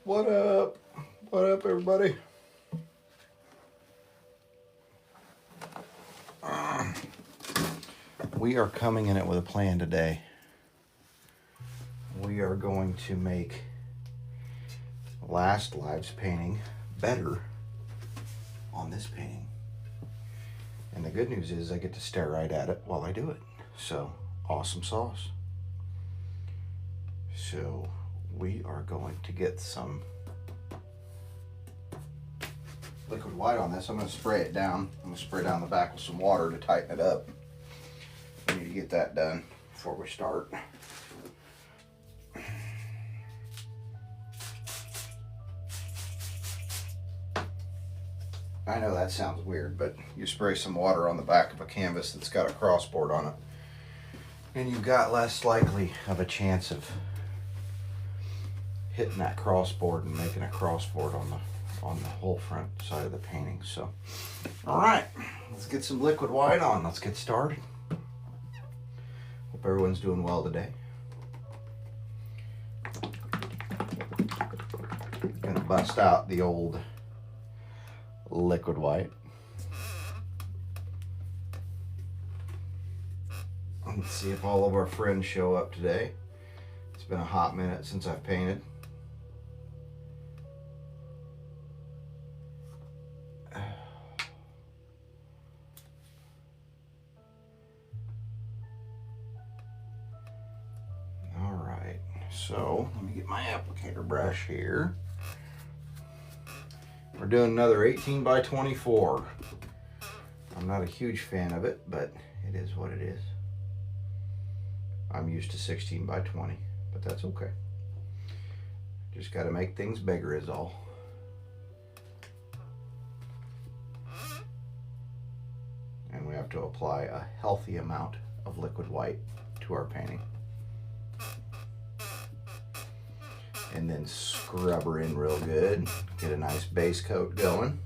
What up? What up, everybody? We are coming in it with a plan today. We are going to make last live's painting better on this painting. And the good news is I get to stare right at it while I do it. So, awesome sauce. So, we are going to get some liquid white on this. I'm going to spray it down. I'm going to spray down the back with some water to tighten it up. We need to get that done before we start. I know that sounds weird, but you spray some water on the back of a canvas that's got a crossboard on it, and you've got less likely of a chance of hitting that crossboard and making a crossboard on the whole front side of the painting. So, all right, let's get some liquid white on. Let's get started. Hope everyone's doing well today. Gonna bust out the old liquid white. Let's see if all of our friends show up today. It's been a hot minute since I've painted. All right, so let me get my applicator brush here. We're doing another 18 by 24. I'm not a huge fan of it, but it is what it is. I'm used to 16 by 20, but that's okay. Just got to make things bigger is all. And we have to apply a healthy amount of liquid white to our painting. And then scrub her in real good. Get a nice base coat going.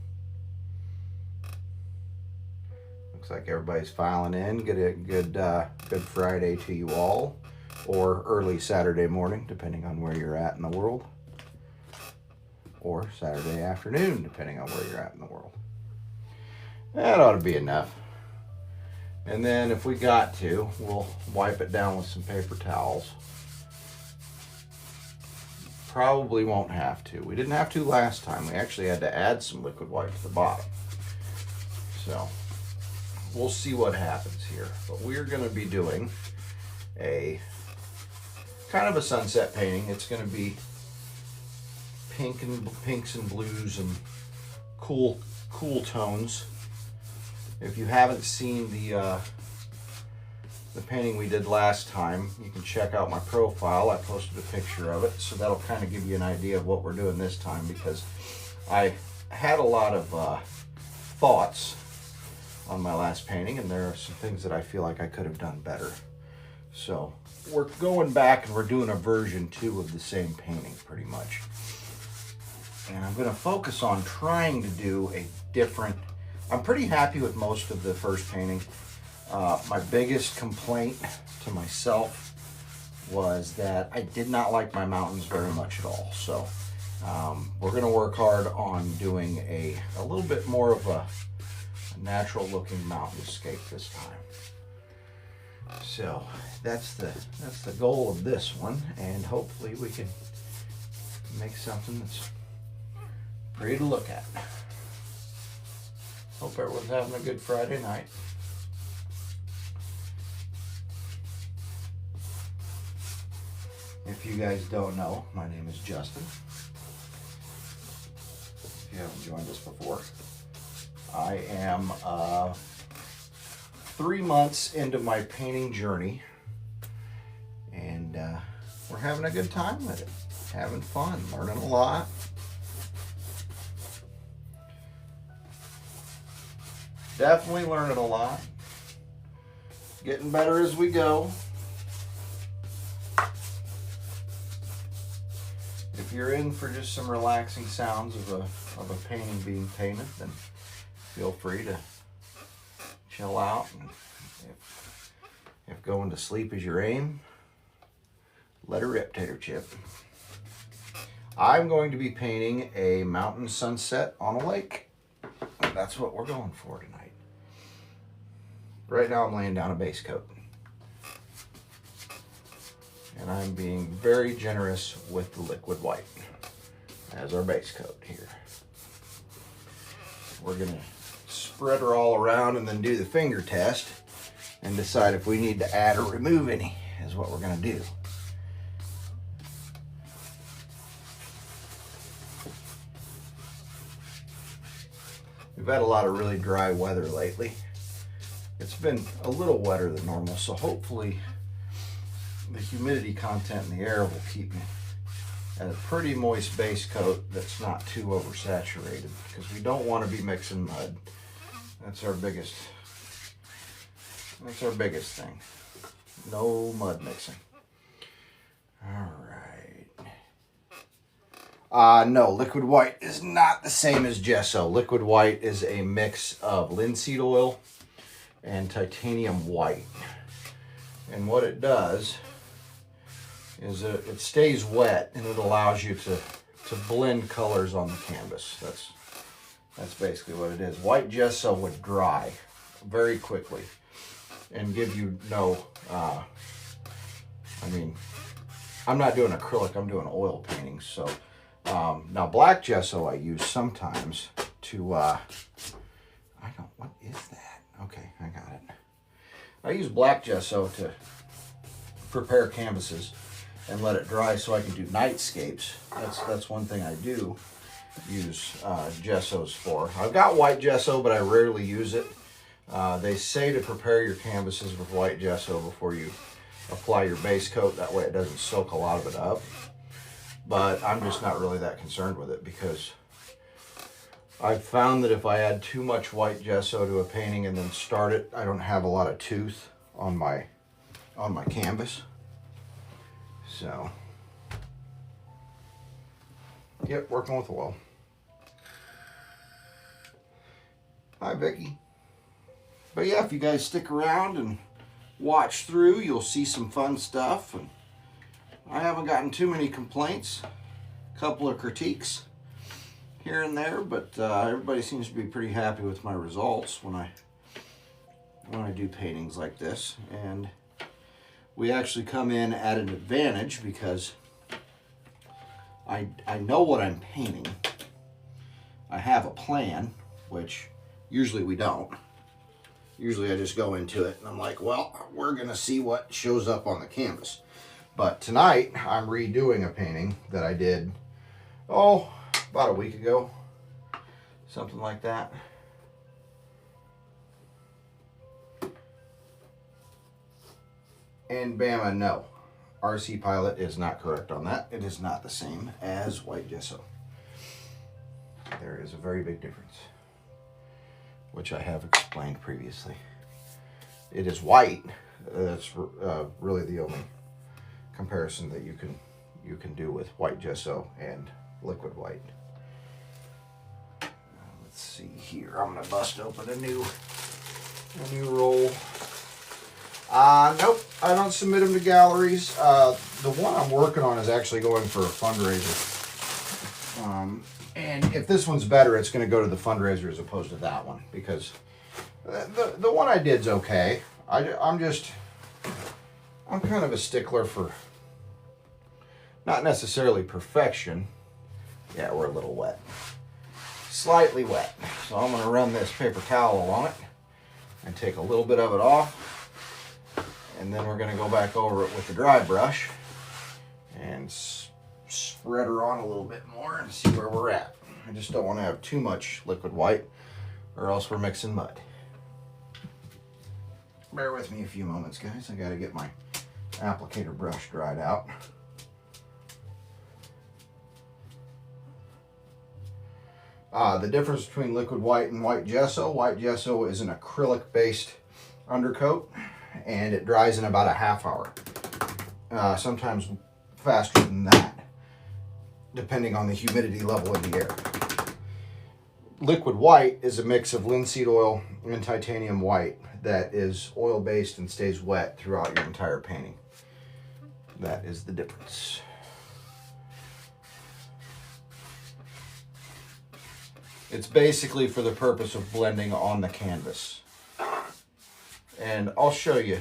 Looks like everybody's filing in. Get a good Friday to you all, or early Saturday morning, depending on where you're at in the world, or Saturday afternoon, depending on where you're at in the world. That ought to be enough. And then if we got to, we'll wipe it down with some paper towels. Probably won't have to. We didn't have to last time. We actually had to add some liquid white to the bottom. So we'll see what happens here. But we're going to be doing a kind of a sunset painting. It's going to be pinks and blues and cool tones. If you haven't seen the painting we did last time, you can check out my profile. I posted a picture of it, so that'll kind of give you an idea of what we're doing this time, because I had a lot of thoughts on my last painting, and there are some things that I feel like I could have done better. So we're going back and we're doing a version 2 of the same painting pretty much. And I'm going to focus on trying to do a different... I'm pretty happy with most of the first painting. My biggest complaint to myself was that I did not like my mountains very much at all. So we're going to work hard on doing a little bit more of a natural looking mountainscape this time. So that's the goal of this one, and hopefully we can make something that's pretty to look at. Hope everyone's having a good Friday night. If you guys don't know, my name is Justin. If you haven't joined us before, I am 3 months into my painting journey, and we're having a good time with it. Having fun, learning a lot. Definitely learning a lot. Getting better as we go. If you're in for just some relaxing sounds of a painting being painted, then feel free to chill out. And if going to sleep is your aim, let her rip, Tater Chip. I'm going to be painting a mountain sunset on a lake. That's what we're going for tonight. Right now I'm laying down a base coat. And I'm being very generous with the liquid white as our base coat here. We're gonna spread her all around and then do the finger test and decide if we need to add or remove any, is what we're gonna do. We've had a lot of really dry weather lately. It's been a little wetter than normal, so hopefully the humidity content in the air will keep me at a pretty moist base coat that's not too oversaturated, because we don't want to be mixing mud. That's our biggest thing. No mud mixing. All right. No, liquid white is not the same as gesso. Liquid white is a mix of linseed oil and titanium white. And what it does is it stays wet, and it allows you to blend colors on the canvas. That's basically what it is. White gesso would dry very quickly and give you no, I mean, I'm not doing acrylic, I'm doing oil paintings. So now black gesso I use sometimes to, what is that? Okay, I got it. I use black gesso to prepare canvases and let it dry so I can do nightscapes. That's one thing I do use gessos for. I've got white gesso, but I rarely use it. They say to prepare your canvases with white gesso before you apply your base coat. That way it doesn't soak a lot of it up. But I'm just not really that concerned with it, because I've found that if I add too much white gesso to a painting and then start it, I don't have a lot of tooth on my canvas. So, yep, working with oil. Hi, Vicky. But yeah, if you guys stick around and watch through, you'll see some fun stuff. And I haven't gotten too many complaints, a couple of critiques here and there, but everybody seems to be pretty happy with my results when I do paintings like this. And we actually come in at an advantage because I know what I'm painting. I have a plan, which usually we don't. Usually I just go into it and I'm like, well, we're gonna see what shows up on the canvas. But tonight I'm redoing a painting that I did, about a week ago, something like that. And Bama, no, RC Pilot is not correct on that. It is not the same as white gesso. There is a very big difference, which I have explained previously. It is white. That's really the only comparison that you can do with white gesso and liquid white. Let's see here. I'm gonna bust open a new roll. Nope, I don't submit them to galleries. The one I'm working on is actually going for a fundraiser. And if this one's better, it's going to go to the fundraiser as opposed to that one, because the one I did's okay. I'm kind of a stickler for not necessarily perfection. Yeah, we're a little wet. Slightly wet. So I'm going to run this paper towel along it and take a little bit of it off. And then we're going to go back over it with the dry brush and spread her on a little bit more and see where we're at. I just don't want to have too much liquid white, or else we're mixing mud. Bear with me a few moments, guys. I got to get my applicator brush dried out. The difference between liquid white and white gesso is an acrylic-based undercoat, and it dries in about a half hour. Sometimes faster than that, depending on the humidity level in the air. Liquid white is a mix of linseed oil and titanium white that is oil-based and stays wet throughout your entire painting. That is the difference. It's basically for the purpose of blending on the canvas. And I'll show you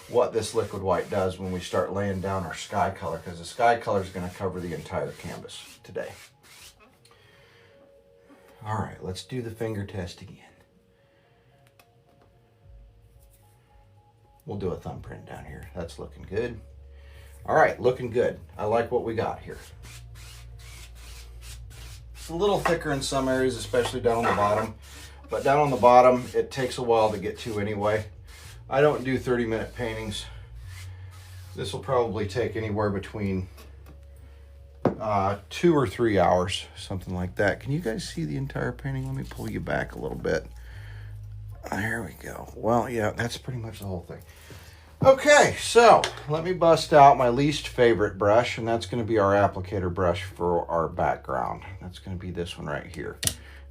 what this liquid white does when we start laying down our sky color, because the sky color is going to cover the entire canvas today. All right, let's do the finger test again. We'll do a thumbprint down here. That's looking good. All right, looking good. I like what we got here. It's a little thicker in some areas, especially down on the bottom. But down on the bottom, it takes a while to get to anyway. I don't do 30-minute paintings. This will probably take anywhere between 2 or 3 hours, something like that. Can you guys see the entire painting? Let me pull you back a little bit. There we go. Well, yeah, that's pretty much the whole thing. Okay, so let me bust out my least favorite brush, and that's going to be our applicator brush for our background. That's going to be this one right here.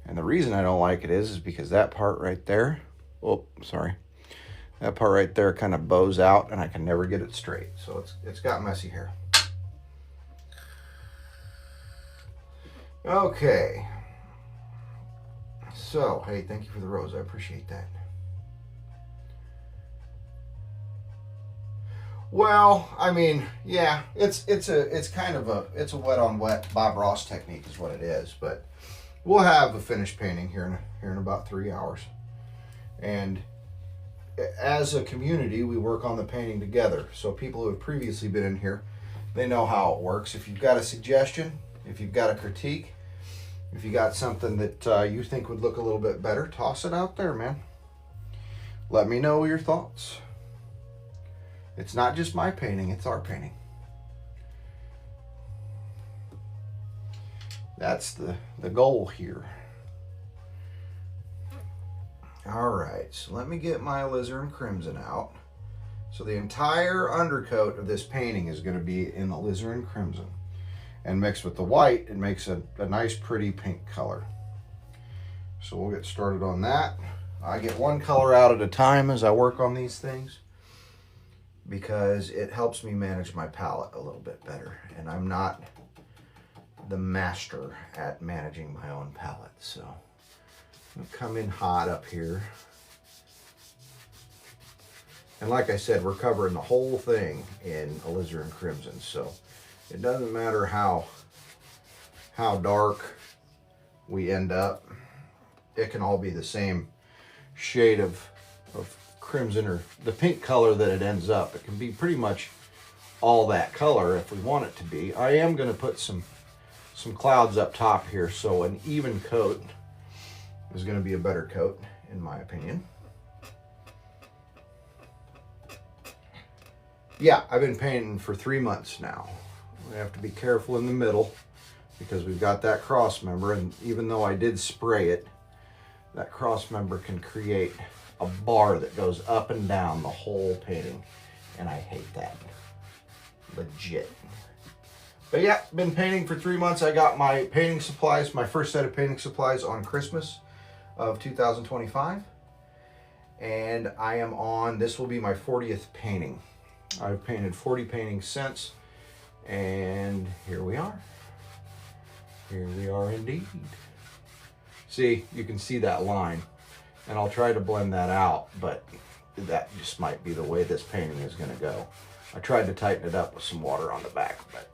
And the reason I don't like it is because that part right there, oh, sorry, that part right there kind of bows out, and I can never get it straight. So it's got messy hair. Okay. So, hey, thank you for the rose. I appreciate that. Well, I mean, yeah, it's kind of a wet on wet Bob Ross technique is what it is, but we'll have a finished painting here in about 3 hours. And as a community, we work on the painting together. So people who have previously been in here, they know how it works. If you've got a suggestion, if you've got a critique, if you got something that you think would look a little bit better, toss it out there, man. Let me know your thoughts. It's not just my painting, it's our painting. That's the goal here. All right, so let me get my alizarin crimson out. So the entire undercoat of this painting is going to be in alizarin crimson. And mixed with the white, it makes a nice pretty pink color. So we'll get started on that. I get one color out at a time as I work on these things, because it helps me manage my palette a little bit better. And I'm not the master at managing my own palette. So I'll come in hot up here. And like I said, we're covering the whole thing in alizarin crimson. So it doesn't matter how dark we end up. It can all be the same shade of crimson, or the pink color that it ends up. It can be pretty much all that color if we want it to be. I am going to put some clouds up top here, so an even coat is going to be a better coat, in my opinion. Yeah, I've been painting for 3 months now. We have to be careful in the middle because we've got that cross member, and even though I did spray it, that cross member can create a bar that goes up and down the whole painting, and I hate that. Legit. But yeah, been painting for 3 months. I got my painting supplies, my first set of painting supplies on Christmas of 2025. And I am on, this will be my 40th painting. I've painted 40 paintings since, and here we are. Here we are indeed. See, you can see that line, and I'll try to blend that out, but that just might be the way this painting is going to go. I tried to tighten it up with some water on the back, but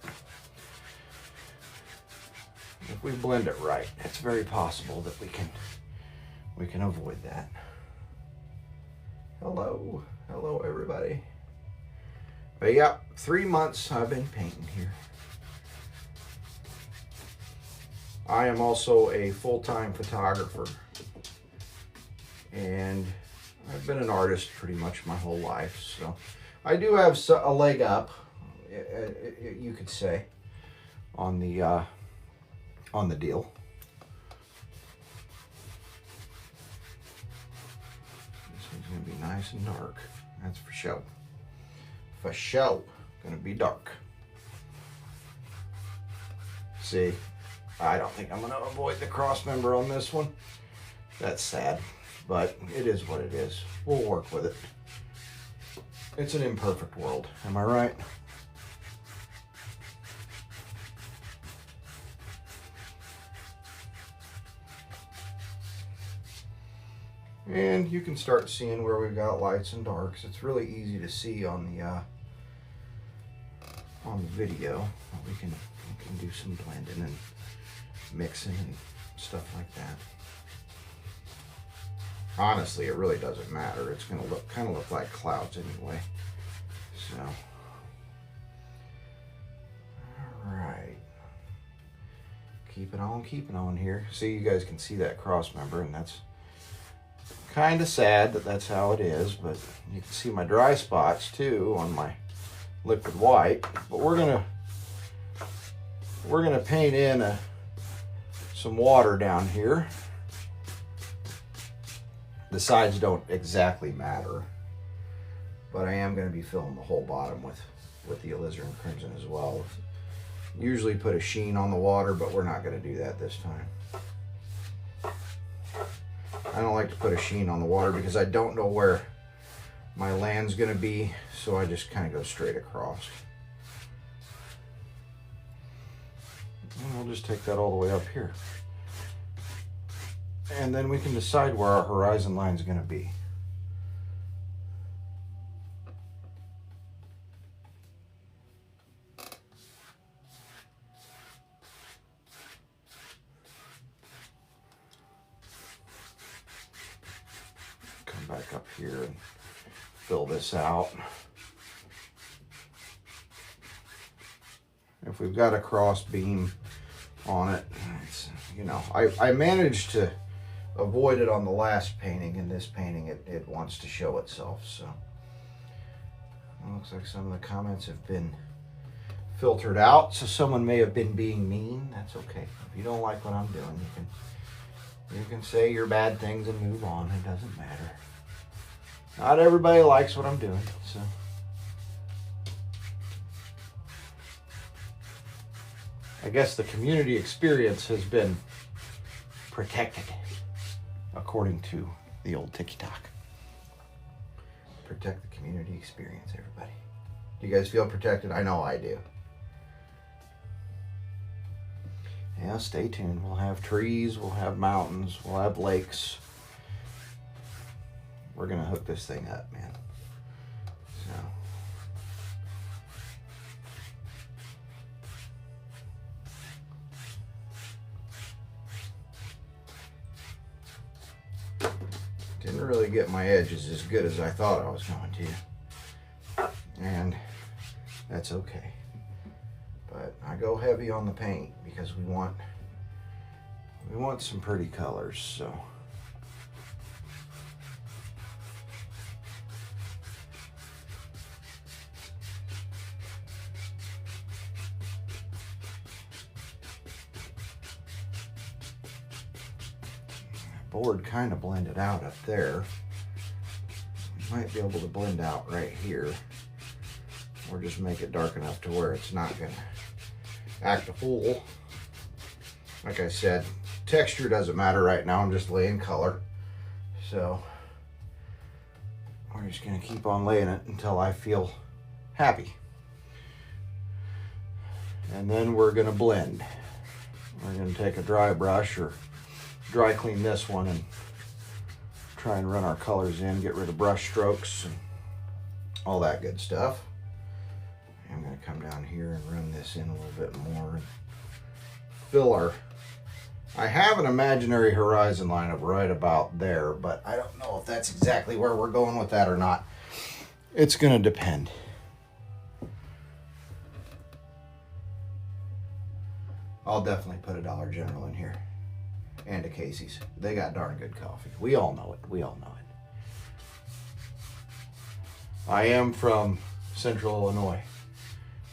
if we blend it right, it's very possible that we can avoid that. Hello everybody. But yeah, 3 months I've been painting here. I am also a full-time photographer, and I've been an artist pretty much my whole life, so I do have a leg up, you could say, on the deal. This one's gonna be nice and dark, that's for sure. For sure, gonna be dark. See, I don't think I'm gonna avoid the cross member on this one. That's sad, but it is what it is. We'll work with it. It's an imperfect world, am I right? And you can start seeing where we've got lights and darks. It's really easy to see on the video. We can do some blending and mixing and stuff like that. Honestly, it really doesn't matter. It's going to kind of look like clouds anyway. So, all right. Keep it on here. See, you guys can see that cross member, and that's kind of sad that that's how it is, but you can see my dry spots too on my liquid white. But we're gonna paint in some water down here. The sides don't exactly matter, but I am going to be filling the whole bottom with the alizarin crimson as well. Usually put a sheen on the water, but we're not going to do that this time. I don't like to put a sheen on the water because I don't know where my land's going to be, so I just kind of go straight across. And we'll just take that all the way up here. And then we can decide where our horizon line is going to be. Come back up here and fill this out. If we've got a cross beam on it, it's, you know, I managed to avoid it on the last painting. In this painting, it wants to show itself. So it looks like some of the comments have been filtered out, so someone may have been being mean. That's okay. If you don't like what I'm doing, you can say your bad things and move on. It doesn't matter. Not everybody likes what I'm doing, so. I guess the community experience has been protected, according to the old TikTok. Protect the community experience, everybody. Do you guys feel protected? I know I do. Yeah, stay tuned. We'll have trees, we'll have mountains, we'll have lakes. We're gonna hook this thing up, man. So. Didn't really get my edges as good as I thought I was going to. And that's okay. But I go heavy on the paint because we want some pretty colors, so. Board kind of blended out up there. Might be able to blend out right here, or just make it dark enough to where it's not gonna act a fool. Like I said, texture doesn't matter right now. I'm just laying color, so we're just gonna keep on laying it until I feel happy, and then we're gonna blend. We're gonna take a dry brush or dry clean this one and try and run our colors in, get rid of brush strokes and all that good stuff. I'm going to come down here and run this in a little bit more and fill our, I have an imaginary horizon line of right about there, but I don't know if that's exactly where we're going with that or not. It's going to depend. I'll definitely put a Dollar General in here. And a Casey's. They got darn good coffee. We all know it. We all know it. I am from Central Illinois,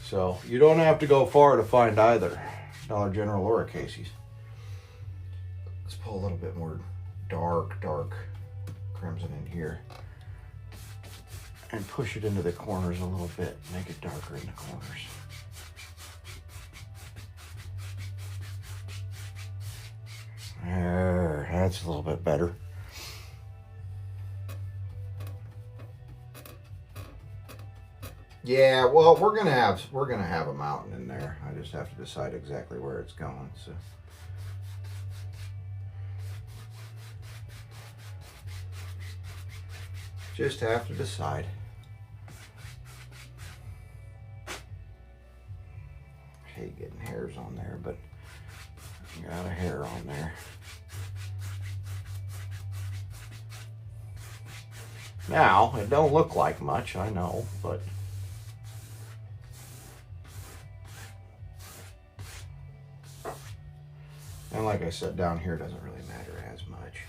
so you don't have to go far to find either Dollar General or a Casey's. Let's pull a little bit more dark crimson in here and push it into the corners a little bit. Make it darker in the corners. There, that's a little bit better. Yeah, well, we're gonna have a mountain in there. I just have to decide exactly where it's going. So. Just have to decide. I hate getting hairs on there, but got a hair on there. Now, it don't look like much, I know, but and like I said, down here doesn't really matter as much.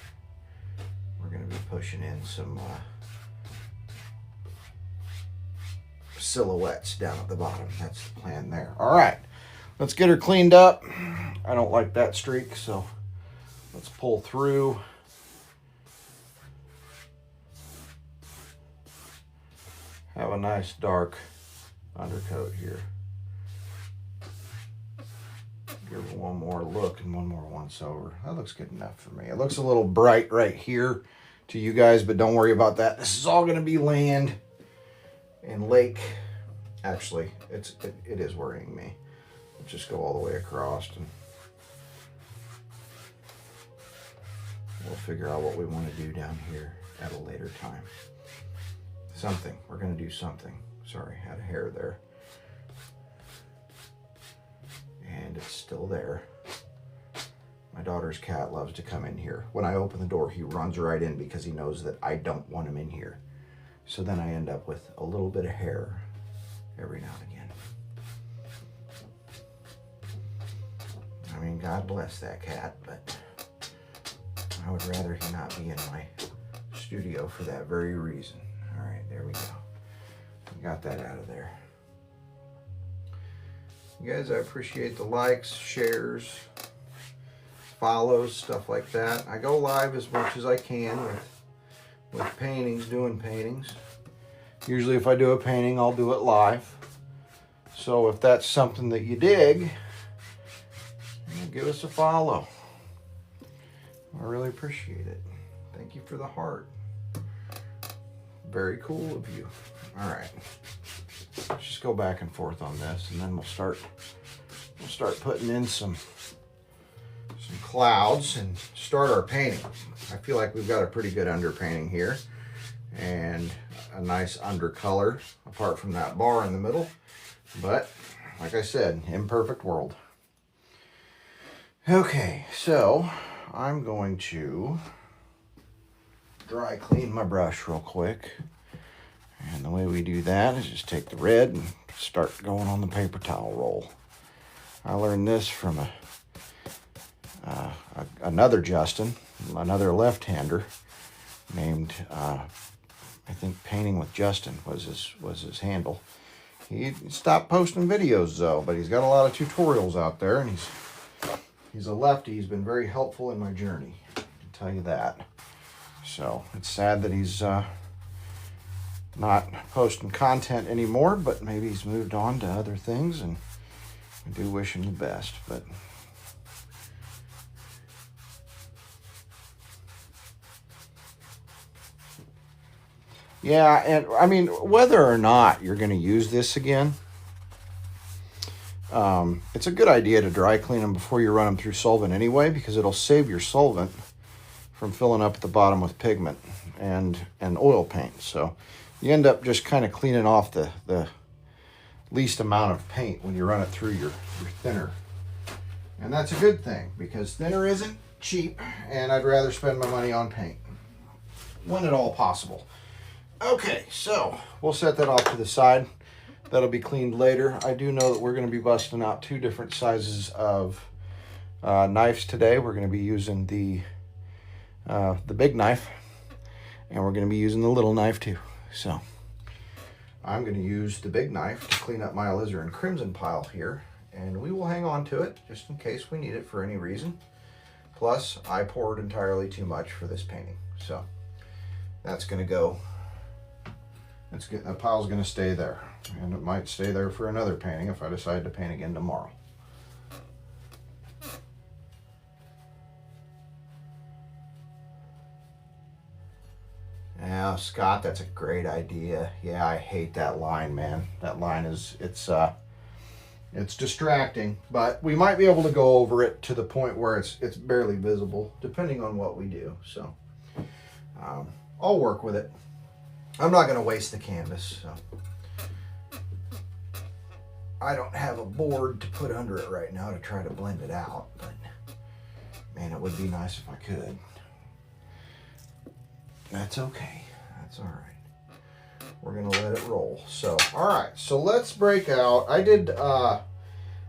We're going to be pushing in some silhouettes down at the bottom. That's the plan there. All right, let's get her cleaned up. I don't like that streak, so let's pull through. Have a nice dark undercoat here. Give her one more look and one more once over. That looks good enough for me. It looks a little bright right here to you guys, but don't worry about that. This is all going to be land and lake. Actually, it is worrying me. Let's just go all the way across and we'll figure out what we want to do down here at a later time. Something. We're going to do something. Sorry, had a hair there. And it's still there. My daughter's cat loves to come in here. When I open the door, he runs right in because he knows that I don't want him in here. So then I end up with a little bit of hair every now and again. I mean, God bless that cat, but I would rather he not be in my studio for that very reason. All right, there we go. We got that out of there. You guys, I appreciate the likes, shares, follows, stuff like that. I go live as much as I can with paintings, doing paintings. Usually if I do a painting, I'll do it live. So if that's something that you dig, give us a follow. I really appreciate it. Thank you for the heart. Very cool of you. All right. Let's just go back and forth on this, and then we'll start putting in some clouds and start our painting. I feel like we've got a pretty good underpainting here and a nice undercolor apart from that bar in the middle. But like I said, imperfect world. Okay, so I'm going to dry clean my brush real quick. And the way we do that is just take the red and start going on the paper towel roll. I learned this from another Justin, another left-hander named, I think Painting with Justin was his handle. He stopped posting videos though, but he's got a lot of tutorials out there, and he's a lefty. He's been very helpful in my journey, I can tell you that. So it's sad that he's not posting content anymore, but maybe he's moved on to other things, and I do wish him the best. But yeah, and I mean, whether or not you're going to use this again, it's a good idea to dry clean them before you run them through solvent anyway, because it'll save your solvent from filling up at the bottom with pigment and oil paint. So you end up just kind of cleaning off the least amount of paint when you run it through your thinner. And that's a good thing, because thinner isn't cheap, and I'd rather spend my money on paint when at all possible. Okay, so we'll set that off to the side. That'll be cleaned later. I do know that we're going to be busting out 2 different sizes of knives today. We're going to be using the big knife, and we're going to be using the little knife too. So I'm going to use the big knife to clean up my alizarin crimson pile here, and we will hang on to it just in case we need it for any reason. Plus, I poured entirely too much for this painting, so that's going to go. That pile's going to stay there, and it might stay there for another painting if I decide to paint again tomorrow. Yeah, Scott, that's a great idea. Yeah, I hate that line, man. That line it's distracting, but we might be able to go over it to the point where it's barely visible, depending on what we do. So I'll work with it. I'm not going to waste the canvas, so I don't have a board to put under it right now to try to blend it out, but man, it would be nice if I could. That's okay. That's all right. We're going to let it roll. So, all right. So let's break out. I did,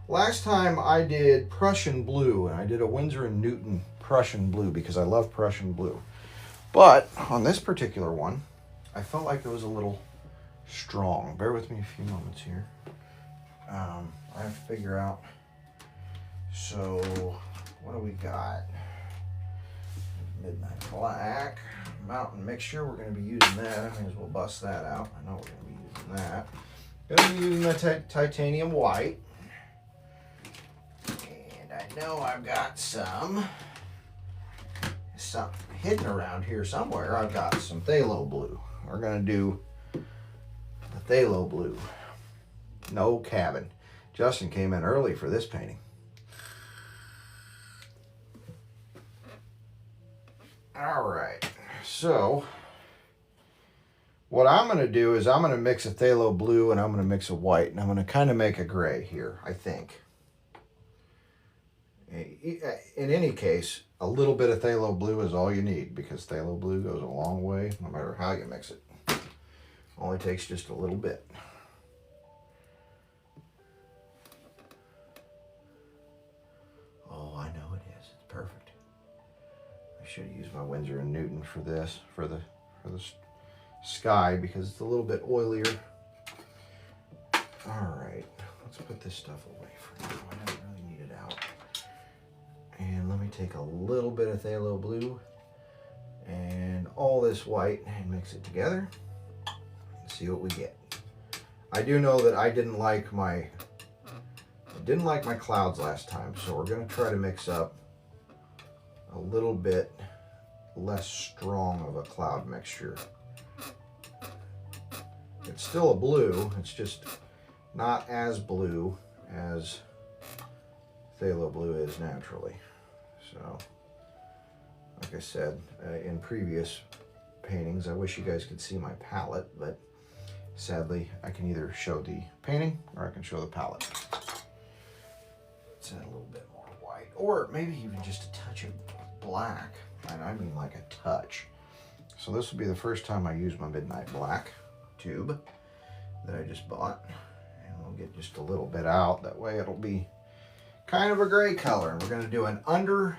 last time I did Prussian blue, and I did a Winsor & Newton Prussian blue because I love Prussian blue. But on this particular one, I felt like it was a little strong. Bear with me a few moments here. I have to figure out. So, what do we got? Midnight Black, Mountain Mixture. We're going to be using that. I may as well bust that out. I know we're going to be using that. Going to be using the titanium white. And I know I've got some hidden around here somewhere. I've got some phthalo blue. We're going to do the phthalo blue. No cabin. Justin came in early for this painting. All right, so what I'm going to do is I'm going to mix a phthalo blue and I'm going to mix a white, and I'm going to kind of make a gray here, I think. In any case, a little bit of phthalo blue is all you need, because phthalo blue goes a long way no matter how you mix it. Only takes just a little bit. Oh, I know it is. It's perfect. I should have used my Winsor & Newton for this, for the sky, because it's a little bit oilier. All right, let's put this stuff away for now. I don't really need it out. And let me take a little bit of phthalo blue and all this white and mix it together and see what we get. I do know that I didn't like my clouds last time, so we're going to try to mix up a little bit less strong of a cloud mixture. It's still a blue, it's just not as blue as phthalo blue is naturally. So, like I said, in previous paintings, I wish you guys could see my palette, but sadly I can either show the painting or I can show the palette. Let's add a little bit more white, or maybe even just a touch of black, and I mean like a touch. So this will be the first time I use my Midnight Black tube that I just bought, and we'll get just a little bit out. That way it'll be kind of a gray color, and we're going to do an undercoat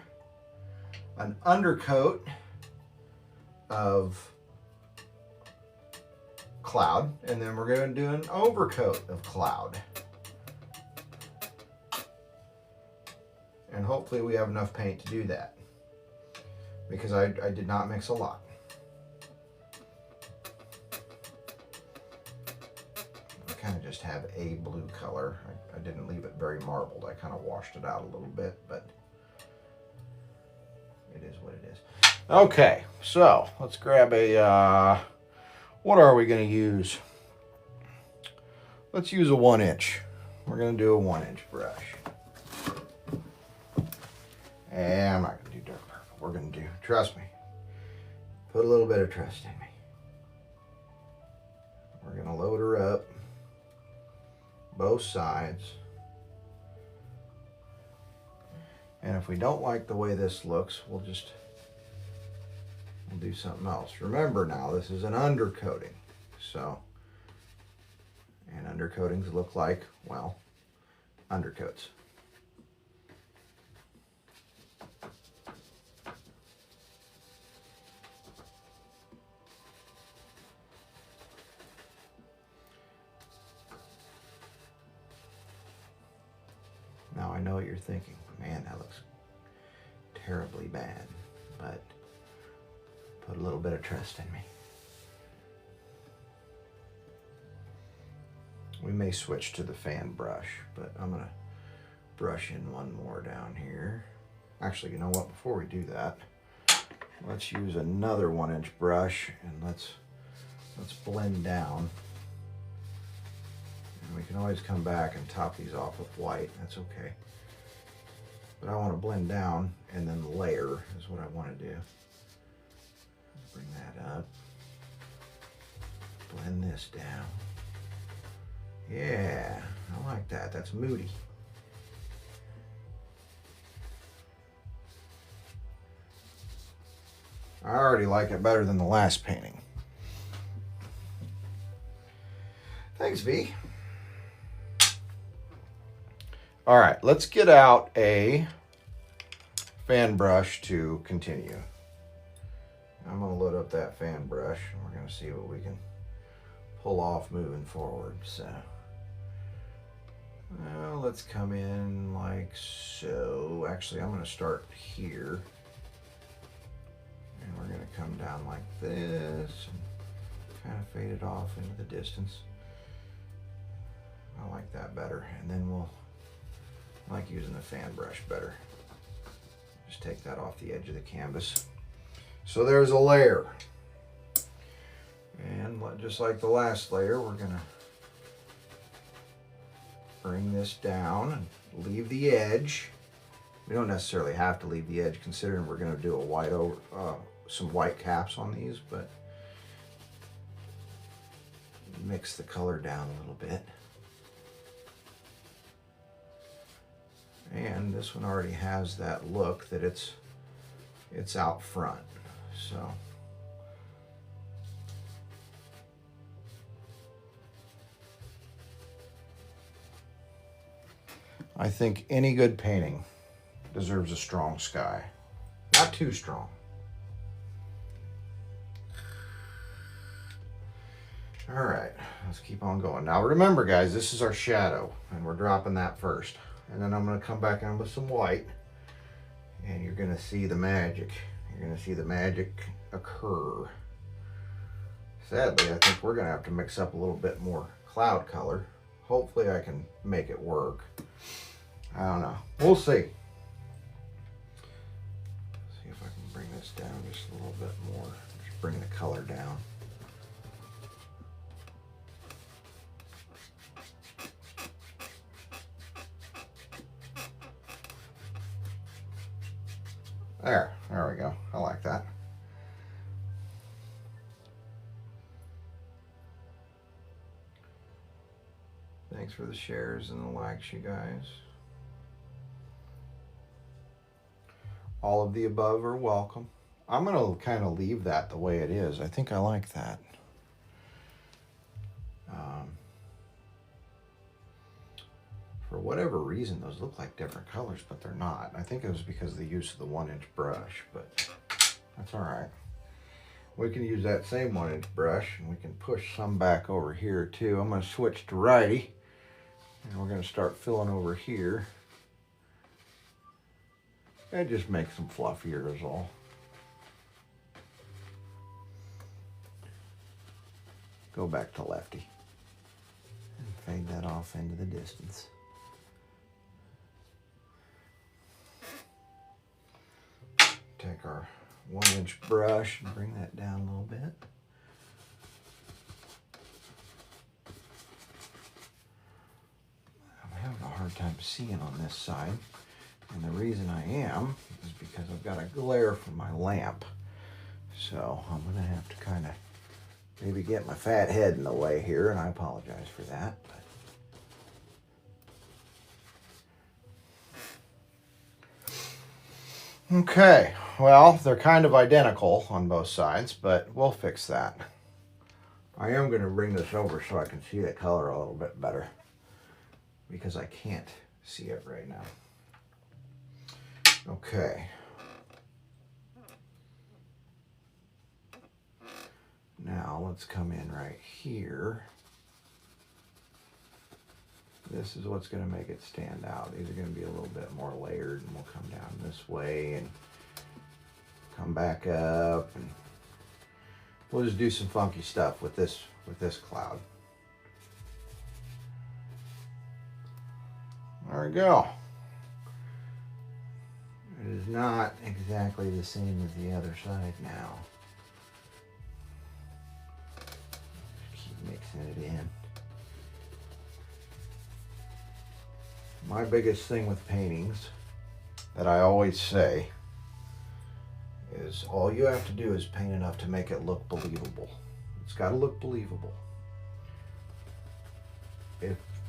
of cloud, and then we're going to do an overcoat of cloud. And hopefully we have enough paint to do that, because I did not mix a lot. I kind of just have a blue color. I didn't leave it very marbled. I kind of washed it out a little bit, but it is what it is. Okay, so let's grab a, what are we going to use? Let's use a 1-inch. We're going to do a 1-inch brush. And I'm not going to do dark purple. We're going to do, trust me, put a little bit of trust in me. We're going to load her up, both sides. And if we don't like the way this looks, we'll do something else. Remember now, this is an undercoating. So, and undercoatings look like, well, undercoats. Now I know what you're thinking. Man, that looks terribly bad, but put a little bit of trust in me. We may switch to the fan brush, but I'm gonna brush in one more down here. Actually, you know what? Before we do that, let's use another 1-inch brush, and let's blend down. We can always come back and top these off with white. That's okay. But I want to blend down and then layer is what I want to do. Bring that up. blend this down. Yeah, I like that. That's moody. I already like it better than the last painting. Thanks, V. All right, let's get out a fan brush to continue. I'm gonna load up that fan brush and we're gonna see what we can pull off moving forward. So, well, let's come in like so. Actually, I'm gonna start here. And we're gonna come down like this and kind of fade it off into the distance. I like that better. And then I like using the fan brush better. Just take that off the edge of the canvas. So there's a layer. And just like the last layer, we're gonna bring this down and leave the edge. We don't necessarily have to leave the edge considering we're gonna do a white over, some white caps on these, but mix the color down a little bit. And this one already has that look that it's out front. So I think any good painting deserves a strong sky. Not too strong. All right, let's keep on going. Now remember guys, this is our shadow and we're dropping that first. And then I'm gonna come back in with some white and you're gonna see the magic. You're gonna see the magic occur. Sadly, I think we're gonna have to mix up a little bit more cloud color. Hopefully I can make it work. I don't know, we'll see. See if I can bring this down just a little bit more. Just bring the color down. There we go. I like that. Thanks for the shares and the likes, you guys. All of the above are welcome. I'm gonna kind of leave that the way it is. I think I like that. For whatever reason, those look like different colors, but they're not. I think it was because of the use of the 1-inch brush, but that's all right. We can use that same 1-inch brush and we can push some back over here too. I'm gonna switch to righty and we're gonna start filling over here. It just makes them fluffier is all. Go back to lefty and fade that off into the distance. Take our 1-inch brush and bring that down a little bit. I'm having a hard time seeing on this side. And the reason I am is because I've got a glare from my lamp. So I'm gonna have to kind of maybe get my fat head in the way here, and I apologize for that. Okay, well, they're kind of identical on both sides, but we'll fix that. I am going to bring this over so I can see the color a little bit better because I can't see it right now. Okay. Now let's come in right here. This is what's going to make it stand out. These are going to be a little bit more layered, and we'll come down this way and come back up, and we'll just do some funky stuff with this cloud. There we go. It is not exactly the same as the other side now. Just keep mixing it in. My biggest thing with paintings that I always say is all you have to do is paint enough to make it look believable. It's got to look believable.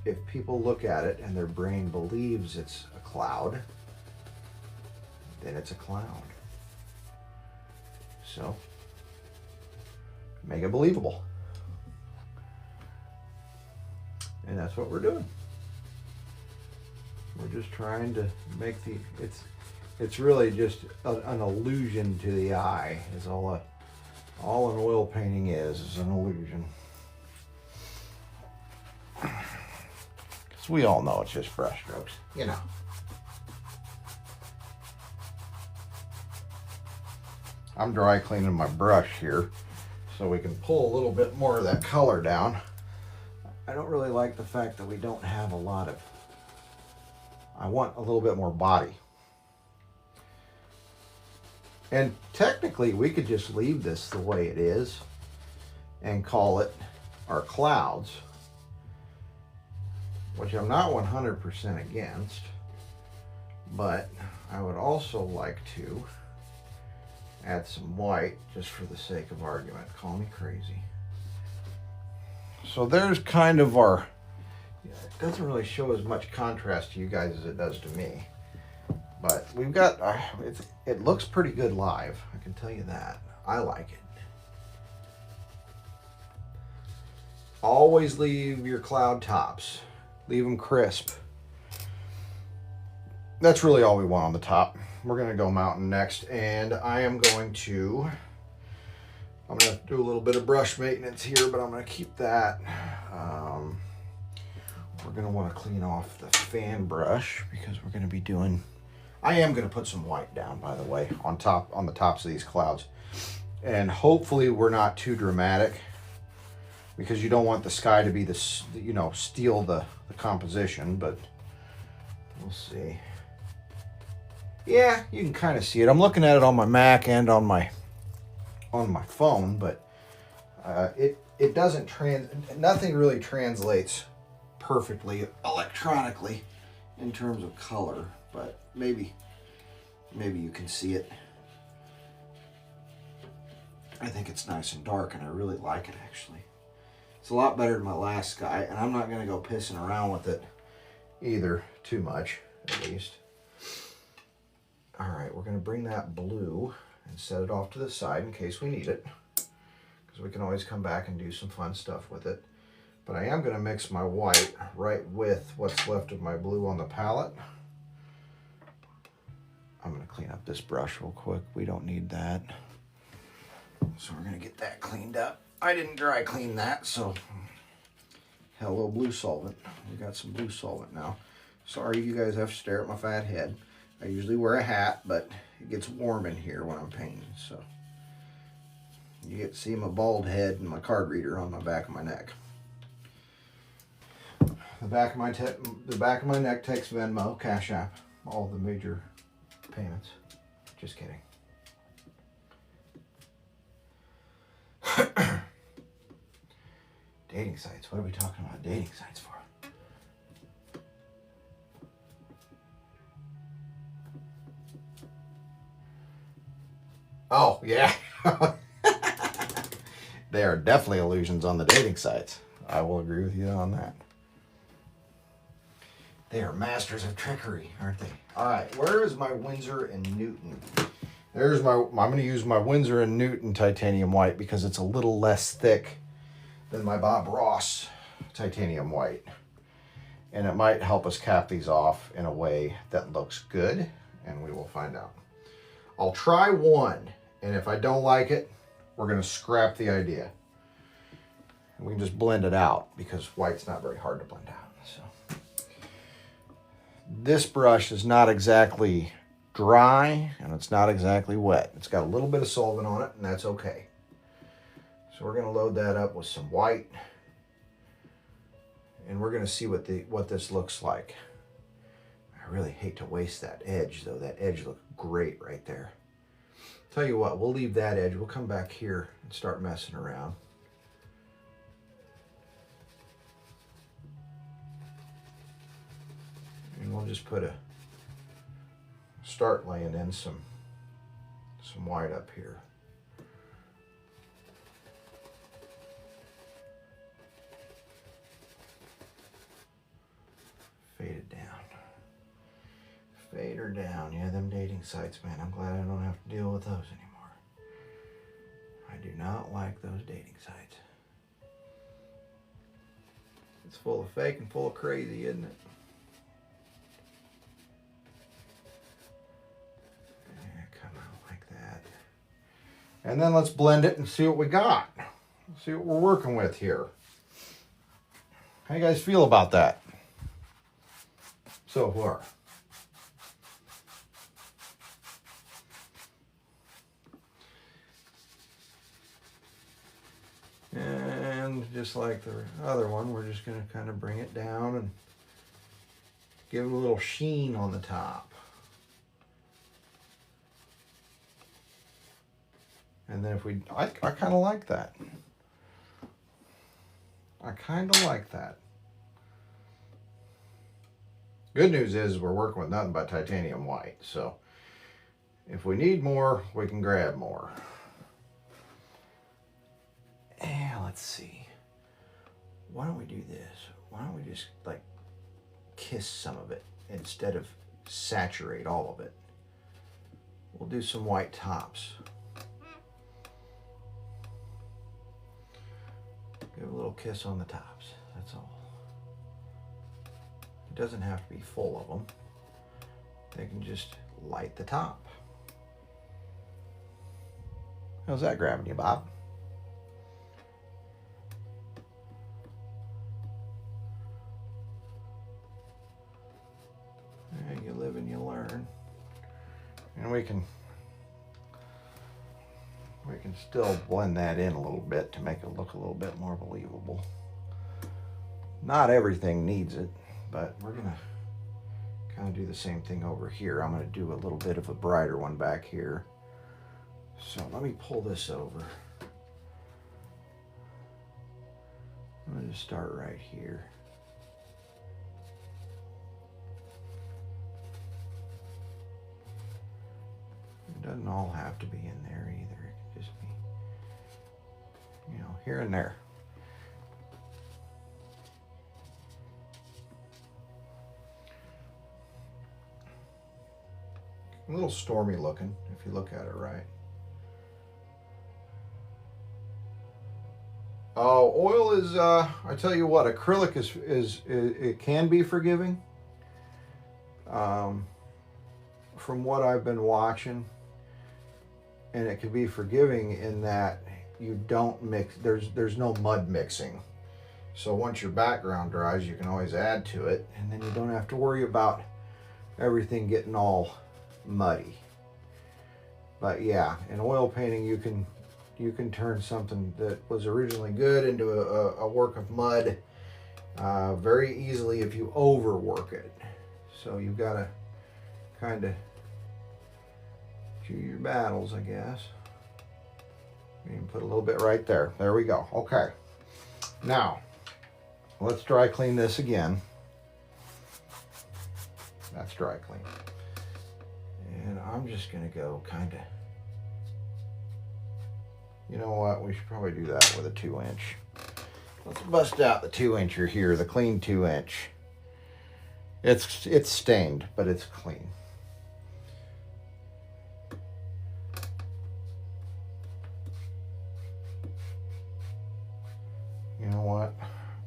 if people look at it and their brain believes it's a cloud, then it's a cloud. So make it believable. And that's what we're doing. We're just trying to make it's really just an illusion to the eye. Is all an oil painting is an illusion. Because we all know it's just brush strokes, you know. I'm dry cleaning my brush here so we can pull a little bit more of that color down. I don't really like the fact that we don't have a lot of, I want a little bit more body. And technically we could just leave this the way it is and call it our clouds, which I'm not 100% against, but I would also like to add some white just for the sake of argument. Call me crazy. So there's kind of our, it doesn't really show as much contrast to you guys as it does to me, but we've got, it looks pretty good live, I can tell you that. I like it. Always leave your cloud tops. Leave them crisp. That's really all we want on the top. We're going to go mountain next, and I am going to, I'm going to do a little bit of brush maintenance here, but I'm going to keep that. We're going to want to clean off the fan brush because we're going to be doing, I am going to put some white down, by the way, on the tops of these clouds. And hopefully we're not too dramatic, because you don't want the sky to be the, you know, steal the composition, but we'll see. Yeah, you can kind of see it. I'm looking at it on my Mac and on my phone, but it doesn't nothing really translates perfectly electronically in terms of color, but maybe you can see it. I think it's nice and dark, and I really like it, actually. It's a lot better than my last sky, and I'm not going to go pissing around with it either too much, at least. All right, we're going to bring that blue and set it off to the side in case we need it, because we can always come back and do some fun stuff with it. But I am going to mix my white right with what's left of my blue on the palette. I'm going to clean up this brush real quick. We don't need that. So we're going to get that cleaned up. I didn't dry clean that, so hello blue solvent. We got some blue solvent now. Sorry you guys have to stare at my fat head. I usually wear a hat, but it gets warm in here when I'm painting, so you get to see my bald head and my card reader on my back of my neck. The back of my neck takes Venmo, Cash App, all the major payments. Just kidding. Dating sites. What are we talking about dating sites for? Oh, yeah. They are definitely illusions on the dating sites. I will agree with you on that. They are masters of trickery, aren't they? All right, where is my Winsor and Newton? There's my, I'm going to use my Winsor and Newton titanium white because it's a little less thick than my Bob Ross titanium white. And it might help us cap these off in a way that looks good, and we will find out. I'll try one, and if I don't like it, we're going to scrap the idea. And we can just blend it out because white's not very hard to blend out. So this brush is not exactly dry, and it's not exactly wet. It's got a little bit of solvent on it, and that's okay. So we're going to load that up with some white, and we're going to see what this looks like. I really hate to waste that edge, though. That edge looks great right there. Tell you what, we'll leave that edge. We'll come back here and start messing around. And we'll just start laying in some white up here. her down. Yeah, them dating sites, man. I'm glad I don't have to deal with those anymore. I do not like those dating sites. It's full of fake and full of crazy, isn't it? Yeah, come out like that. And then let's blend it and see what we got. See what we're working with here. How you guys feel about that so far? And just like the other one, we're just going to kind of bring it down and give it a little sheen on the top. And then if we, I kind of like that. I kind of like that. Good news is we're working with nothing but titanium white. So if we need more, we can grab more. And let's see. Why don't we do this? Why don't we just like kiss some of it instead of saturate all of it? We'll do some white tops. Give a little kiss on the tops, that's all. It doesn't have to be full of them. They can just light the top. How's that grabbing you, Bob? Yeah, you live and you learn. And we can still blend that in a little bit to make it look a little bit more believable. Not everything needs it, but we're gonna kind of do the same thing over here. I'm gonna do a little bit of a brighter one back here. So let me pull this over. I'm gonna just start right here. It doesn't all have to be in there either. It can just be, you know, here and there. A little stormy looking if you look at it right. Oh, oil is, I tell you what, acrylic is it can be forgiving. From what I've been watching, and it can be forgiving in that you don't mix, there's no mud mixing. So once your background dries, you can always add to it, and then you don't have to worry about everything getting all muddy. But yeah, in oil painting, you can turn something that was originally good into a work of mud very easily if you overwork it. So you've got to kind of choose your battles, I guess. You can put a little bit right there. There we go. Okay. Now, let's dry clean this again. That's dry clean. And I'm just going to go kind of, you know what, we should probably do that with a 2-inch. Let's bust out the 2-incher here, the clean 2-inch. It's stained, but it's clean. You know what?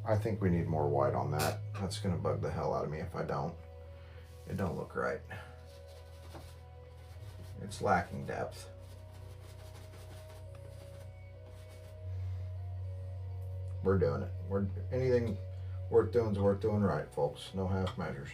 I think we need more white on that. That's going to bug the hell out of me if I don't. It don't look right. It's lacking depth. We're doing it. Anything worth doing is worth doing right, folks. No half measures.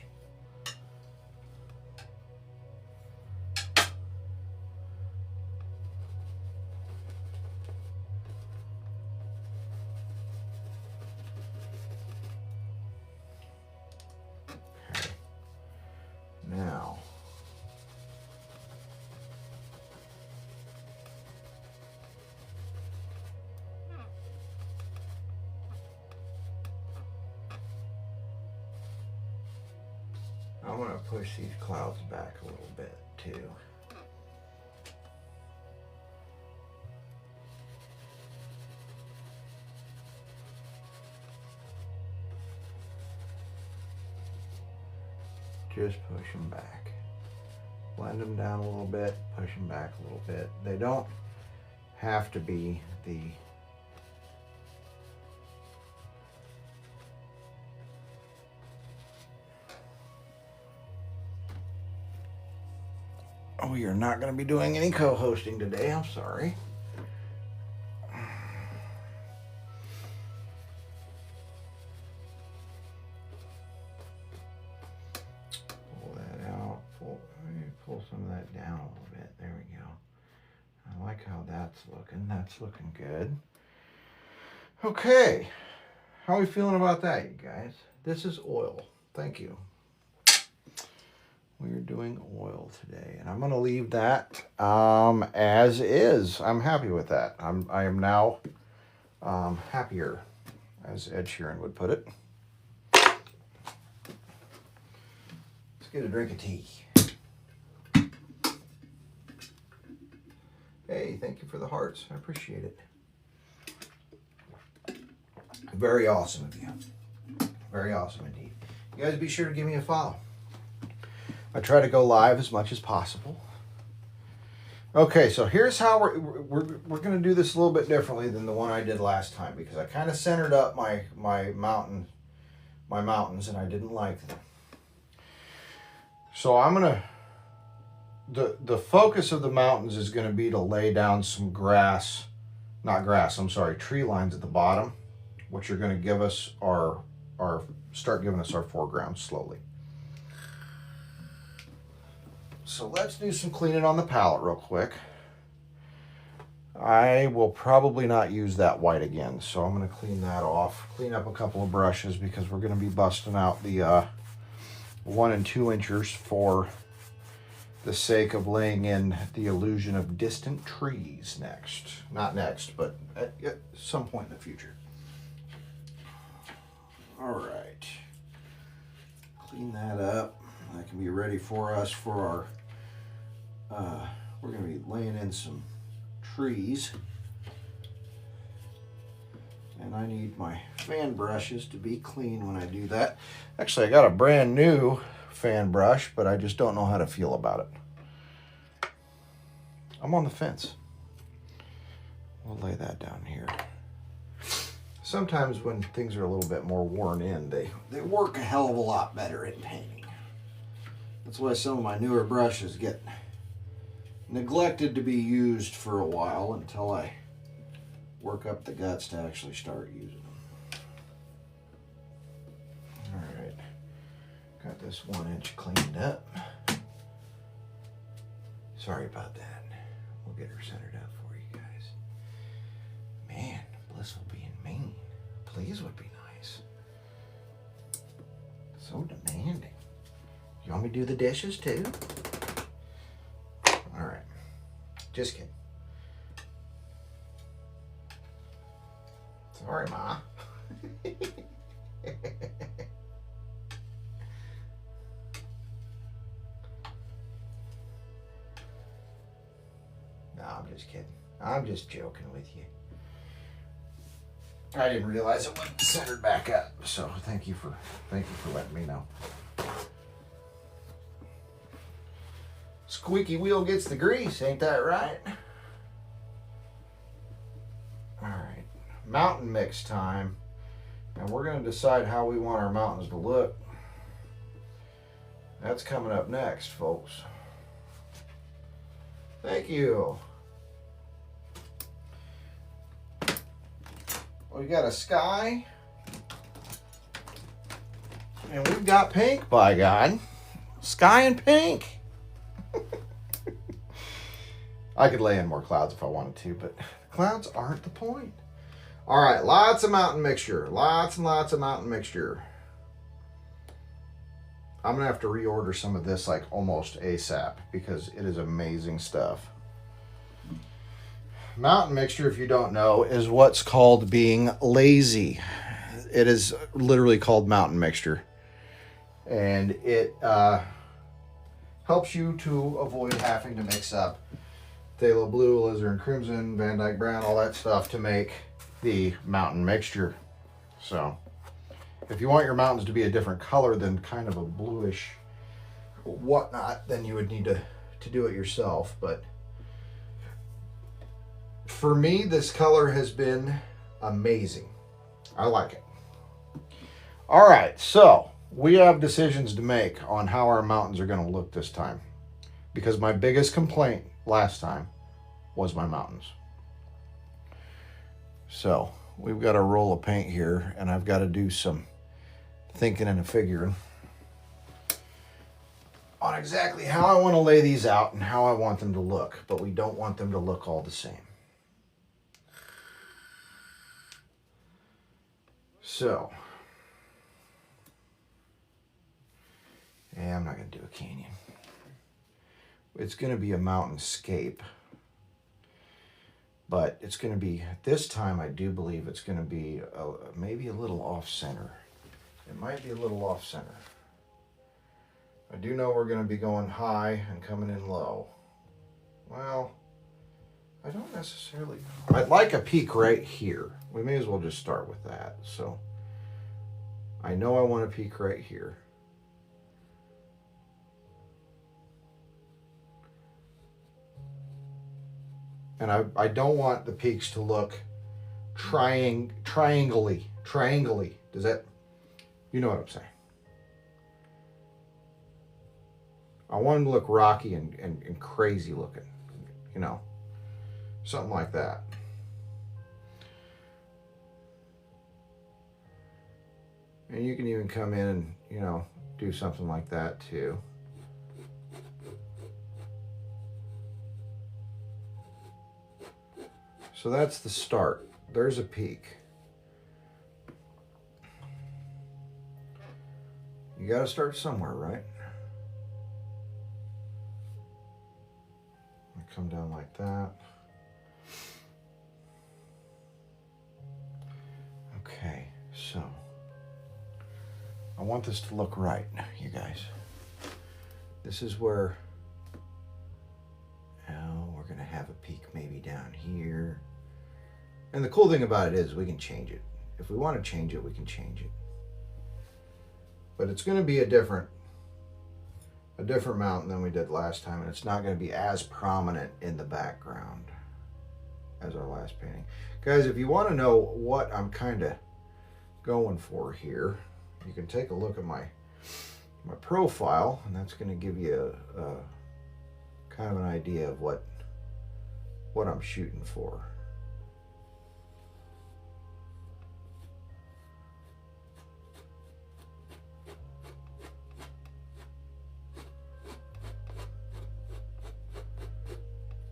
Okay. Now, I'm going to push these clouds back a little bit too. Just push them back. Blend them down a little bit, push them back a little bit. They don't have to be the we are not going to be doing any co-hosting today. I'm sorry. Pull that out. Pull some of that down a little bit. There we go. I like how that's looking. That's looking good. Okay. How are we feeling about that, you guys? This is oil. Thank you. We're doing oil today, and I'm going to leave that as is. I'm happy with that. I am now happier, as Ed Sheeran would put it. Let's get a drink of tea. Hey, thank you for the hearts. I appreciate it. Very awesome of you. Very awesome indeed. You guys be sure to give me a follow. I try to go live as much as possible. Okay, so here's how we're going to do this a little bit differently than the one I did last time, because I kind of centered up my mountains, and I didn't like them. So I'm going to the focus of the mountains is going to be to lay down some tree lines at the bottom, which are going to give us start giving us our foreground slowly. So let's do some cleaning on the palette real quick. I will probably not use that white again, so I'm going to clean that off. Clean up a couple of brushes because we're going to be busting out the 1 and 2 inchers for the sake of laying in the illusion of distant trees next. Not next, but at some point in the future. All right. Clean that up. That can be ready for us for our, we're going to be laying in some trees. And I need my fan brushes to be clean when I do that. Actually, I got a brand new fan brush, but I just don't know how to feel about it. I'm on the fence. We'll lay that down here. Sometimes when things are a little bit more worn in, they work a hell of a lot better at painting. That's why some of my newer brushes get neglected to be used for a while until I work up the guts to actually start using them. All right, got this 1 inch cleaned up. Sorry about that. We'll get her centered up for you guys. Man, Bliss will be in Maine. Please would be nice. So demanding. You want me to do the dishes too? All right. Just kidding. Sorry, Ma. No, I'm just kidding. I'm just joking with you. I didn't realize it wasn't centered back up, so thank you for letting me know. Squeaky wheel gets the grease, ain't that right? All right, mountain mix time. And we're going to decide how we want our mountains to look. That's coming up next, folks. Thank you. We got a sky. And we've got pink, by God. Sky and pink. I could lay in more clouds if I wanted to, but clouds aren't the point. All right, lots of mountain mixture. Lots and lots of mountain mixture. I'm going to have to reorder some of this like almost ASAP because it is amazing stuff. Mountain mixture, if you don't know, is what's called being lazy. It is literally called mountain mixture. And it helps you to avoid having to mix up phthalo blue, alizarin crimson, Van Dyke brown, all that stuff to make the mountain mixture. So if you want your mountains to be a different color than kind of a bluish whatnot, then you would need to to do it yourself, but for me, this color has been amazing. I like it. All right, so we have decisions to make on how our mountains are going to look this time, because my biggest complaint last time was my mountains. So we've got a roll of paint here, and I've got to do some thinking and figuring on exactly how I want to lay these out and how I want them to look, but we don't want them to look all the same. So, yeah, I'm not going to do a canyon. It's going to be a mountainscape, but it's going to be, this time I do believe it's going to be maybe a little off center. It might be a little off center. I do know we're going to be going high and coming in low. Well, I don't necessarily. I'd like a peak right here. We may as well just start with that. So I know I want a peak right here. And I don't want the peaks to look triangly. Does that, you know what I'm saying? I want them to look rocky and crazy looking, you know, something like that. And you can even come in and, you know, do something like that too. So that's the start. There's a peak. You got to start somewhere, right? Come down like that. Okay, so I want this to look right, you guys. This is where, oh, we're gonna have a peak maybe down here. And the cool thing about it is we can change it. If we want to change it, we can change it. But it's gonna be a different mountain than we did last time, and it's not going to be as prominent in the background as our last painting. Guys, if you want to know what I'm kind of going for here, you can take a look at my profile, and that's going to give you a kind of an idea of what I'm shooting for.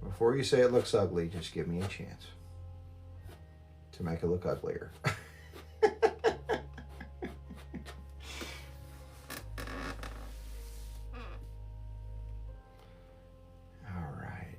Before you say it looks ugly, just give me a chance to make it look uglier. All right.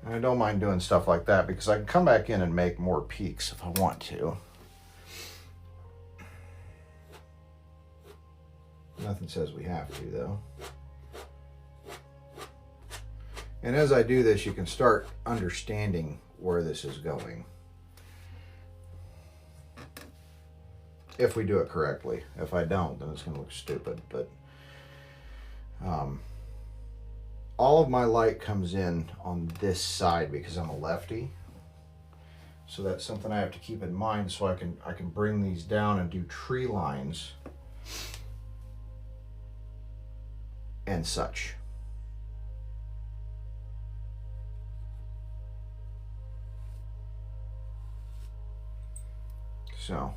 I don't mind doing stuff like that because I can come back in and make more peaks if I want to. Nothing says we have to, though. And as I do this, you can start understanding where this is going. If we do it correctly. If I don't, then it's going to look stupid. But all of my light comes in on this side because I'm a lefty. So that's something I have to keep in mind, so I can bring these down and do tree lines and such. So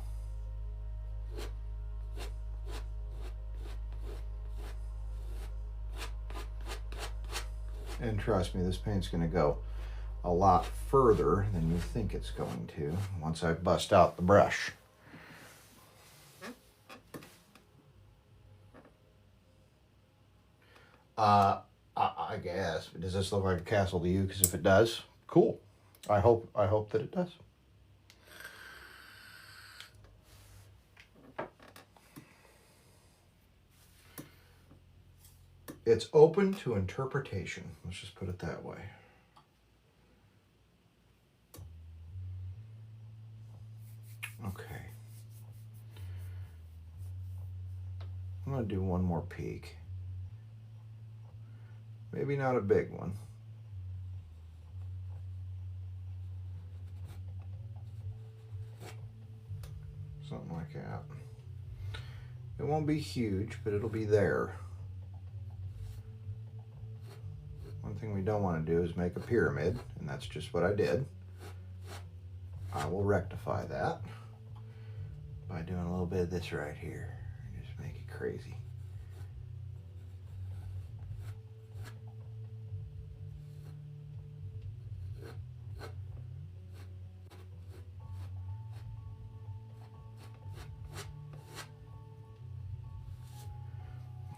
and trust me, this paint's going to go a lot further than you think it's going to once I bust out the brush. I guess. Does this look like a castle to you? Because if it does, cool. I hope that it does. it's open to interpretation. Let's just put it that way. Okay. I'm going to do one more peek. Maybe not a big one. Something like that. It won't be huge, but it'll be there. One thing we don't want to do is make a pyramid, and that's just what I did. I will rectify that by doing a little bit of this right here. Just make it crazy.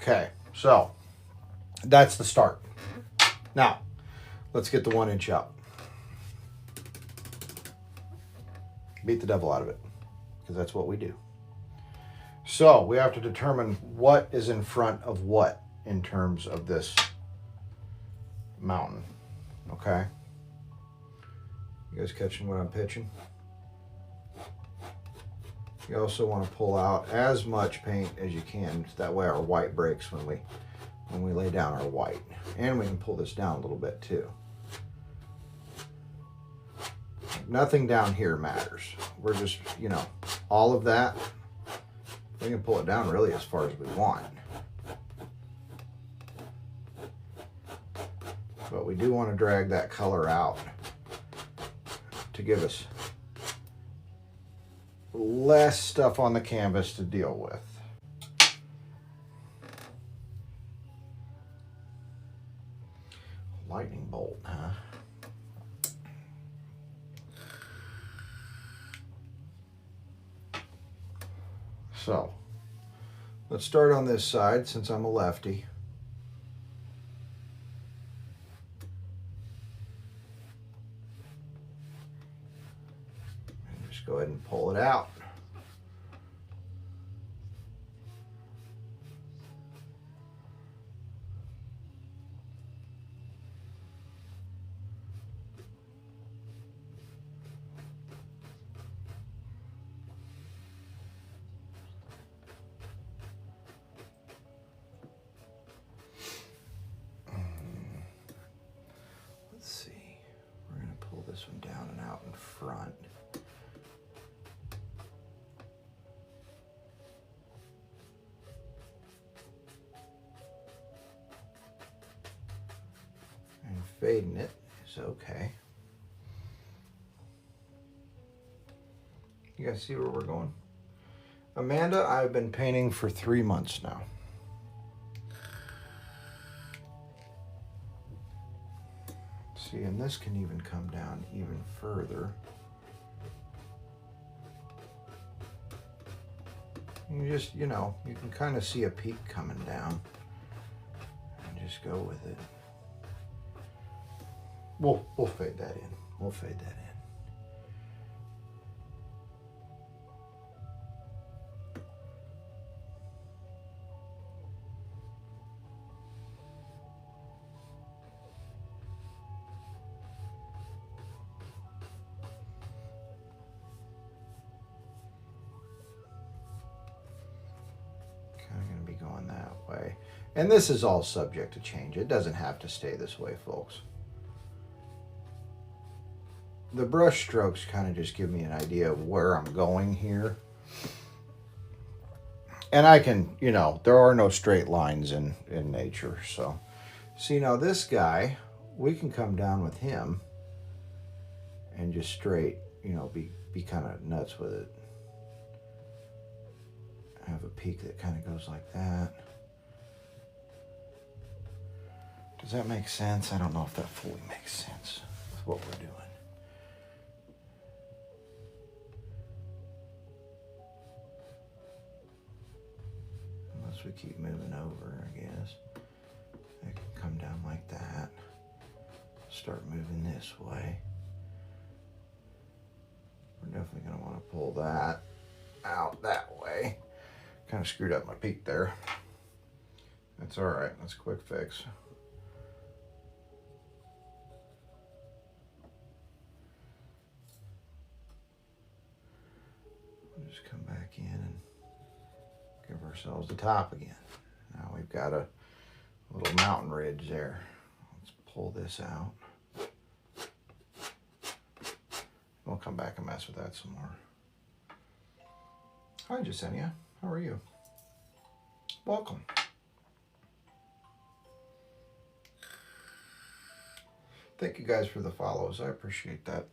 Okay, so that's the start. Now, let's get the 1 inch out. Beat the devil out of it, because that's what we do. So we have to determine what is in front of what in terms of this mountain, okay? You guys catching what I'm pitching? You also want to pull out as much paint as you can, so that way our white breaks when we lay down our white. And we can pull this down a little bit too. Nothing down here matters. We're just, you know, all of that, we can pull it down really as far as we want. But we do want to drag that color out to give us less stuff on the canvas to deal with. Lightning bolt, huh? So, let's start on this side since I'm a lefty. And just go ahead and pull it out. This one down and out in front. And fading it is okay. You guys see where we're going? Amanda, I've been painting for 3 months now. See, and this can even come down even further. You just, you know, you can kind of see a peak coming down and just go with it. We'll fade that in. We'll fade that in. Going that way. And this is all subject to change. It doesn't have to stay this way, folks. The brush strokes kind of just give me an idea of where I'm going here. And I can, you know, there are no straight lines in nature. So, see, now this guy, we can come down with him and just straight, you know, be kind of nuts with it. Have a peak that kind of goes like that. Does that make sense? I don't know if that fully makes sense with what we're doing. Unless we keep moving over, I guess. It can come down like that. Start moving this way. We're definitely going to want to pull that out that way. Kind of screwed up my peak there. It's all right. That's a quick fix. We'll just come back in and give ourselves the top again. Now we've got a little mountain ridge there. Let's pull this out. We'll come back and mess with that some more. Hi, Jasenia. How are you? Welcome. Thank you guys for the follows. I appreciate that.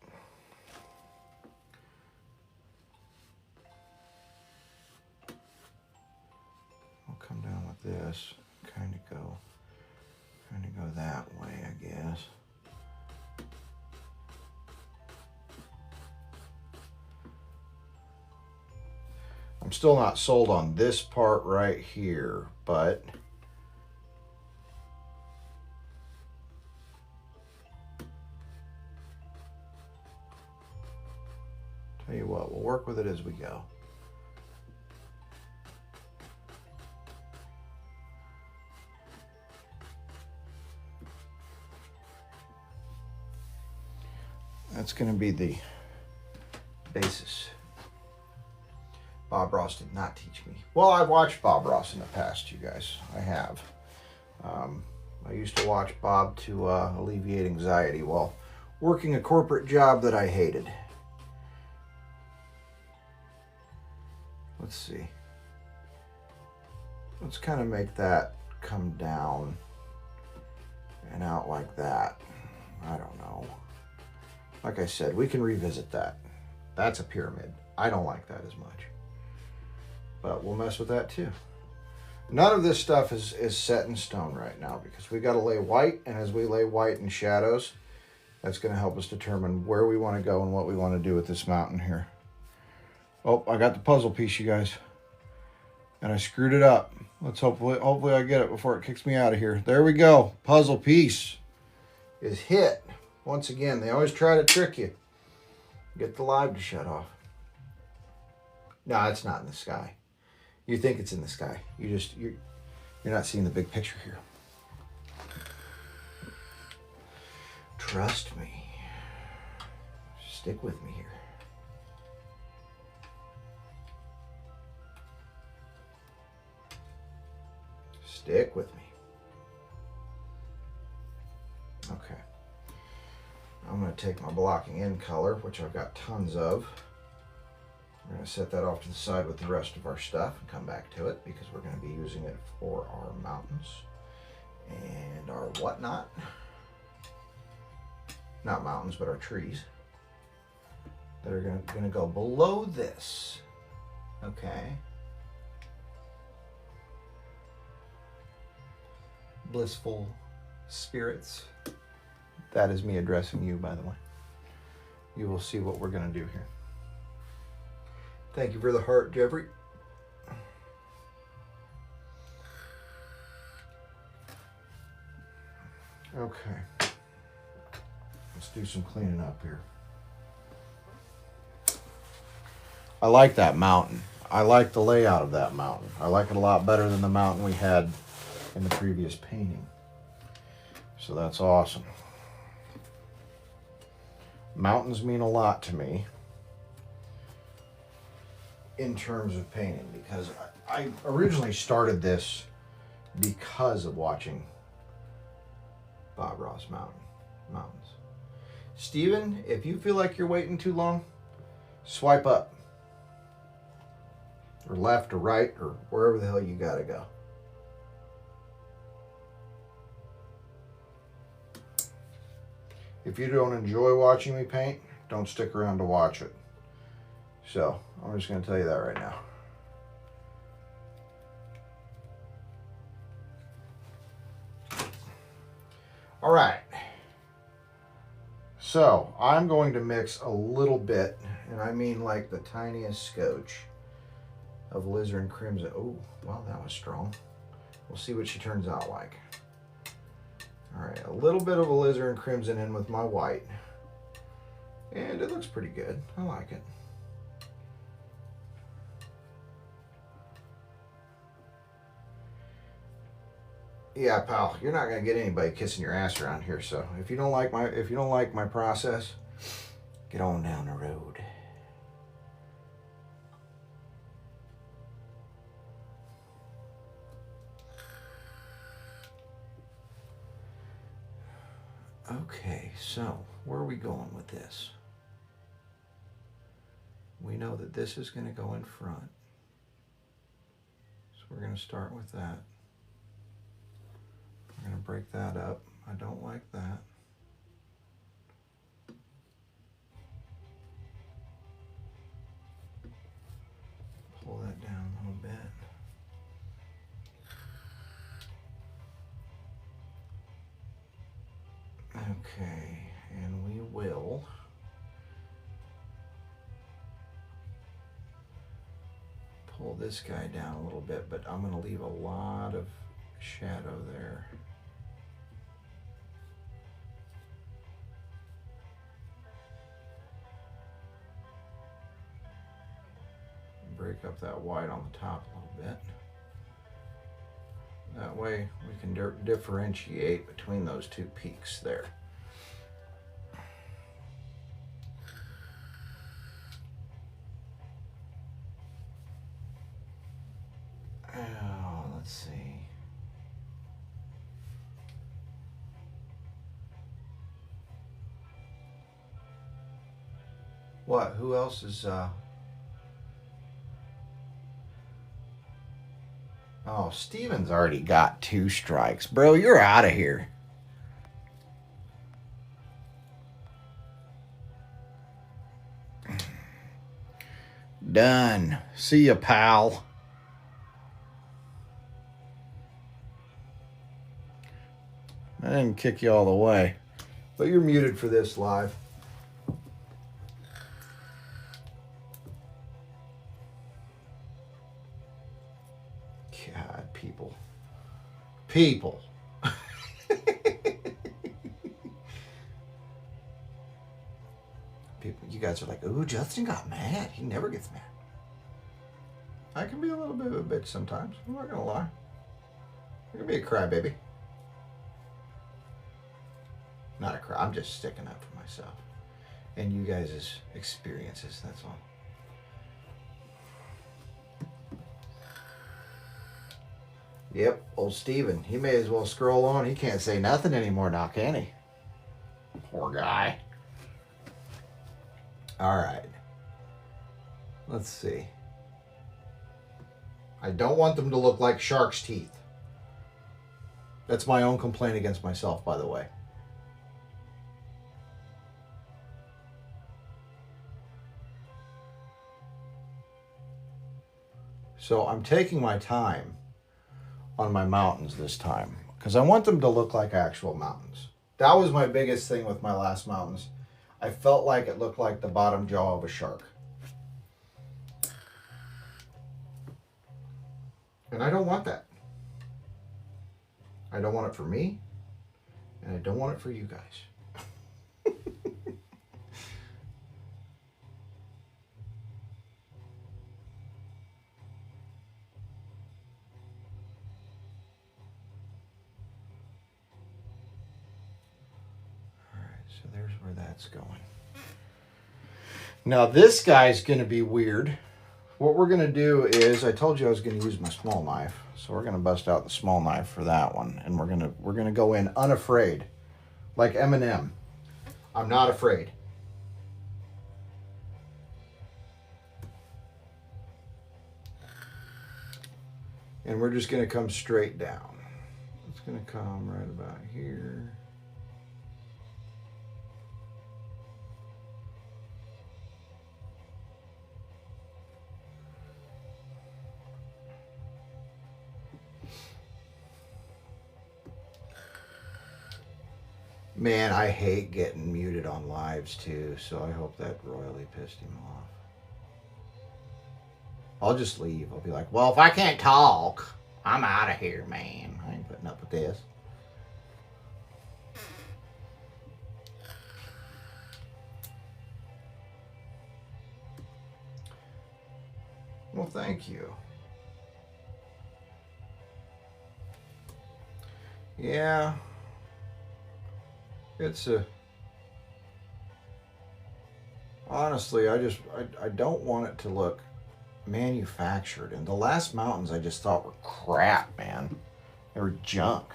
I'll come down with this. Kind of go that way, I guess. I'm still not sold on this part right here, but tell you what, we'll work with it as we go. That's going to be the basis. Bob Ross did not teach me. Well, I've watched Bob Ross in the past, you guys. I have. I used to watch Bob to alleviate anxiety while working a corporate job that I hated. Let's see. Let's kind of make that come down and out like that. I don't know. Like I said, we can revisit that. That's a pyramid. I don't like that as much. But we'll mess with that too. None of this stuff is set in stone right now because we got to lay white, and as we lay white and shadows, that's going to help us determine where we want to go and what we want to do with this mountain here. Oh, I got the puzzle piece, you guys. And I screwed it up. Let's hopefully I get it before it kicks me out of here. There we go. Puzzle piece is hit. Once again, they always try to trick you. Get the live to shut off. No, it's not in the sky. You think it's in the sky. You're not seeing the big picture here. Trust me. Stick with me here. Stick with me. Okay. I'm going to take my blocking in color, which I've got tons of. We're going to set that off to the side with the rest of our stuff and come back to it because we're going to be using it for our mountains and our whatnot. Not mountains, but our trees that are going to go below this. Okay. Blissful spirits. That is me addressing you, by the way. You will see what we're going to do here. Thank you for the heart, Jeffrey. Okay. Let's do some cleaning up here. I like that mountain. I like the layout of that mountain. I like it a lot better than the mountain we had in the previous painting. So that's awesome. Mountains mean a lot to me in terms of painting because I originally started this because of watching Bob Ross Mountains. Steven, if you feel like you're waiting too long, swipe up or left or right or wherever the hell you gotta go. If you don't enjoy watching me paint, don't stick around to watch it. So, I'm just going to tell you that right now. All right. So, I'm going to mix a little bit, and I mean like the tiniest scotch of alizarin crimson. Oh, well, that was strong. We'll see what she turns out like. All right, a little bit of alizarin crimson in with my white. And it looks pretty good. I like it. Yeah, pal, you're not gonna get anybody kissing your ass around here. So if you don't like my process, get on down the road. Okay, so where are we going with this? We know that this is going to go in front. So we're going to start with that. We're going to break that up. I don't like that. Pull that down a little bit. Okay, and we will pull this guy down a little bit, but I'm going to leave a lot of shadow there. Break up that white on the top a little bit. That way we can differentiate between those two peaks there. Oh, let's see. What? Who else is Oh, Steven's already got 2 strikes. Bro, you're out of here. Done. See ya, pal. I didn't kick you all the way, but you're muted for this live. God, people. People. People, you guys are like, ooh, Justin got mad. He never gets mad. I can be a little bit of a bitch sometimes. I'm not gonna lie. I can be a crybaby. Not a cry. I'm just sticking up for myself and you guys' experiences. That's all. Yep, old Steven. He may as well scroll on. He can't say nothing anymore now, can he? Poor guy. All right. Let's see. I don't want them to look like shark's teeth. That's my own complaint against myself, by the way. So I'm taking my time on my mountains this time because I want them to look like actual mountains. That was my biggest thing with my last mountains. I felt like it looked like the bottom jaw of a shark. And I don't want that. I don't want it for me, and I don't want it for you guys. So there's where that's going. Now this guy's going to be weird. What we're going to do is, I told you I was going to use my small knife, so we're going to bust out the small knife for that one, and we're going to go in unafraid, like Eminem. I'm not afraid. And we're just going to come straight down. It's going to come right about here. Man, I hate getting muted on lives too, so I hope that royally pissed him off. I'll just leave. I'll be like, well, if I can't talk, I'm out of here, man. I ain't putting up with this. Well, thank you. Yeah, it's a honestly, I don't want it to look manufactured. And the last mountains I just thought were crap, man. They were junk.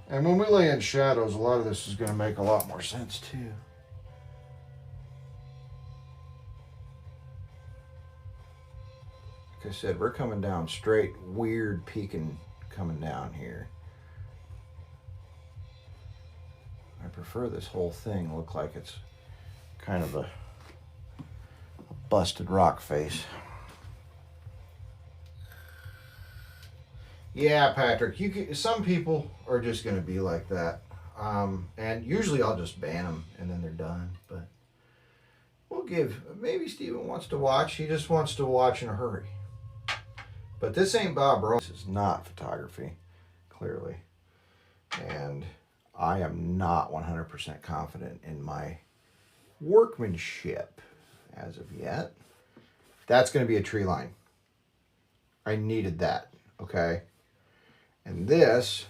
And when we lay in shadows, a lot of this is going to make a lot more sense too. Like I said, we're coming down straight, weird peaking coming down here. I prefer this whole thing look like it's kind of a busted rock face. Yeah, Patrick, some people are just going to be like that. And usually I'll just ban them and then they're done. But we'll give, maybe Steven wants to watch. He just wants to watch in a hurry. But this ain't Bob Ross. This is not photography, clearly. And I am not 100% confident in my workmanship as of yet. That's going to be a tree line. I needed that, okay? And this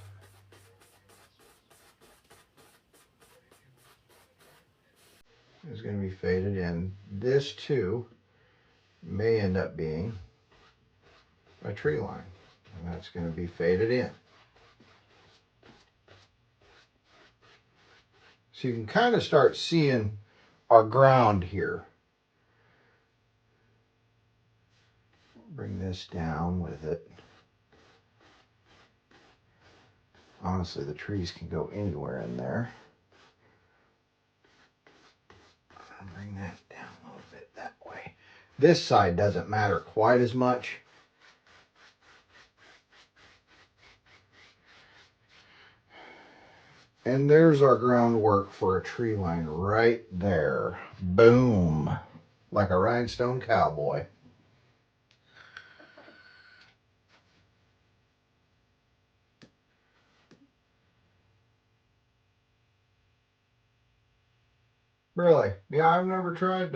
is going to be faded in. This too may end up being a tree line. And that's going to be faded in. So you can kind of start seeing our ground here. Bring this down with it. Honestly, the trees can go anywhere in there. I'll bring that down a little bit that way. This side doesn't matter quite as much. And there's our groundwork for a tree line right there. Boom. Like a rhinestone cowboy. Really? Yeah, I've never tried.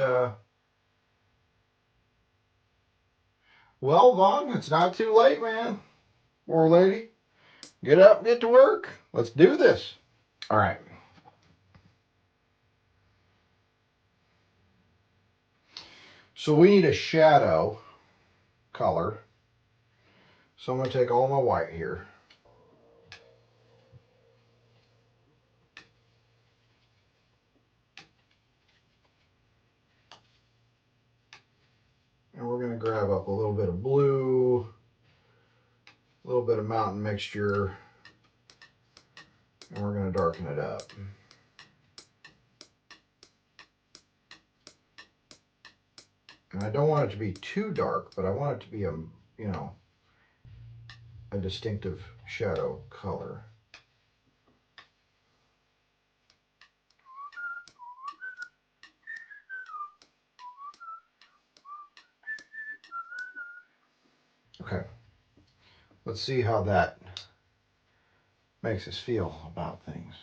Well, Vaughn, it's not too late, man. Or lady. Get up and get to work. Let's do this. All right. So we need a shadow color. So I'm going to take all my white here. And we're going to grab up a little bit of blue, a little bit of mountain mixture, and we're going to darken it up. And I don't want it to be too dark, but I want it to be a, you know, a distinctive shadow color. Okay. Let's see how that makes us feel about things.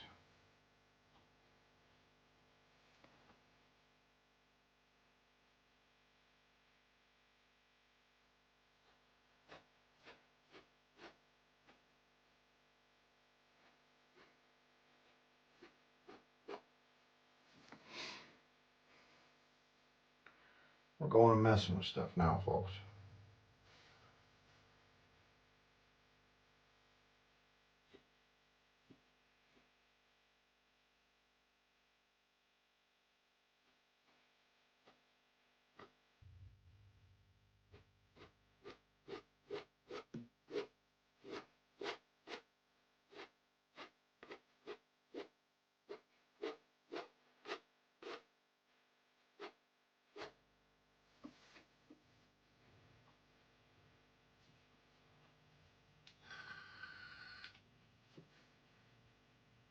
We're going and messing with stuff now, folks.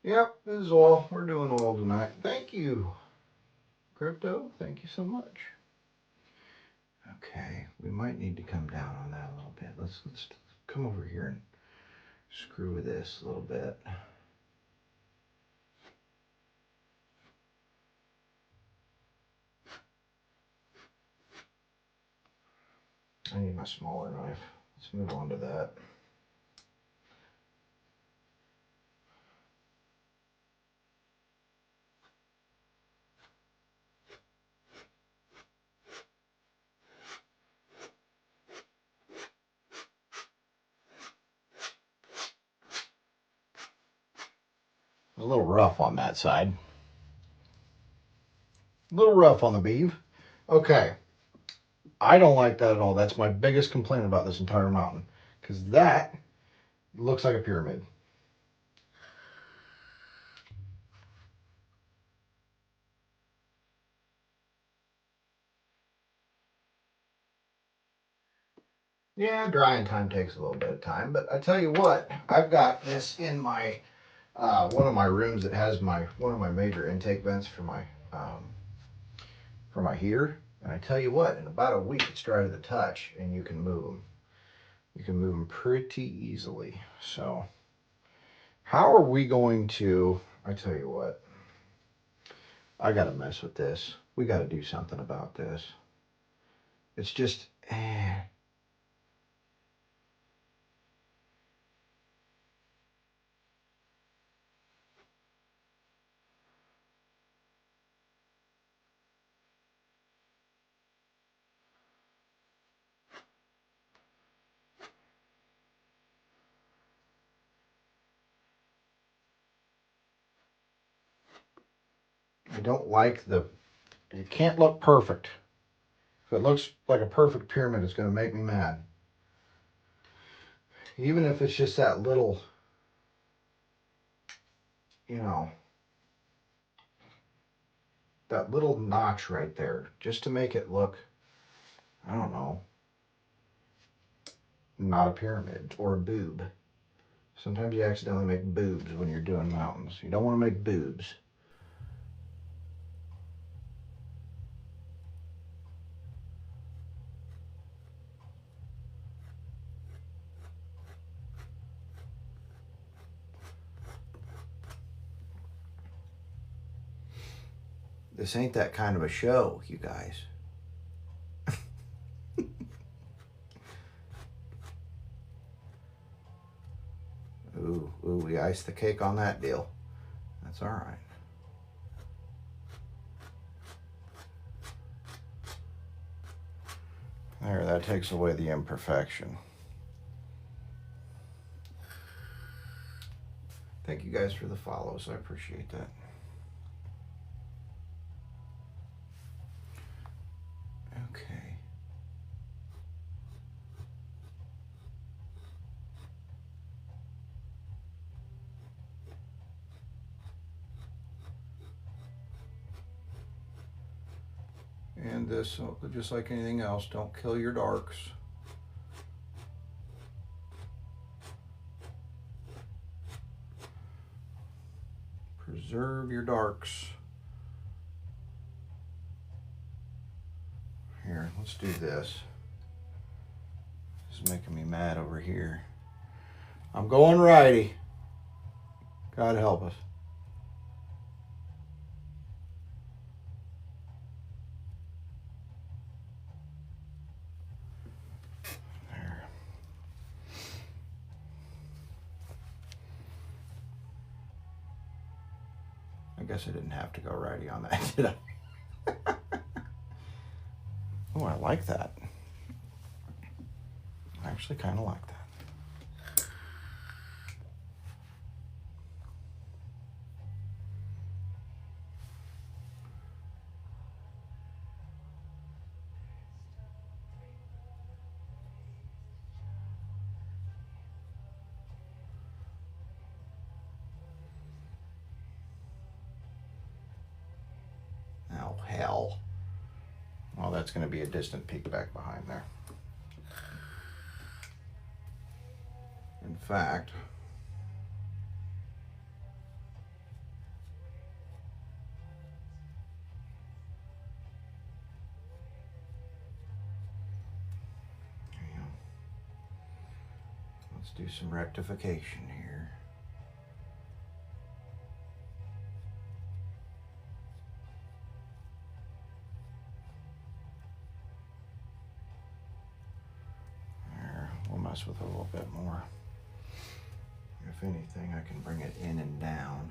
Yep, this is oil. We're doing oil tonight. Thank you, Crypto. Thank you so much. Okay, we might need to come down on that a little bit. Let's come over here and screw with this a little bit. I need my smaller knife. Let's move on to that. A little rough on that side. A little rough on the beeve. Okay. I don't like that at all. That's my biggest complaint about this entire mountain. Because that looks like a pyramid. Yeah, drying time takes a little bit of time, but I tell you what, I've got this in my one of my rooms that has one of my major intake vents for my heater, and I tell you what, in about a week it's dry to the touch, and you can move them. You can move them pretty easily. So, how are we going to? I tell you what, I got to mess with this. We got to do something about this. It's just. I don't like it can't look perfect. If it looks like a perfect pyramid, it's going to make me mad. Even if it's just that little, you know, that little notch right there, just to make it look, I don't know, not a pyramid or a boob. Sometimes you accidentally make boobs when you're doing mountains. You don't want to make boobs. This ain't that kind of a show, you guys. Ooh, we iced the cake on that deal. That's all right. There, that takes away the imperfection. Thank you guys for the follows. I appreciate that. Okay. And this, just like anything else, don't kill your darks. Preserve your darks. Here, let's do this. This is making me mad over here. I'm going righty. God help us. There. I guess I didn't have to go righty on that, did I? Oh, I like that. I actually kind of like that. Oh, hell. Well, that's going to be a distant peak back behind there. In fact, let's do some rectification here. There, we'll mess with it a little bit more. If anything, I can bring it in and down.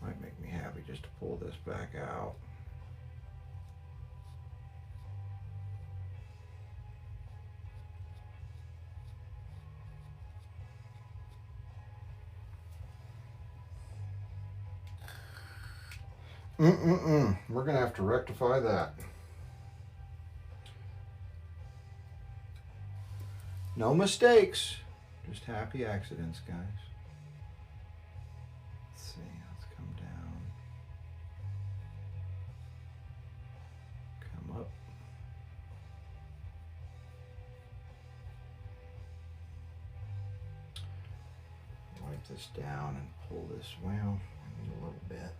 Might make me happy just to pull this back out. We're gonna have to rectify that. No mistakes, just happy accidents, guys. Let's see, let's come down. Come up. Wipe this down and pull this. Well, I need a little bit.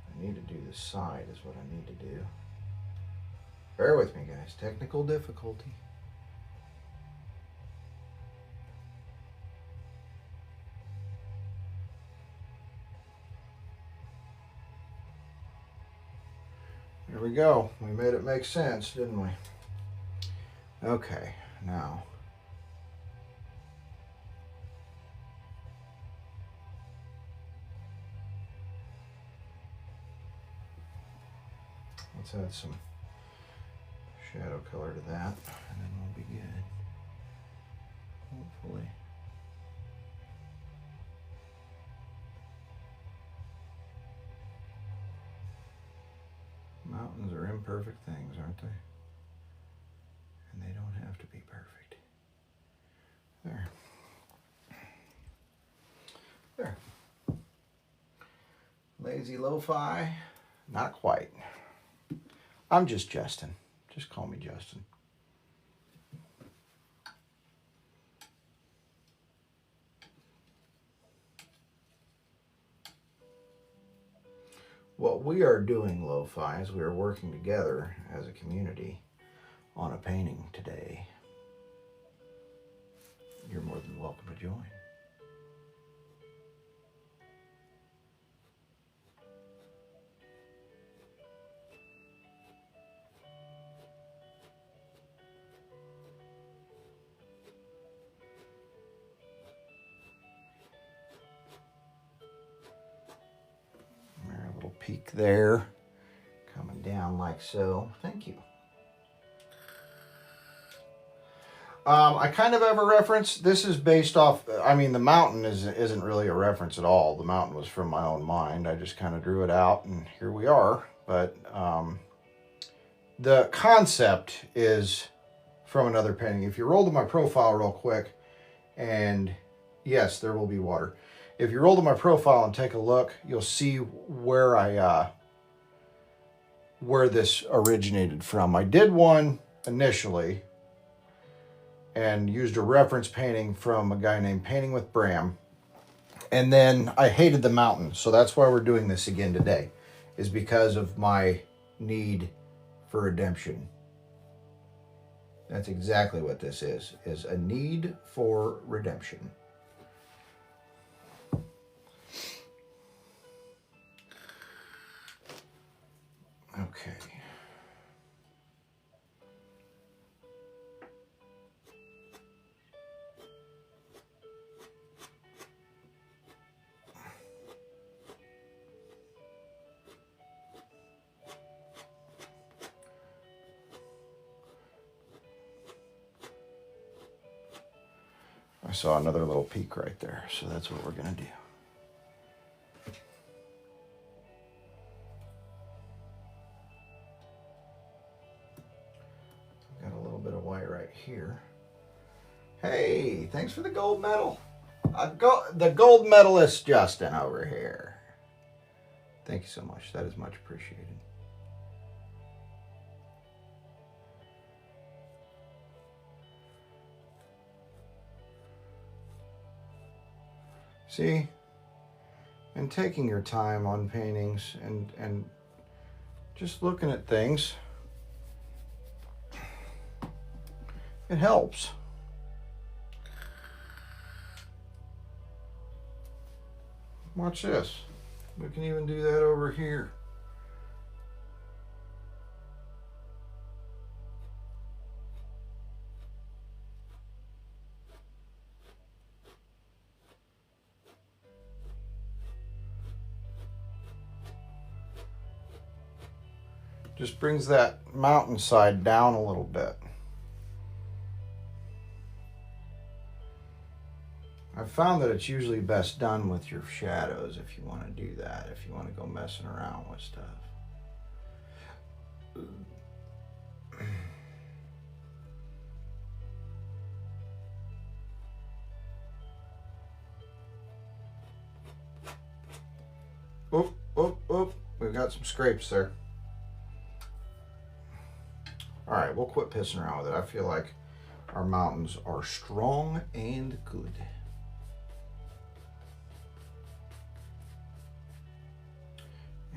I need to do this side is what I need to do. Bear with me, guys. Technical difficulty. There we go. We made it make sense, didn't we? Okay, now. Let's add some shadow color to that, and then we'll be good. Hopefully. Mountains are imperfect things, aren't they? And they don't have to be perfect. There. There. Lazy lo-fi? Not quite. I'm just Justin. Just call me Justin. What we are doing, lo-fi, is we are working together as a community on a painting today. You're more than welcome to join. Peak there, coming down like so. Thank you. I kind of have a reference. This is based off, I mean, the mountain isn't really a reference at all. The mountain was from my own mind. I just kind of drew it out, and here we are. But the concept is from another painting. If you roll to my profile real quick, and yes, there will be water. If you roll to my profile and take a look, you'll see where where this originated from. I did one initially and used a reference painting from a guy named Painting with Bram. And then I hated the mountain. So that's why we're doing this again today, is because of my need for redemption. That's exactly what this is a need for redemption. Okay. I saw another little peak right there, so that's what we're going to do. Here. Hey, thanks for the gold medal. The gold medalist Justin over here. Thank you so much. That is much appreciated. See, and taking your time on paintings and just looking at things, it helps. Watch this. We can even do that over here. Just brings that mountainside down a little bit. I I found that it's usually best done with your shadows if you want to do that, if you want to go messing around with stuff. Oop, oop, oop. We've got some scrapes there. All right, we'll quit pissing around with it. I feel like our mountains are strong and good.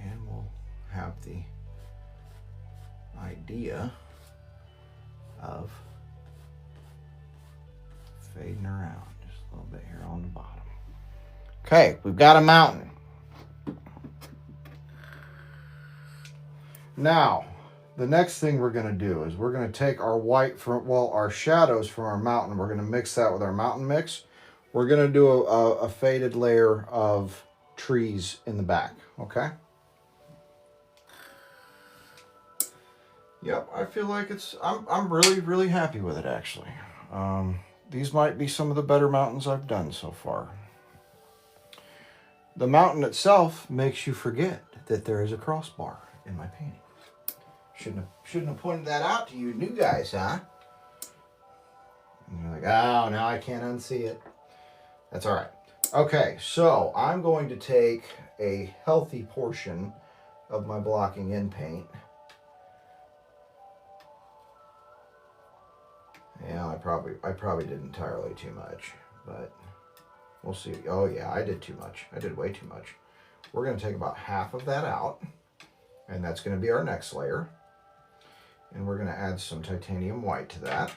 And we'll have the idea of fading around just a little bit here on the bottom. Okay, we've got a mountain. Now, the next thing we're going to do is we're going to take our white from, well, our shadows from our mountain. We're going to mix that with our mountain mix. We're going to do a faded layer of trees in the back, okay? Yep, I feel like I'm really, really happy with it, actually. These might be some of the better mountains I've done so far. The mountain itself makes you forget that there is a crossbar in my painting. Shouldn't have pointed that out to you new guys, huh? And you're like, oh, now I can't unsee it. That's all right. Okay, so I'm going to take a healthy portion of my blocking in paint. Yeah, I probably did entirely too much, but we'll see. Oh yeah, I did too much. I did way too much. We're going to take about half of that out, and that's going to be our next layer. And we're going to add some titanium white to that.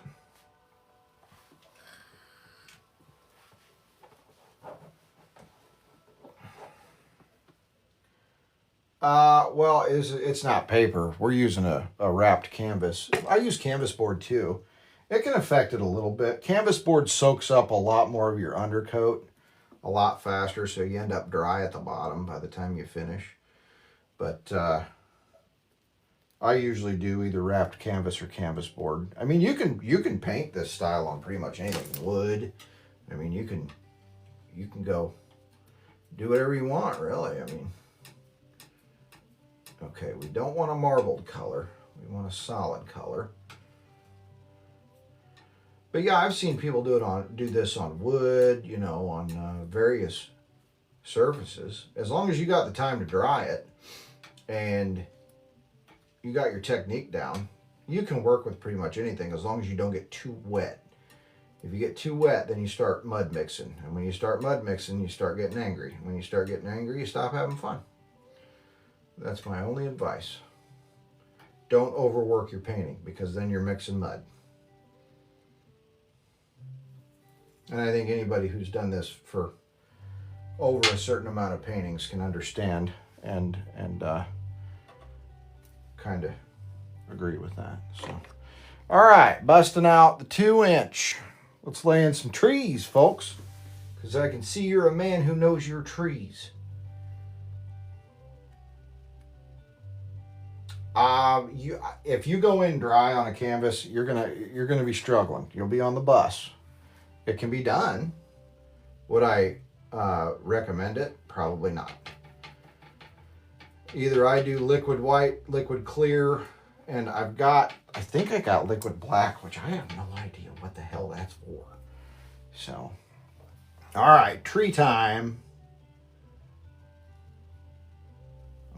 Well, it's not paper. We're using a wrapped canvas. I use canvas board too. It can affect it a little bit. Canvas board soaks up a lot more of your undercoat a lot faster, so you end up dry at the bottom by the time you finish. But I usually do either wrapped canvas or canvas board. I mean, you can paint this style on pretty much anything. Wood. I mean, you can go do whatever you want, really. I mean, okay, we don't want a marbled color. We want a solid color. But yeah, I've seen people do this on wood, you know, on various surfaces. As long as you got the time to dry it and you got your technique down, you can work with pretty much anything as long as you don't get too wet. If you get too wet, then you start mud mixing. And when you start mud mixing, you start getting angry. When you start getting angry, you stop having fun. That's my only advice. Don't overwork your painting because then you're mixing mud. And I think anybody who's done this for over a certain amount of paintings can understand and kind of agree with that. So, all right, busting out the 2-inch. Let's lay in some trees, folks, because I can see you're a man who knows your trees. If you go in dry on a canvas, you're gonna be struggling. You'll be on the bus. It can be done. Would I recommend it? Probably not. Either I do liquid white, liquid clear, and I think I got liquid black, which I have no idea what the hell that's for. So, all right, tree time.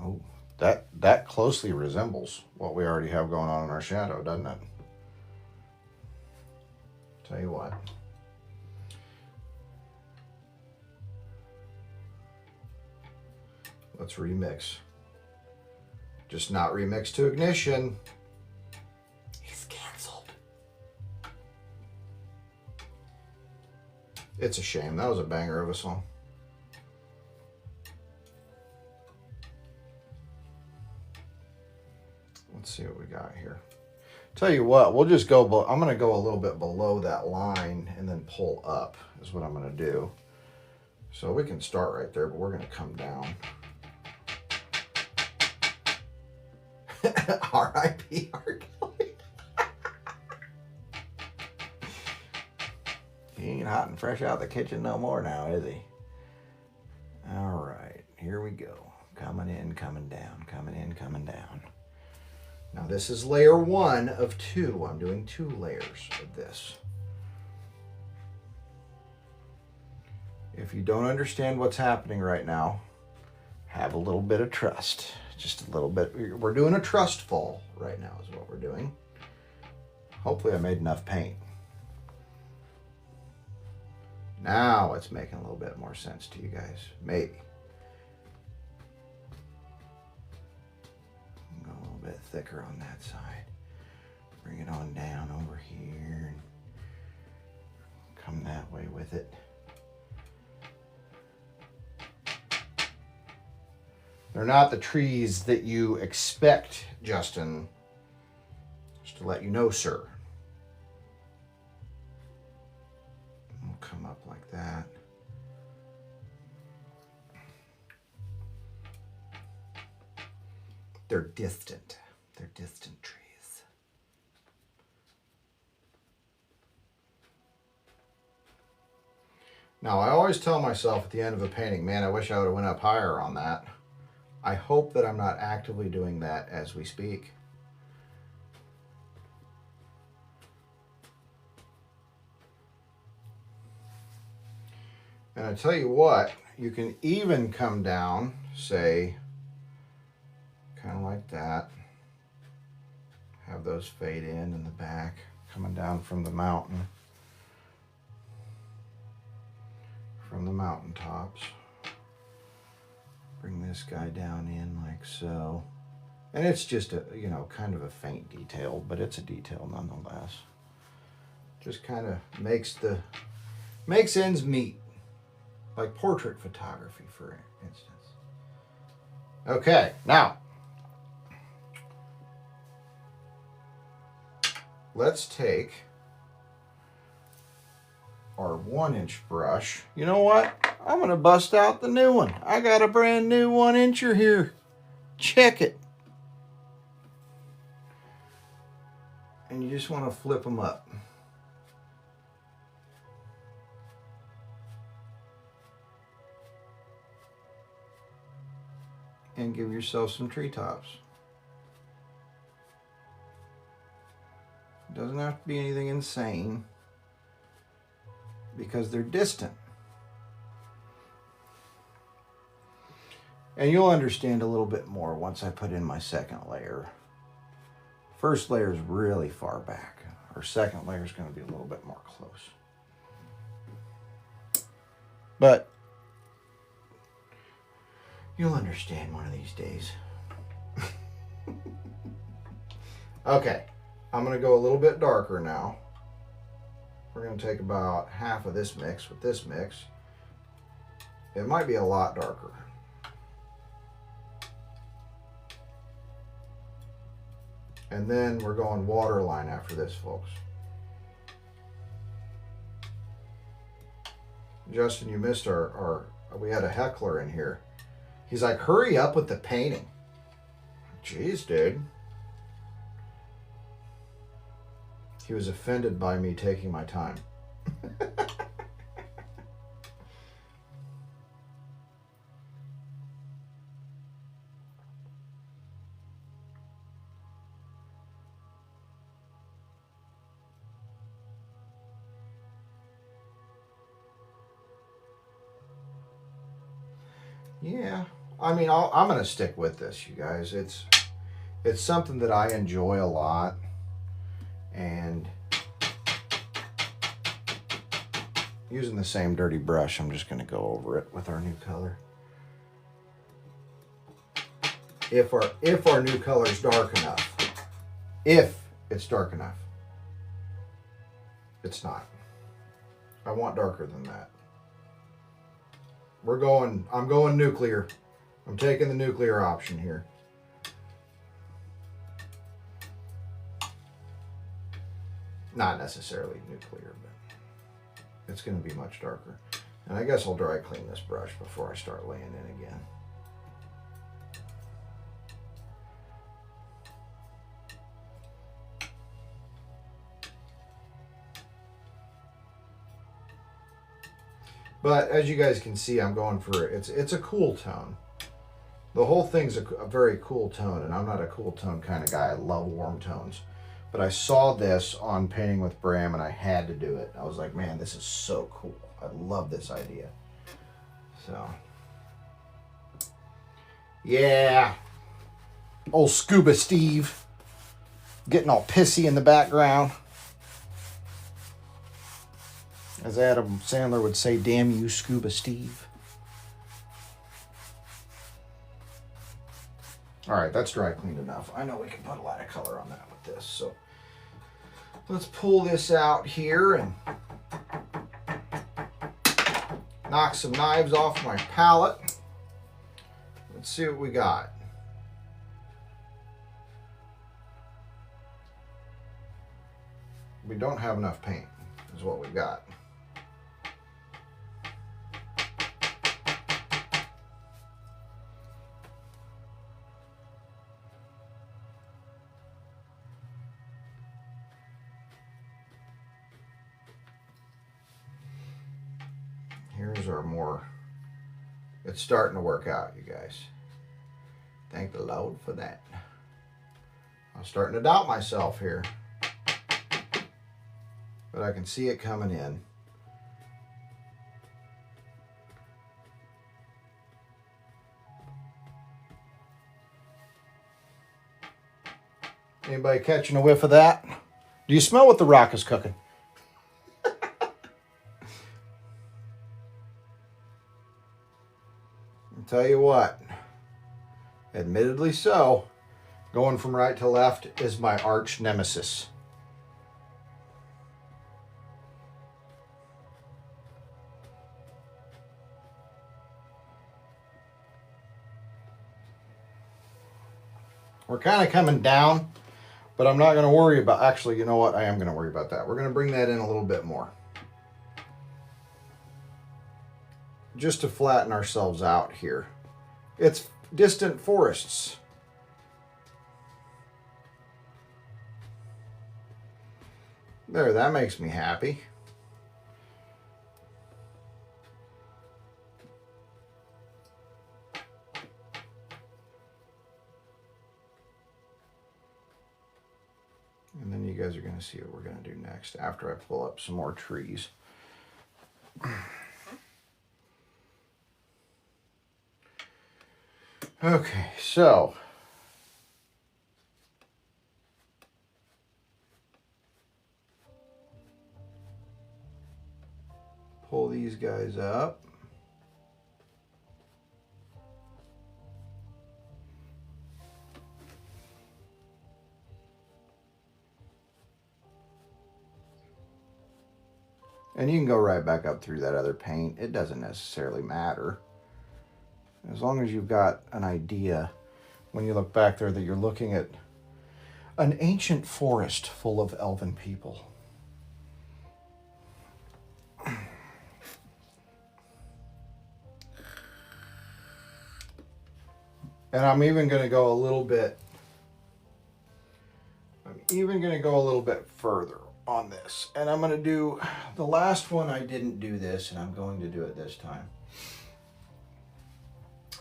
Oh, that closely resembles what we already have going on in our shadow, doesn't it? Tell you what. Let's remix. Just not remix to ignition. He's canceled. It's a shame. That was a banger of a song. Let's see what we got here. Tell you what, we'll just go, I'm going to go a little bit below that line and then pull up is what I'm going to do. So we can start right there, but we're going to come down. R.I.P. R. Kelly. He ain't hot and fresh out of the kitchen no more now, is he? All right, here we go. Coming in, coming down, coming in, coming down. Now this is layer 1 of 2. I'm doing 2 layers of this. If you don't understand what's happening right now, have a little bit of trust. Just a little bit. We're doing a trust fall right now is what we're doing. Hopefully I made enough paint. Now it's making a little bit more sense to you guys. Maybe. Go a little bit thicker on that side. Bring it on down over here. And come that way with it. They're not the trees that you expect, Justin. Just to let you know, sir. We'll come up like that. They're distant. They're distant trees. Now, I always tell myself at the end of a painting, man, I wish I would have went up higher on that. I hope that I'm not actively doing that as we speak. And I tell you what, you can even come down, say, kind of like that. Have those fade in the back, coming down from the mountain, from the mountaintops. Bring this guy down in like so. And it's just a, you know, kind of a faint detail, but it's a detail nonetheless. Just kind of makes ends meet. Like portrait photography, for instance. Okay, now let's take our 1-inch brush. You know what? I'm gonna bust out the new one. I got a brand new 1-incher here. Check it. And you just want to flip them up. And give yourself some treetops. It doesn't have to be anything insane because they're distant. And you'll understand a little bit more once I put in my second layer. First layer is really far back. Our second layer is going to be a little bit more close. But you'll understand one of these days. Okay, I'm going to go a little bit darker now. We're going to take about half of this mix with this mix. It might be a lot darker. And then we're going waterline after this, folks. Justin, you missed we had a heckler in here. He's like, hurry up with the painting. Jeez, dude. He was offended by me taking my time. Yeah, I mean, I'm going to stick with this, you guys. It's something that I enjoy a lot. And using the same dirty brush, I'm just going to go over it with our new color. If our new color is dark enough. If it's dark enough. It's not. I want darker than that. I'm going nuclear. I'm taking the nuclear option here. Not necessarily nuclear, but it's going to be much darker. And I guess I'll dry clean this brush before I start laying in again. But as you guys can see, I'm going for it's a cool tone. The whole thing's a very cool tone, and I'm not a cool tone kind of guy. I love warm tones. But I saw this on Painting with Bram, and I had to do it. I was like, man, this is so cool. I love this idea. So, yeah. Old Scuba Steve getting all pissy in the background. As Adam Sandler would say, damn you, Scuba Steve. All right, that's dry cleaned enough. I know we can put a lot of color on that with this. So let's pull this out here and knock some knives off my palette. Let's see what we got. We don't have enough paint, is what we got. Here's our more, it's starting to work out, you guys. Thank the Lord for that. I'm starting to doubt myself here, but I can see it coming in. Anybody catching a whiff of that? Do you smell what the rock is cooking? Tell you what, admittedly so, going from right to left is my arch nemesis. We're kind of coming down, but I'm not going to worry about, actually, you know what? I am going to worry about that. We're going to bring that in a little bit more, just to flatten ourselves out here. It's distant forests. There, that makes me happy. And then you guys are going to see what we're going to do next after I pull up some more trees. Okay, so pull these guys up. And you can go right back up through that other paint. It doesn't necessarily matter. As long as you've got an idea when you look back there that you're looking at an ancient forest full of elven people. And I'm even going to go a little bit, further on this. And I'm going to do, the last one I didn't do this, and I'm going to do it this time.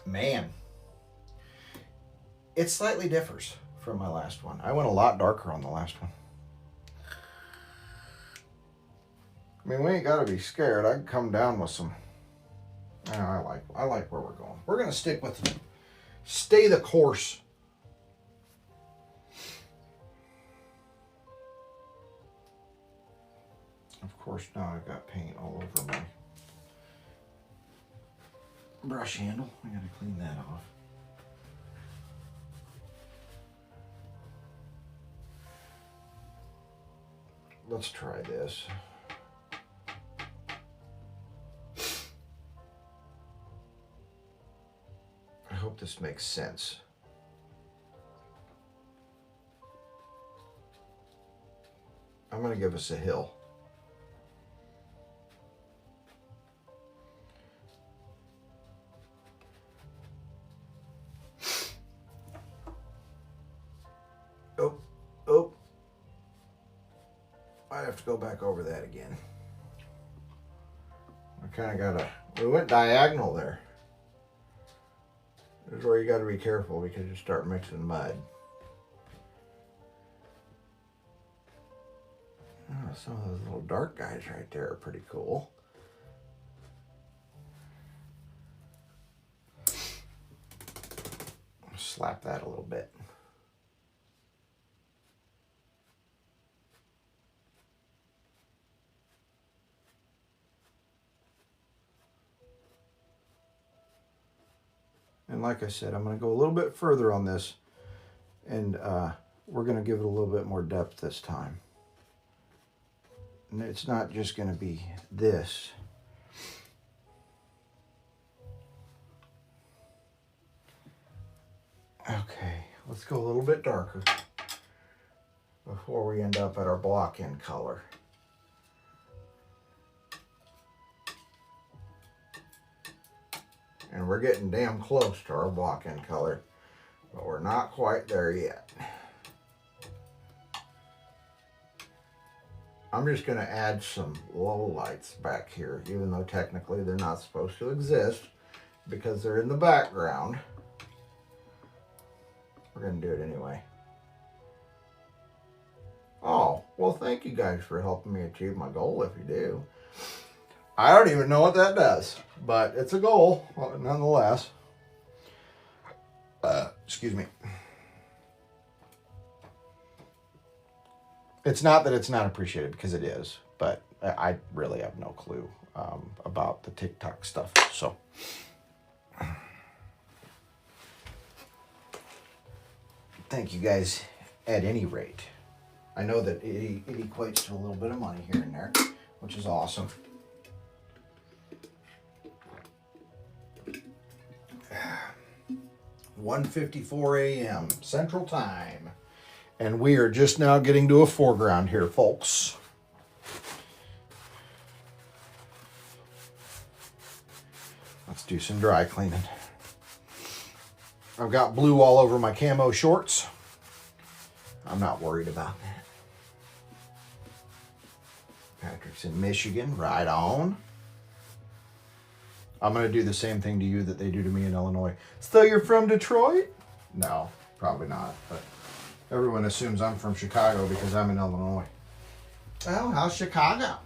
Man, it slightly differs from my last one. I went a lot darker on the last one. I mean, we ain't got to be scared. I can come down with some. I like where we're going. We're going to stick with it. Stay the course. Of course, now I've got paint all over my brush handle. I gotta clean that off. Let's try this. I hope this makes sense. I'm gonna give us a hill. Oh, I have to go back over that again. I kind of we went diagonal there. This is where you got to be careful because you start mixing mud. Oh, some of those little dark guys right there are pretty cool. Slap that a little bit. And like I said, I'm going to go a little bit further on this, and we're going to give it a little bit more depth this time. And it's not just going to be this. Okay, let's go a little bit darker before we end up at our block end color. And we're getting damn close to our block end color, but we're not quite there yet. I'm just going to add some low lights back here, even though technically they're not supposed to exist because they're in the background. We're going to do it anyway. Oh, well, thank you guys for helping me achieve my goal if you do. I don't even know what that does, but it's a goal nonetheless. Excuse me. It's not that it's not appreciated, because it is, but I really have no clue about the TikTok stuff. So, thank you guys at any rate. I know that it equates to a little bit of money here and there, which is awesome. $1:54 a.m. Central Time. And we are just now getting to a foreground here, folks. Let's do some dry cleaning. I've got blue all over my camo shorts. I'm not worried about that. Patrick's in Michigan, right on. I'm going to do the same thing to you that they do to me in Illinois. So you're from Detroit? No, probably not. But everyone assumes I'm from Chicago because I'm in Illinois. Well, how's Chicago?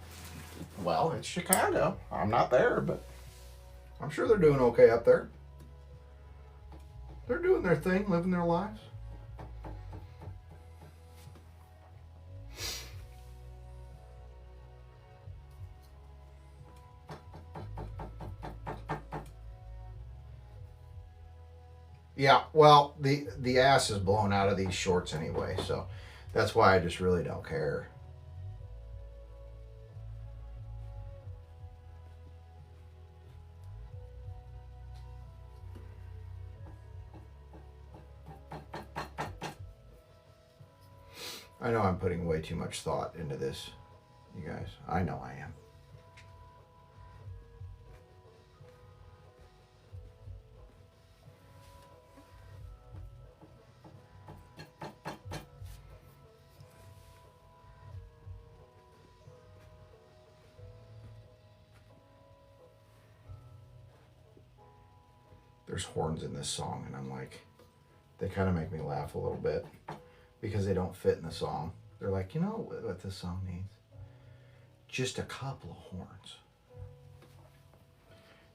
Well, it's Chicago. I'm not there, but I'm sure they're doing okay up there. They're doing their thing, living their lives. Yeah, well, the ass is blown out of these shorts anyway, so that's why I just really don't care. I know I'm putting way too much thought into this, you guys. I know I am. There's horns in this song, and I'm like, they kind of make me laugh a little bit because they don't fit in the song. They're like, you know what this song needs? Just a couple of horns.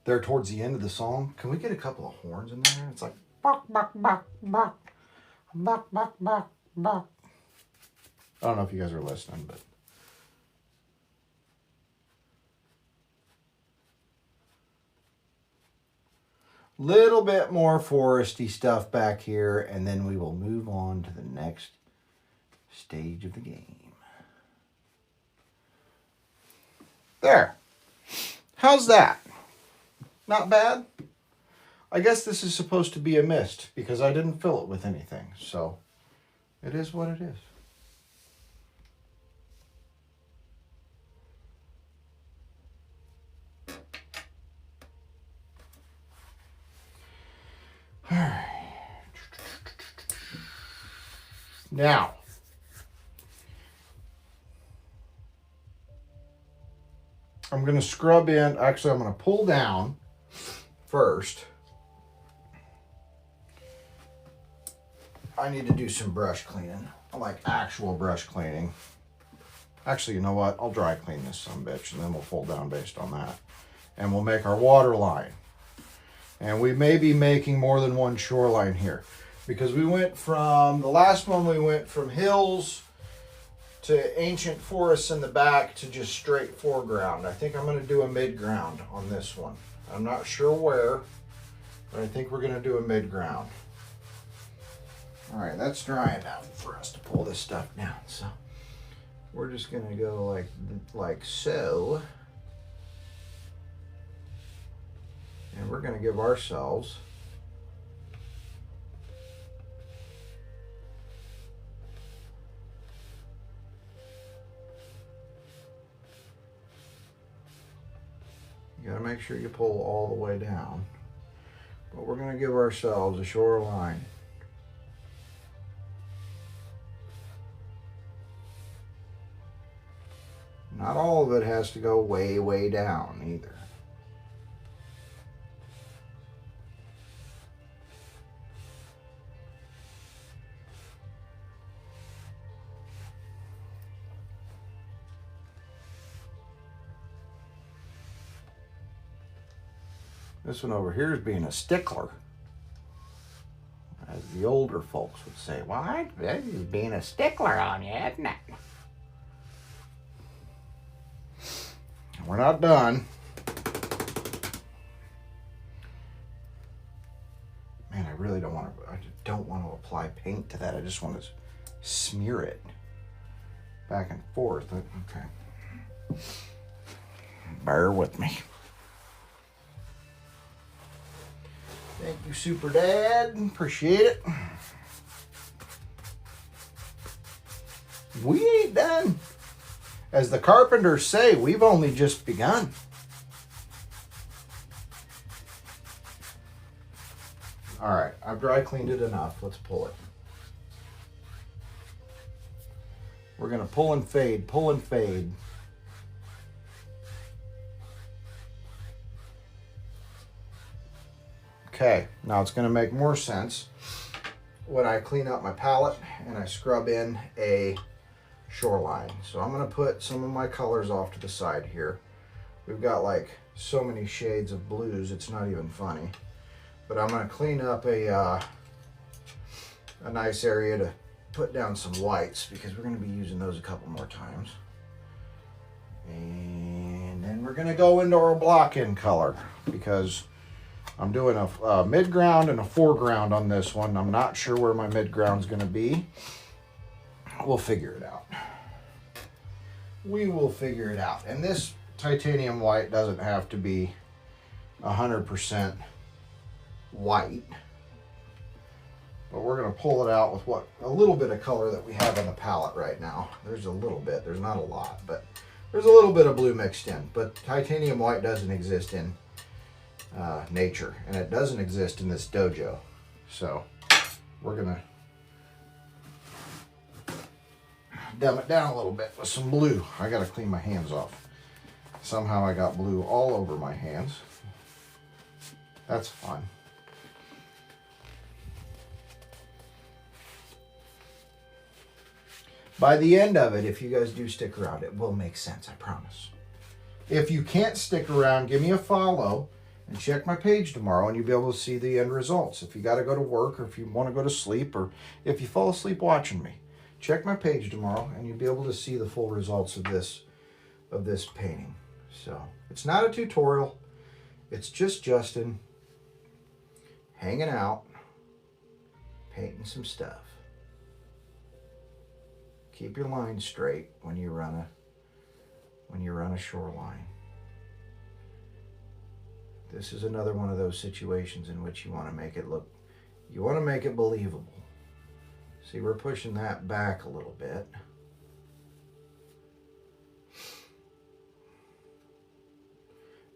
There towards the end of the song, can we get a couple of horns in there? It's like, buck, buck, buck, buck, buck, buck, buck, buck. I don't know if you guys are listening, but little bit more foresty stuff back here, and then we will move on to the next stage of the game. There. How's that? Not bad? I guess this is supposed to be a mist because I didn't fill it with anything, so it is what it is. All right. Now, I'm I'm going to scrub in. Actually, I'm going to pull down first. I need to do some brush cleaning. I like actual brush cleaning. Actually, you know what? I'll dry clean this sumbitch, and then we'll pull down based on that. And we'll make our water line. And we may be making more than one shoreline here. Because we went from, the last one we went from hills to ancient forests in the back to just straight foreground. I think I'm going to do a mid-ground on this one. I'm not sure where, but I think we're going to do a mid-ground. All right, that's dry enough for us to pull this stuff down. So we're just going to go like so. And we're going to give ourselves you got to make sure you pull all the way down. But we're going to give ourselves a shoreline. Not all of it has to go way, way down either. This one over here is being a stickler. As the older folks would say, well, this is being a stickler on you, isn't it? We're not done. Man, I really don't want to, I don't want to apply paint to that. I just want to smear it back and forth. Okay. Bear with me. Thank you, Super Dad. Appreciate it. We ain't done. As the carpenters say, we've only just begun. All right, I've dry cleaned it enough. Let's pull it. We're going to pull and fade, pull and fade. Okay, now it's going to make more sense when I clean up my palette and I scrub in a shoreline. So I'm going to put some of my colors off to the side here. We've got like so many shades of blues, it's not even funny. But I'm going to clean up a nice area to put down some whites because we're going to be using those a couple more times. And then we're going to go into our block-in color because I'm doing a mid-ground and a foreground on this one. I'm not sure where my mid-ground's going to be. We'll figure it out. We will figure it out. And this titanium white doesn't have to be 100% white. But we're going to pull it out with a little bit of color that we have on the palette right now. There's a little bit. There's not a lot, but there's a little bit of blue mixed in. But titanium white doesn't exist in nature, and it doesn't exist in this dojo. So we're going to dumb it down a little bit with some blue. I got to clean my hands off. Somehow I got blue all over my hands. That's fun. By the end of it, if you guys do stick around, it will make sense, I promise. If you can't stick around, give me a follow and check my page tomorrow and you'll be able to see the end results. If you got to go to work or if you want to go to sleep or if you fall asleep watching me, check my page tomorrow and you'll be able to see the full results of this painting. So it's not a tutorial. It's just Justin hanging out, painting some stuff. Keep your line straight when you run a shoreline. This is another one of those situations in which you want to make it believable. See, we're pushing that back a little bit.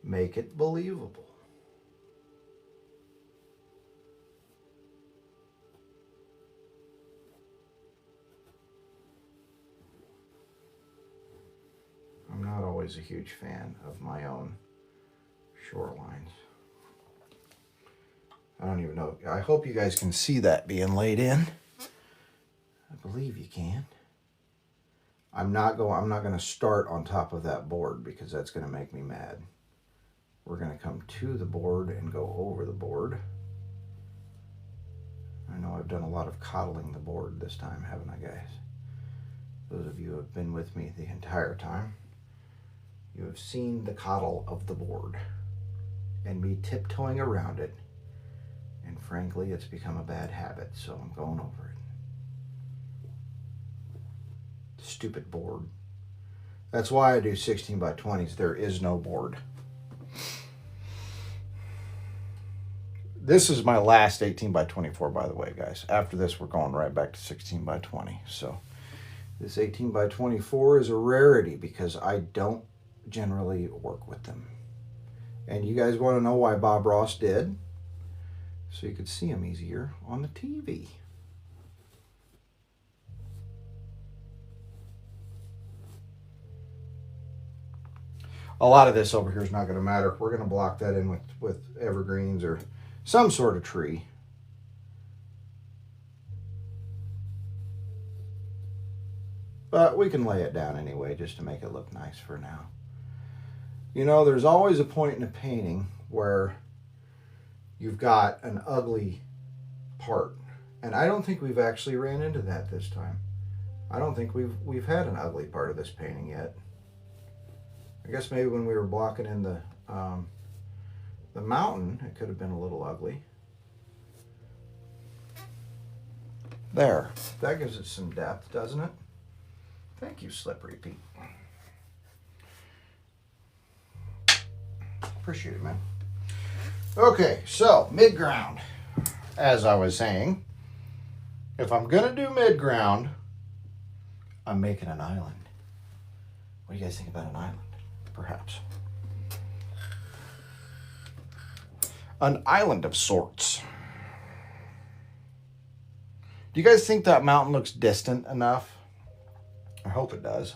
Make it believable. I'm not always always a huge fan of my own shorelines. I don't even know. I hope you guys can see that being laid in. I believe you can. I'm not going to start on top of that board because that's going to make me mad. We're going to come to the board and go over the board. I know I've done a lot of coddling the board this time, haven't I, guys? Those of you who have been with me the entire time, you have seen the coddle of the board and me tiptoeing around it. And frankly, it's become a bad habit, so I'm going over it. Stupid board. That's why I do 16 by 20s. There is no board. This is my last 18 by 24, by the way, guys. After this, we're going right back to 16 by 20. So this 18 by 24 is a rarity because I don't generally work with them. And you guys want to know why Bob Ross did? So you could see him easier on the TV. A lot of this over here is not going to matter. We're going to block that in with evergreens or some sort of tree. But we can lay it down anyway just to make it look nice for now. You know, there's always a point in a painting where you've got an ugly part. And I don't think we've actually ran into that this time. I don't think we've had an ugly part of this painting yet. I guess maybe when we were blocking in the mountain, it could have been a little ugly. There. That gives it some depth, doesn't it? Thank you, Slippery Pete. Appreciate it, man. Okay, so mid-ground. As I was saying, if I'm going to do mid-ground, I'm making an island. What do you guys think about an island? Perhaps. An island of sorts. Do you guys think that mountain looks distant enough? I hope it does.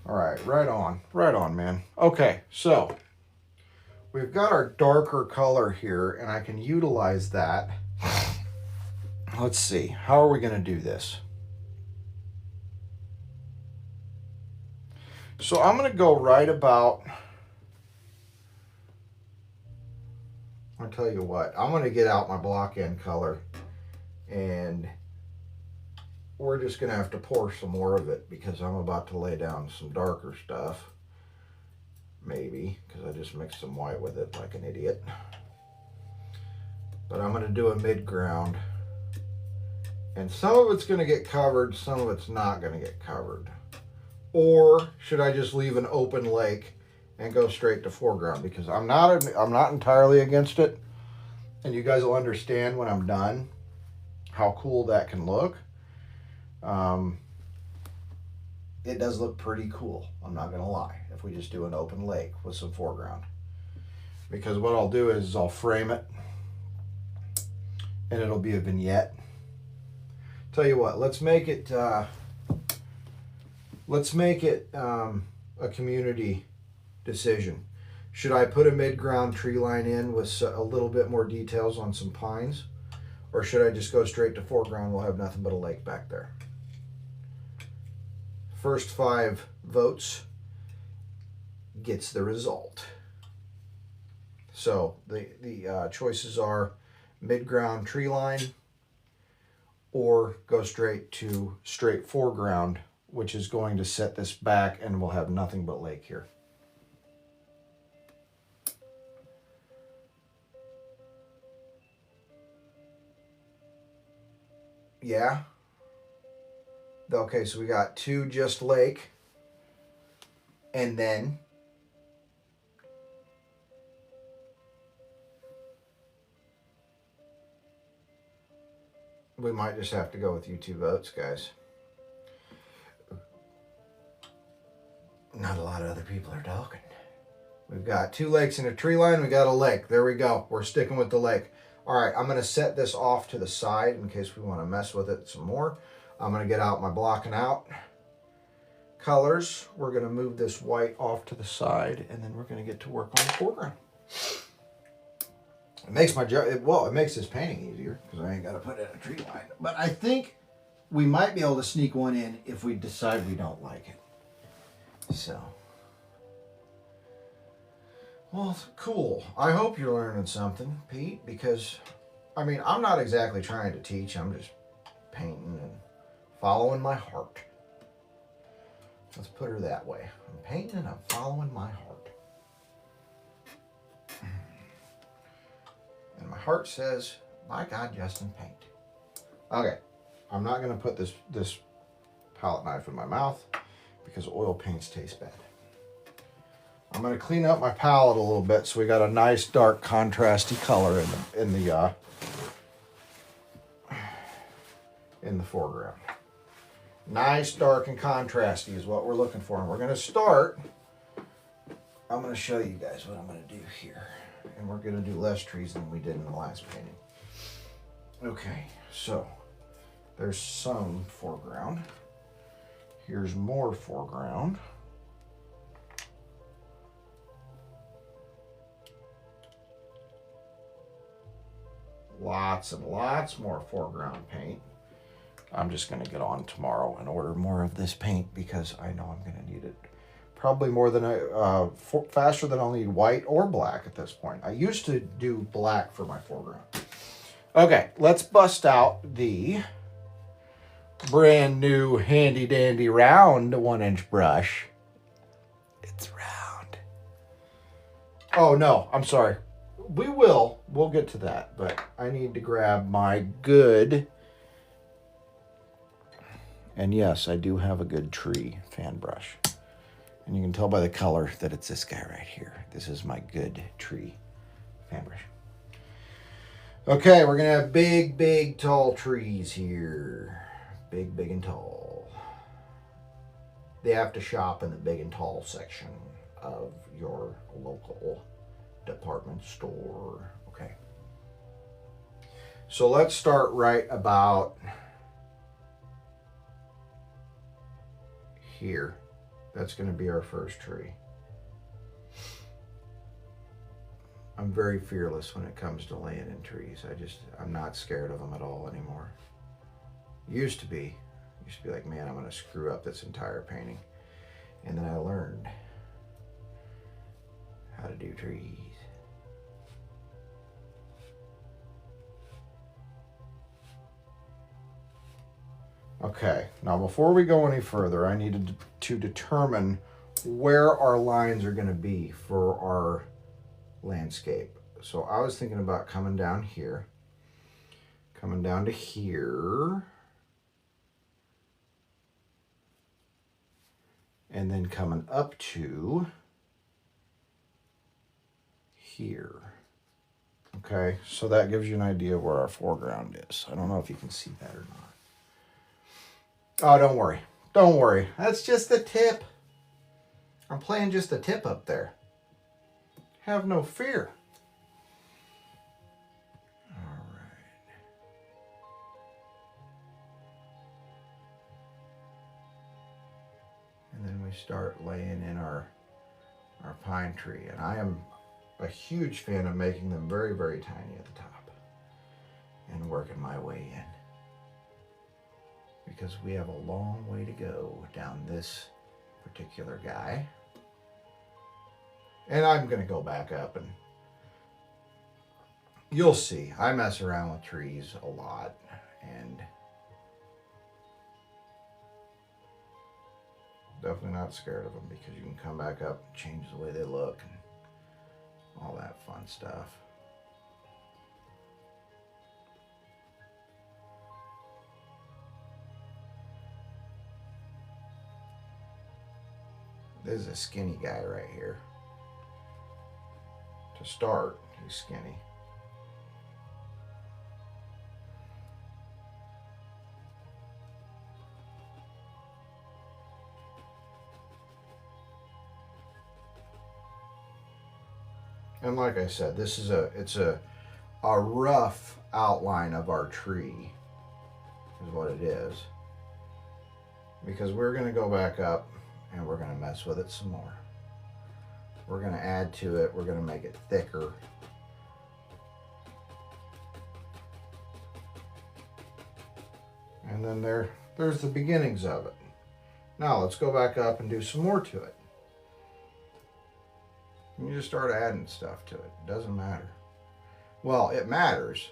All right, right on, man. Okay, so we've got our darker color here, and I can utilize that. Let's see, how are we going to do this? So I'm going to go right about, I'll tell you what, I'm going to get out my block end color, and we're just going to have to pour some more of it because I'm about to lay down some darker stuff. Maybe, because I just mixed some white with it like an idiot. But I'm going to do a mid-ground. And some of it's going to get covered, some of it's not going to get covered. Or should I just leave an open lake and go straight to foreground? Because I'm not entirely against it. And you guys will understand when I'm done how cool that can look. It does look pretty cool, I'm not going to lie, if we just do an open lake with some foreground. Because what I'll do is I'll frame it, and it'll be a vignette. Tell you what, let's make it a community decision. Should I put a mid-ground tree line in with a little bit more details on some pines? Or should I just go straight to foreground? We'll have nothing but a lake back there. First 5 votes gets the result. So the choices are mid-ground tree line or go straight foreground, which is going to set this back and we'll have nothing but lake here. Yeah. Okay, so we got 2 just lake, and then we might just have to go with you 2 votes, guys. people are talking. We've got 2 lakes and a tree line. We got a lake. There we go. We're sticking with the lake. All right, I'm going to set this off to the side in case we want to mess with it some more. I'm going to get out my blocking out colors. We're going to move this white off to the side, and then we're going to get to work on the foreground. It makes my job, well, it makes this painting easier because I ain't got to put in a tree line. But I think we might be able to sneak one in if we decide we don't like it. So, well, cool. I hope you're learning something, Pete, because, I mean, I'm not exactly trying to teach. I'm just painting and following my heart. Let's put her that way. I'm painting and I'm following my heart. And my heart says, my God, Justin, paint. Okay, I'm not going to put this palette knife in my mouth because oil paints taste bad. I'm going to clean up my palette a little bit so we got a nice dark contrasty color in the foreground. Nice dark and contrasty is what we're looking for. And we're going to start. I'm going to show you guys what I'm going to do here. And we're going to do less trees than we did in the last painting. Okay, so there's some foreground. Here's more foreground. Lots and lots more foreground paint. I'm just going to get on tomorrow and order more of this paint because I know I'm going to need it. Probably more than faster than I'll need white or black at this point. I used to do black for my foreground. Okay, let's bust out the brand new handy dandy round 1-inch brush. It's round. Oh no, I'm sorry. We'll get to that, but I need to grab my good, and yes, I do have a good tree fan brush. And you can tell by the color that it's this guy right here. This is my good tree fan brush. Okay, we're gonna have big, big, tall trees here. Big, big, and tall. They have to shop in the big and tall section of your local department store. Okay. So let's start right about here. That's going to be our first tree. I'm very fearless when it comes to laying in trees. I'm not scared of them at all anymore. Used to be like, man, I'm going to screw up this entire painting. And then I learned how to do trees. Okay, now before we go any further, I needed to determine where our lines are going to be for our landscape. So I was thinking about coming down here, coming down to here, and then coming up to here. Okay, so that gives you an idea of where our foreground is. I don't know if you can see that or not. Oh, don't worry. Don't worry. That's just the tip. I'm playing just the tip up there. Have no fear. All right. And then we start laying in our pine tree. And I am a huge fan of making them very, very tiny at the top and working my way in. Because we have a long way to go down this particular guy. And I'm going to go back up and you'll see. I mess around with trees a lot and definitely not scared of them because you can come back up and change the way they look and all that fun stuff. This is a skinny guy right here. To start, he's skinny. And like I said, it's a rough outline of our tree is what it is. Because we're going to go back up and we're going to mess with it some more. We're going to add to it. We're going to make it thicker. And then there's the beginnings of it. Now let's go back up and do some more to it. You just start adding stuff to it. It doesn't matter. Well, it matters.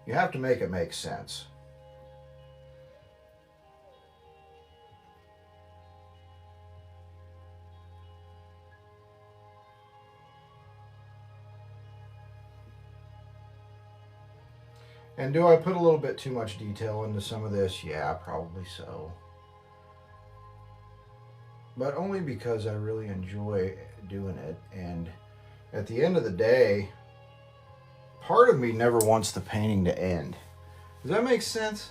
You have to make it make sense. And do I put a little bit too much detail into some of this? Yeah, probably so. But only because I really enjoy doing it. And at the end of the day, part of me never wants the painting to end. Does that make sense?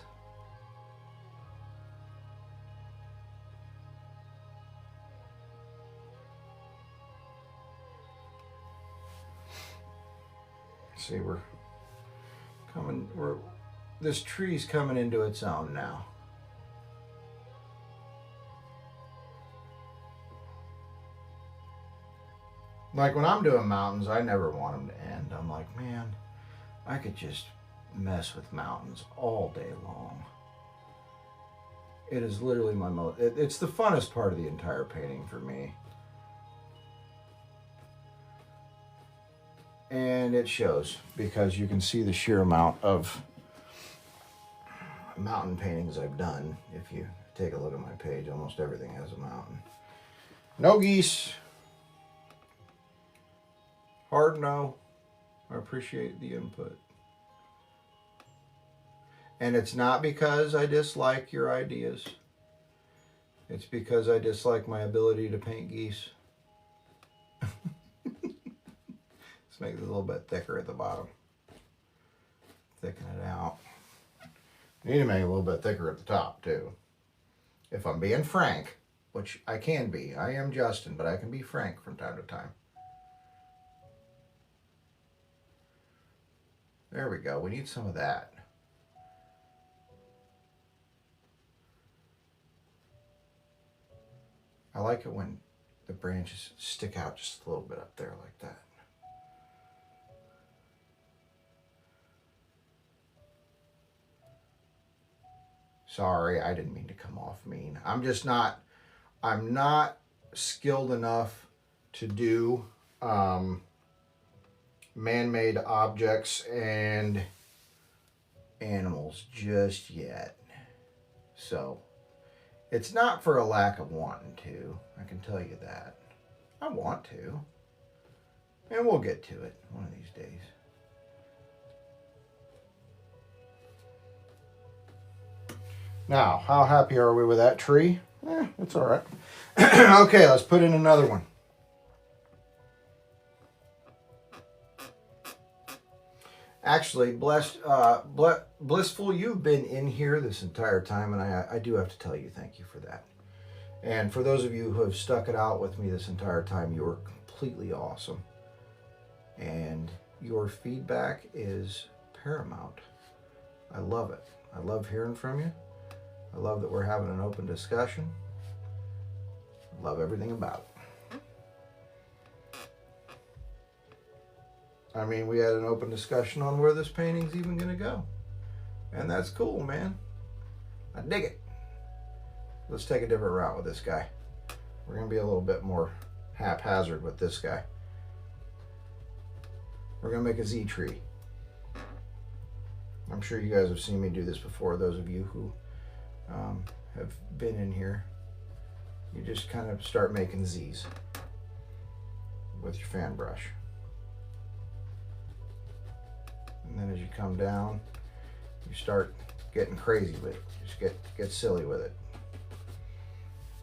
See, this tree's coming into its own now. Like when I'm doing mountains, I never want them to end. I'm like, man, I could just mess with mountains all day long. It is literally it's the funnest part of the entire painting for me. And it shows because you can see the sheer amount of mountain paintings I've done. If you take a look at my page, almost everything has a mountain. No geese. Hard no. I appreciate the input. And it's not because I dislike your ideas. It's because I dislike my ability to paint geese. Let's make it a little bit thicker at the bottom. Thicken it out. Need to make it a little bit thicker at the top too. If I'm being frank, which I can be. I am Justin, but I can be frank from time to time. There we go. We need some of that. I like it when the branches stick out just a little bit up there like that. Sorry, I didn't mean to come off mean. I'm not skilled enough to do man-made objects and animals just yet. So, it's not for a lack of wanting to. I can tell you that. I want to. And we'll get to it one of these days. Now, how happy are we with that tree? It's all right. Okay, let's put in another one. Actually, Blissful, you've been in here this entire time, and I do have to tell you thank you for that. And for those of you who have stuck it out with me this entire time, you are completely awesome. And your feedback is paramount. I love it. I love hearing from you. I love that we're having an open discussion. I love everything about it. I mean, we had an open discussion on where this painting's even going to go. And that's cool, man. I dig it. Let's take a different route with this guy. We're going to be a little bit more haphazard with this guy. We're going to make a Z tree. I'm sure you guys have seen me do this before, those of you who have been in here. You just kind of start making Z's with your fan brush. And then as you come down, you start getting crazy with it. Just get silly with it.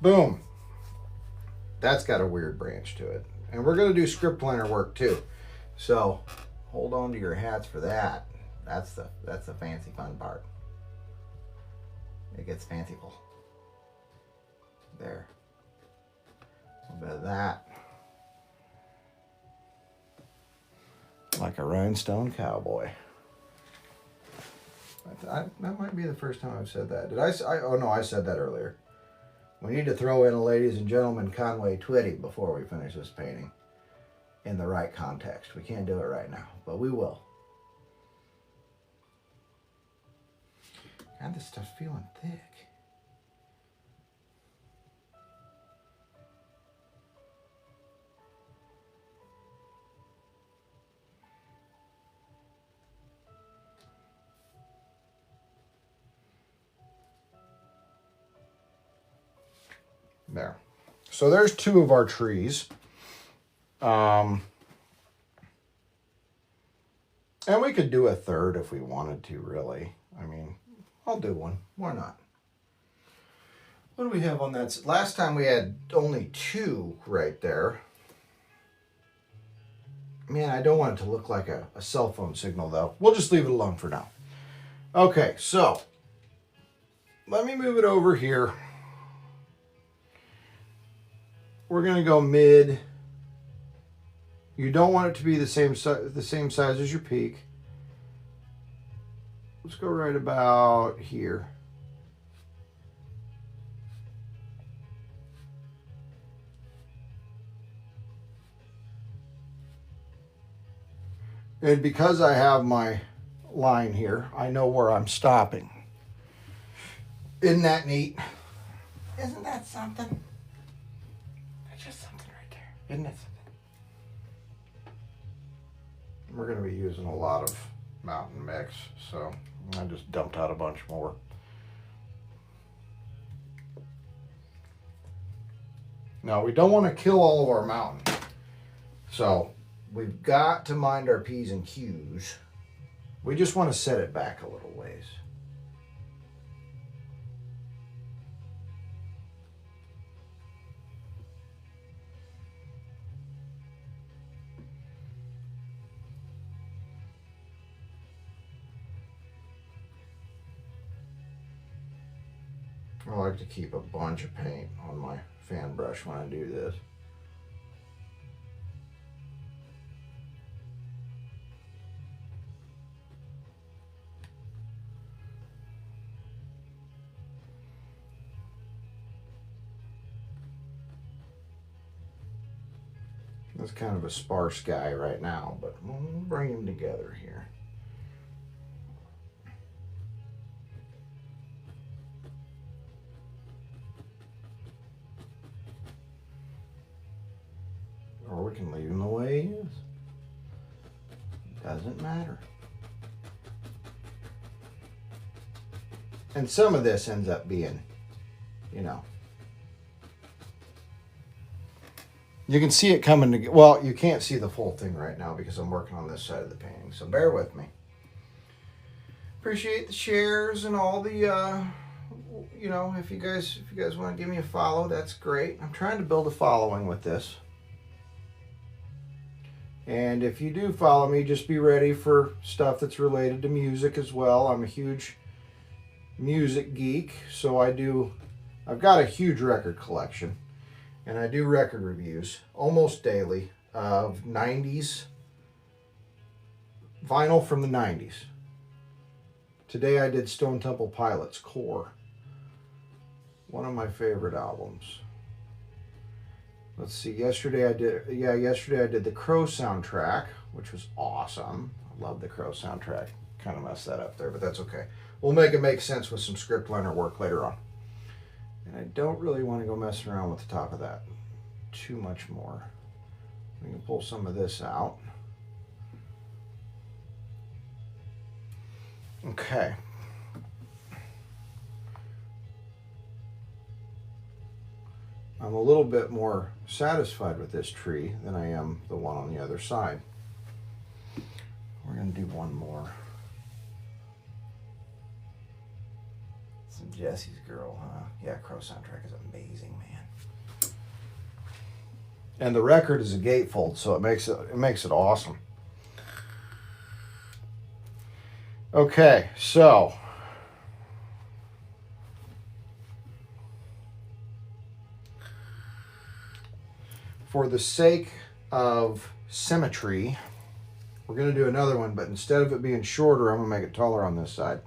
Boom. That's got a weird branch to it. And we're going to do script liner work too. So hold on to your hats for that. That's the fancy fun part. It gets fanciful. There. A little bit of that. like a rhinestone cowboy. That might be the first time I've said that. Did I? Oh no, I said that earlier. We need to throw in a ladies and gentlemen Conway Twitty before we finish this painting in the right context. We can't do it right now, but we will. God, this stuff's feeling thick. There. So there's two of our trees. And we could do a third if we wanted to, really. I mean, I'll do one. Why not? What do we have on that? Last time we had only two right there. Man, I don't want it to look like a cell phone signal, though. We'll just leave it alone for now. Okay, so let me move it over here. We're going to go mid. You don't want it to be the same size as your peak. Let's go right about here. And because I have my line here, I know where I'm stopping. Isn't that neat? Isn't that something? That's just something right there. Isn't it something? We're going to be using a lot of mountain mix, so I just dumped out a bunch more. Now, we don't want to kill all of our mountain, so we've got to mind our P's and Q's. We just want to set it back a little ways. I like to keep a bunch of paint on my fan brush when I do this. That's kind of a sparse guy right now, but we'll bring him together here. Or we can leave him the way he is. Doesn't matter. And some of this ends up being, you know, you can see it coming together. Well, you can't see the full thing right now because I'm working on this side of the painting, so bear with me. Appreciate the shares and all the, you know, if you guys want to give me a follow, that's great. I'm trying to build a following with this. And if you do follow me, just be ready for stuff that's related to music as well. I'm a huge music geek, so I've got a huge record collection, and I do record reviews almost daily of 90s, vinyl from the 90s. Today I did Stone Temple Pilots, Core, one of my favorite albums. Let's see, yesterday I did the Crow soundtrack, which was awesome. I love the Crow soundtrack. Kind of messed that up there, but that's okay. We'll make it make sense with some script liner work later on. And I don't really want to go messing around with the top of that too much more. We can pull some of this out. Okay. I'm a little bit more satisfied with this tree than I am the one on the other side. We're going to do one more. Some Jesse's Girl, huh? Yeah, Crow soundtrack is amazing, man. And the record is a gatefold, so it makes it awesome. Okay, so for the sake of symmetry, We're going to do another one, but instead of it being shorter, I'm going to make it taller on this side.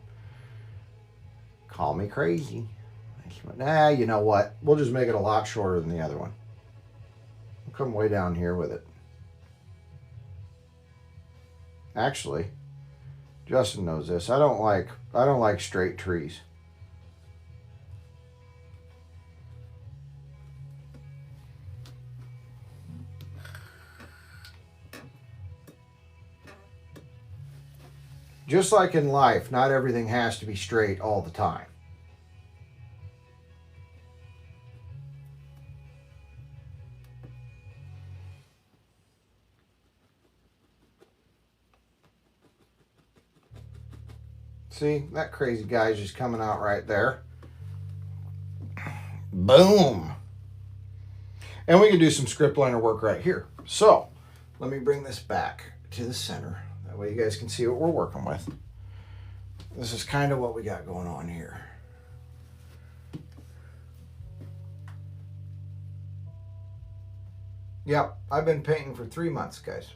Call me crazy. Nah, you know what? We'll just make it a lot shorter than the other one. We'll come way down here with it. Actually, Justin knows this. I don't like straight trees. Just like in life, not everything has to be straight all the time. See, that crazy guy's just coming out right there. Boom. And we can do some script liner work right here. So, let me bring this back to the center. That way you guys can see what we're working with. This is kind of what we got going on here. Yep, I've been painting for 3 months, guys.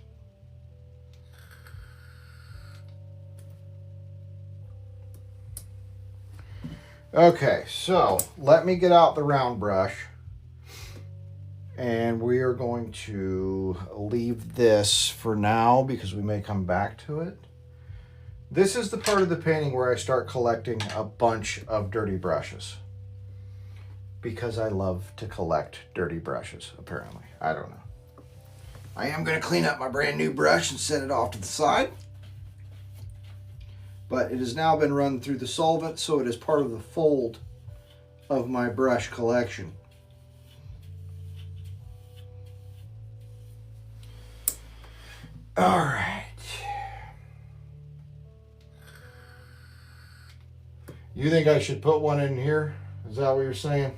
Okay, so let me get out the round brush. And we are going to leave this for now because we may come back to it. This is the part of the painting where I start collecting a bunch of dirty brushes. Because I love to collect dirty brushes, apparently. I don't know. I am going to clean up my brand new brush and set it off to the side. But it has now been run through the solvent, so it is part of the fold of my brush collection. All right. You think I should put one in here? Is that what you're saying?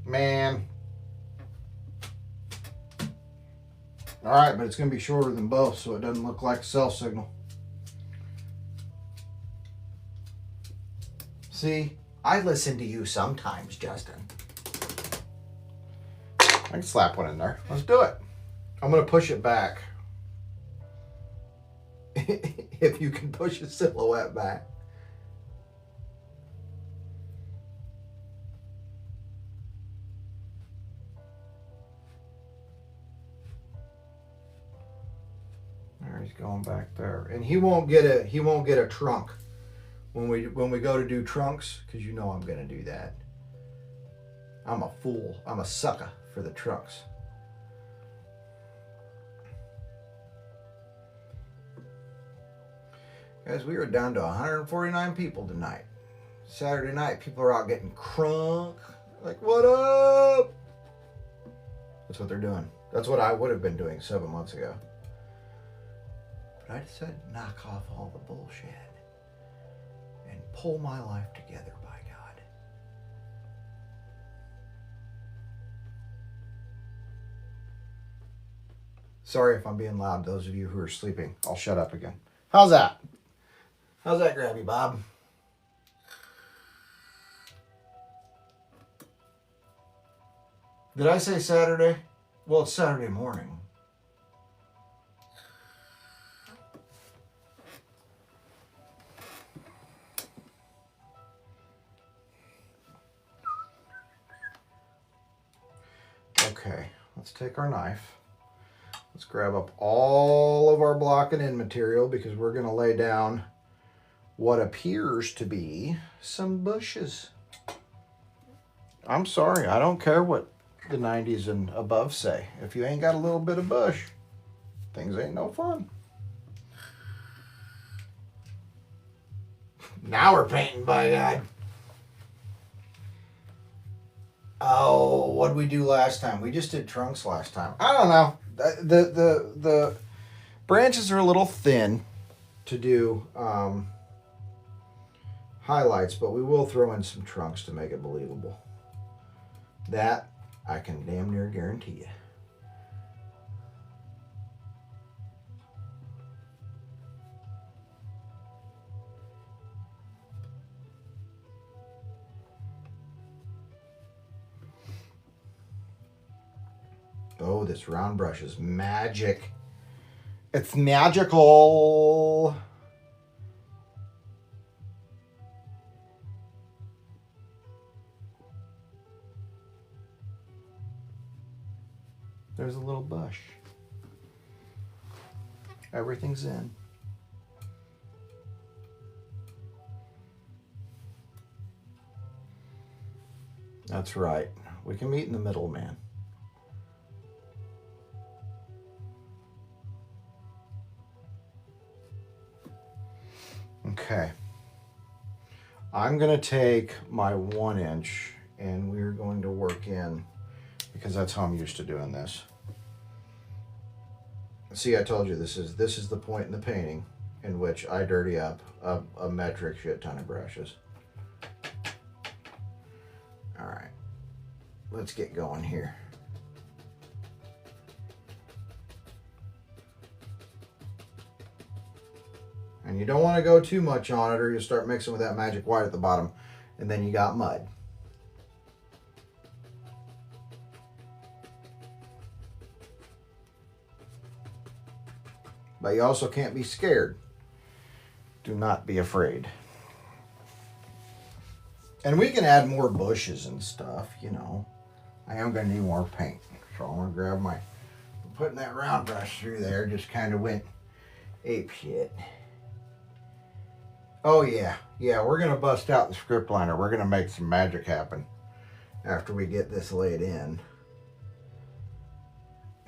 Man. All right, but it's going to be shorter than both, so it doesn't look like a cell signal. See, I listen to you sometimes, Justin. I can slap one in there. Let's do it. I'm going to push it back. If you can push a silhouette back. There, he's going back there. And he won't get a trunk when we go to do trunks, because you know I'm going to do that. I'm a fool. I'm a sucker for the trunks. Guys, we are down to 149 people tonight. Saturday night, people are out getting crunk. Like, what up? That's what they're doing. That's what I would have been doing 7 months ago. But I decided to knock off all the bullshit and pull my life together, by God. Sorry if I'm being loud, those of you who are sleeping. I'll shut up again. How's that? How's that grab you, Bob? Did I say Saturday? Well, it's Saturday morning. Okay, let's take our knife. Let's grab up all of our block and in material because we're going to lay down what appears to be some bushes. I'm sorry, I don't care what the 90s and above say. If you ain't got a little bit of bush, things ain't no fun. Now we're painting, by God. Oh, what did we do last time? We just did trunks last time. I don't know. The branches are a little thin to do highlights, but we will throw in some trunks to make it believable. That I can damn near guarantee you. Oh, this round brush is magic. It's magical. There's a little bush. Everything's in. That's right. We can meet in the middle, man. Okay. I'm going to take my 1 inch and we're going to work in, because that's how I'm used to doing this. See, I told you this is the point in the painting in which I dirty up a metric shit ton of brushes. All right, let's get going here. And you don't want to go too much on it or you'll start mixing with that magic white at the bottom and then you got mud. But you also can't be scared. Do not be afraid. And we can add more bushes and stuff, you know. I am going to need more paint. So I'm going to grab my, putting that round brush through there just kind of went ape shit. Oh yeah, we're going to bust out the script liner. We're going to make some magic happen after we get this laid in.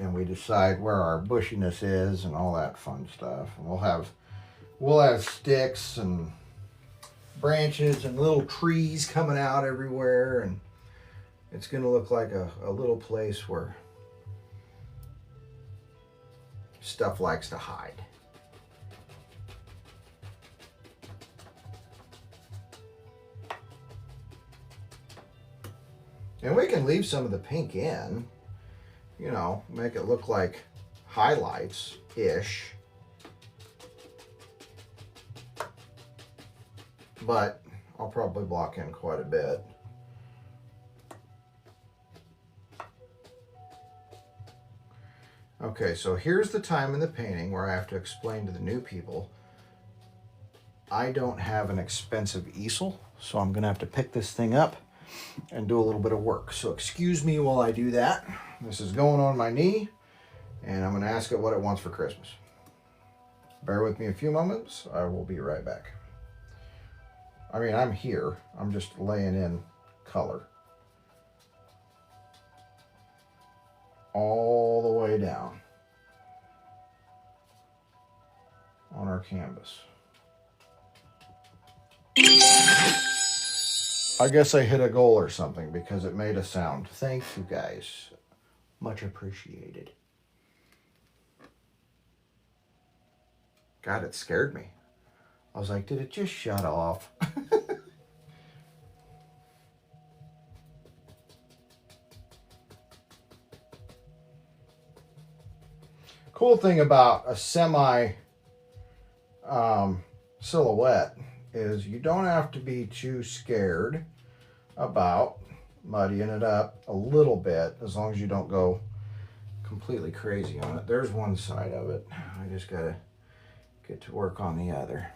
And we decide where our bushiness is and all that fun stuff. And we'll have sticks and branches and little trees coming out everywhere, and it's going to look like a little place where stuff likes to hide. And we can leave some of the pink in, you know, make it look like highlights-ish. But I'll probably block in quite a bit. Okay, so here's the time in the painting where I have to explain to the new people I don't have an expensive easel, so I'm gonna have to pick this thing up and do a little bit of work. So excuse me while I do that. This is going on my knee, and I'm gonna ask it what it wants for Christmas. Bear with me a few moments. I will be right back. I mean, I'm here. I'm just laying in color. All the way down on our canvas. I guess I hit a goal or something because it made a sound. Thank you guys. Much appreciated. God, it scared me. I was like, did it just shut off? Cool thing about a semi silhouette is you don't have to be too scared about muddying it up a little bit, as long as you don't go completely crazy on it. There's one side of it. I just gotta get to work on the other.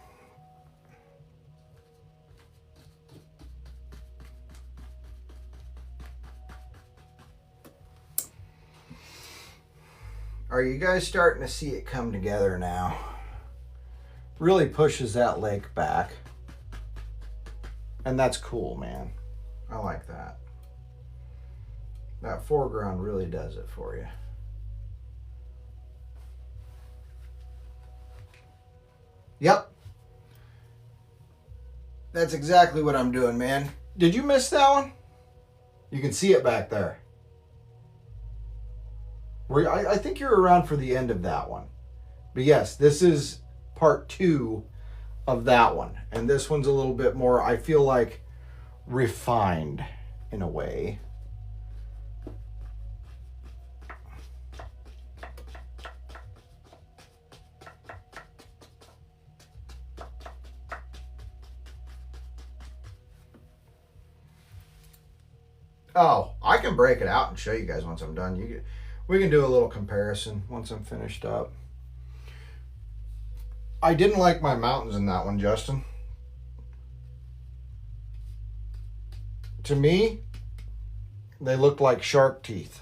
Are you guys starting to see it come together now? Really pushes that lake back. And that's cool, man. I like that. That foreground really does it for you. Yep. That's exactly what I'm doing, man. Did you miss that one? You can see it back there. I think you're around for the end of that one. But yes, this is part 2 of that one. And this one's a little bit more, I feel like, refined in a way. Oh, I can break it out and show you guys once I'm done. We can do a little comparison once I'm finished up. I didn't like my mountains in that one, Justin. To me, they looked like shark teeth.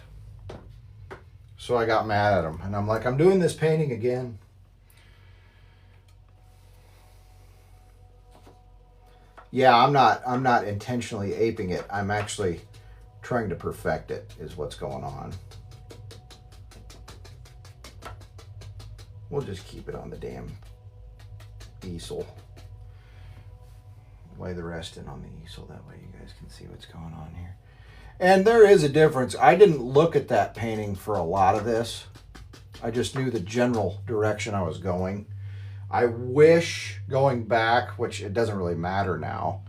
So I got mad at them. And I'm like, I'm doing this painting again. Yeah, I'm not intentionally aping it. I'm actually trying to perfect it is what's going on. We'll just keep it on the damn easel. Lay the rest in on the easel. That way you guys can see what's going on here. And there is a difference. I didn't look at that painting for a lot of this. I just knew the general direction I was going. I wish, going back, which it doesn't really matter now,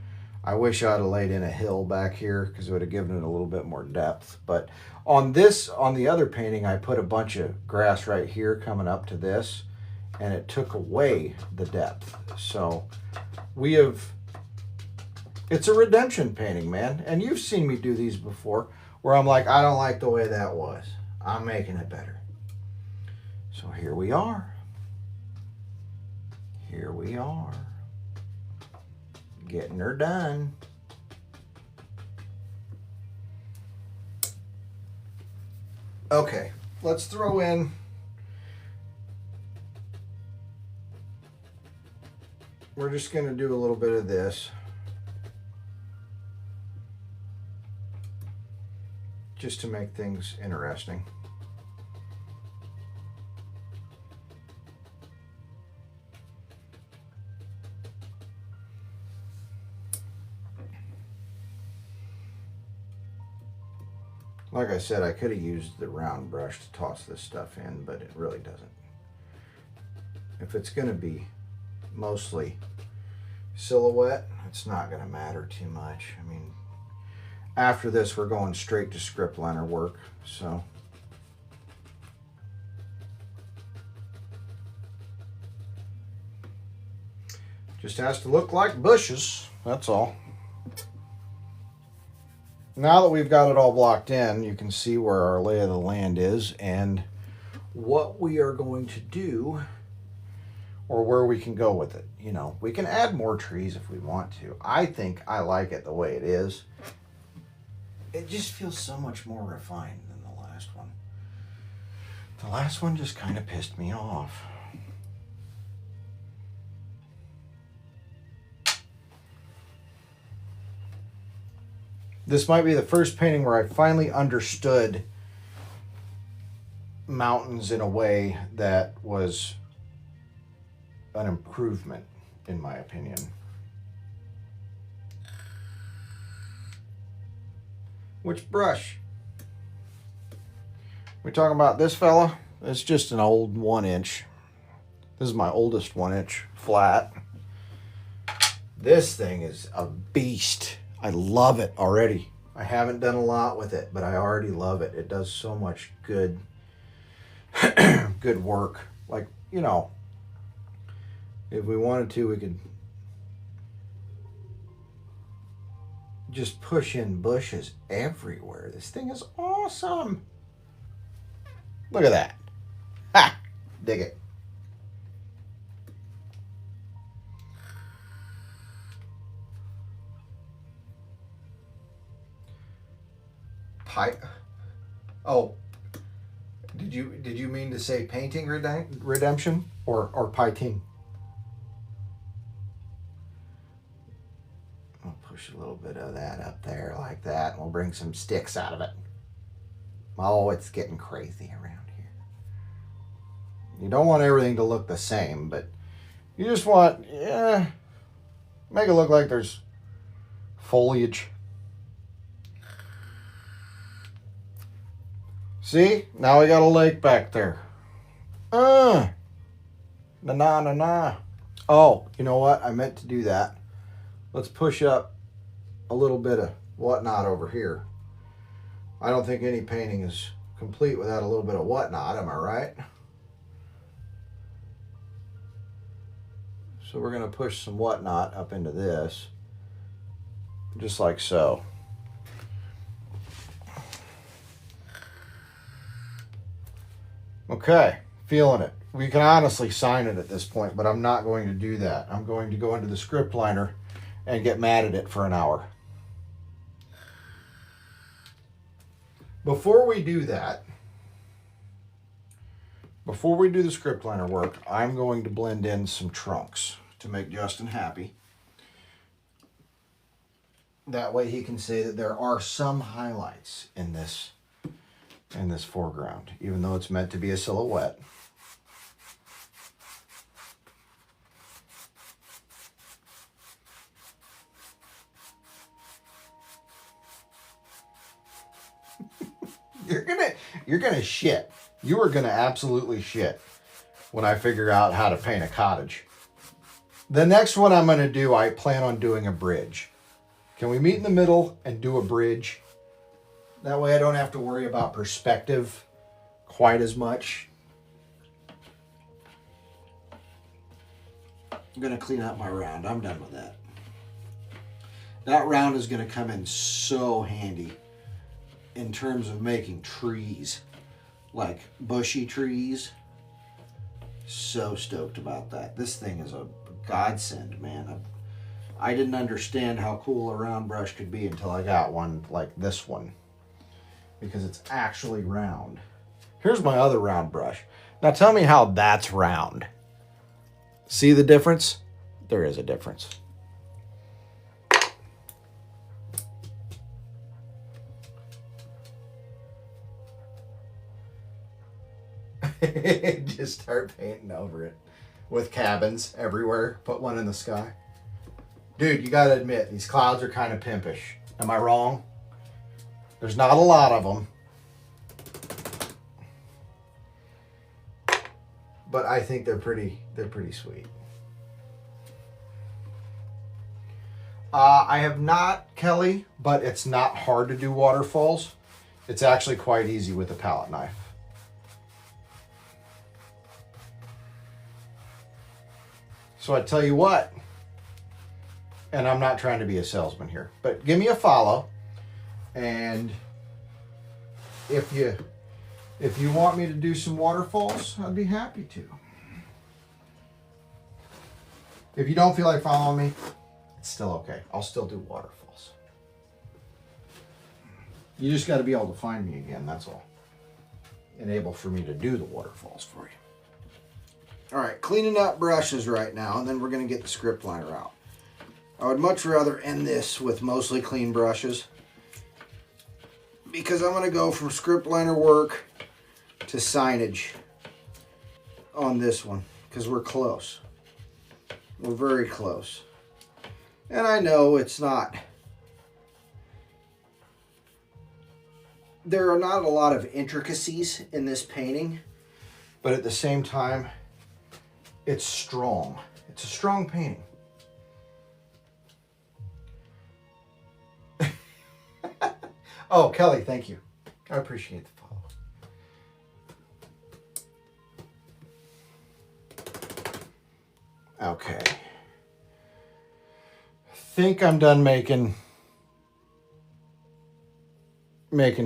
I wish I'd have laid in a hill back here because it would have given it a little bit more depth. But on this, on the other painting, I put a bunch of grass right here coming up to this, and it took away the depth. So we have, it's a redemption painting, man. And you've seen me do these before where I'm like, I don't like the way that was. I'm making it better. So here we are. Here we are. Getting her done. Okay, let's throw in we're just going to do a little bit of this. Just to make things interesting. Like I said, I could have used the round brush to toss this stuff in, but it really doesn't. If it's going to be mostly silhouette, it's not going to matter too much. I mean, after this, we're going straight to script liner work, so. Just has to look like bushes, that's all. Now that we've got it all blocked in, you can see where our lay of the land is and what we are going to do or where we can go with it. You know, we can add more trees if we want to. I think I like it the way it is. It just feels so much more refined than the last one. The last one just kind of pissed me off. This might be the first painting where I finally understood mountains in a way that was an improvement, in my opinion. Which brush? We talking about this fella? It's just an old 1-inch. This is my oldest 1-inch flat. This thing is a beast. I love it already. I haven't done a lot with it, but I already love it. It does so much good, good work. Like, you know, if we wanted to, we could just push in bushes everywhere. This thing is awesome. Look at that. Ha! Dig it. Oh, did you mean to say painting redemption or piting? I'll push a little bit of that up there like that, and we'll bring some sticks out of it. Oh, it's getting crazy around here. You don't want everything to look the same, but you just want, yeah, make it look like there's foliage. See, now we got a lake back there. Na. Oh, you know what? I meant to do that. Let's push up a little bit of whatnot over here. I don't think any painting is complete without a little bit of whatnot, am I right? So we're going to push some whatnot up into this, just like so. Okay, feeling it. We can honestly sign it at this point, but I'm not going to do that. I'm going to go into the script liner and get mad at it for an hour. Before we do that, before we do the script liner work, I'm going to blend in some trunks to make Justin happy. That way he can say that there are some highlights in this foreground, even though it's meant to be a silhouette. You're gonna shit. You are gonna absolutely shit when I figure out how to paint a cottage. The next one I'm gonna do, I plan on doing a bridge. Can we meet in the middle and do a bridge? That way I don't have to worry about perspective quite as much. I'm gonna clean up my round. I'm done with that. That round is gonna come in so handy in terms of making trees, like bushy trees. So stoked about that. This thing is a godsend, man. I didn't understand how cool a round brush could be until I got one like this one, because it's actually round. Here's my other round brush. Now tell me how that's round. See the difference? There is a difference. Just start painting over it with cabins everywhere. Put one in the sky. Dude, you gotta admit, these clouds are kind of pimpish. Am I wrong? There's not a lot of them, but I think they're pretty sweet. I have not, Kelly, but it's not hard to do waterfalls. It's actually quite easy with a palette knife. So I tell you what, and I'm not trying to be a salesman here, but give me a follow, and if you want me to do some waterfalls, I'd be happy to. If you don't feel like following me, it's still okay. I'll still do waterfalls. You just got to be able to find me again, that's all. And able for me to do the waterfalls for you. All right, cleaning up brushes right now, and then we're going to get the script liner out. I would much rather end this with mostly clean brushes, because I'm going to go from script liner work to signage on this one, because we're close. We're very close. And I know it's not... There are not a lot of intricacies in this painting, but at the same time, it's strong. It's a strong painting. Oh, Kelly, thank you. I appreciate the follow. Okay. Think I'm done making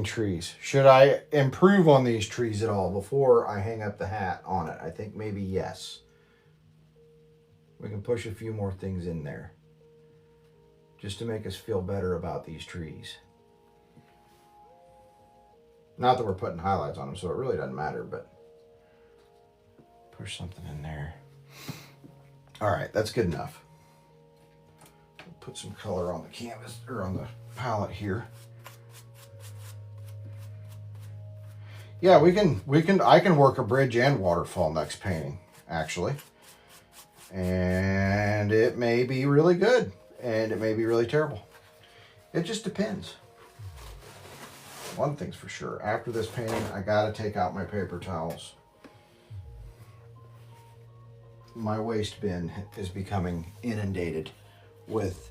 trees. Should I improve on these trees at all before I hang up the hat on it? I think maybe yes. We can push a few more things in there just to make us feel better about these trees. Not that we're putting highlights on them, so it really doesn't matter, but push something in there. All right, that's good enough. We'll put some color on the canvas, or on the palette here. Yeah, I can work a bridge and waterfall next painting, actually. And it may be really good, and it may be really terrible. It just depends. One thing's for sure, after this painting, I gotta take out my paper towels. My waste bin is becoming inundated with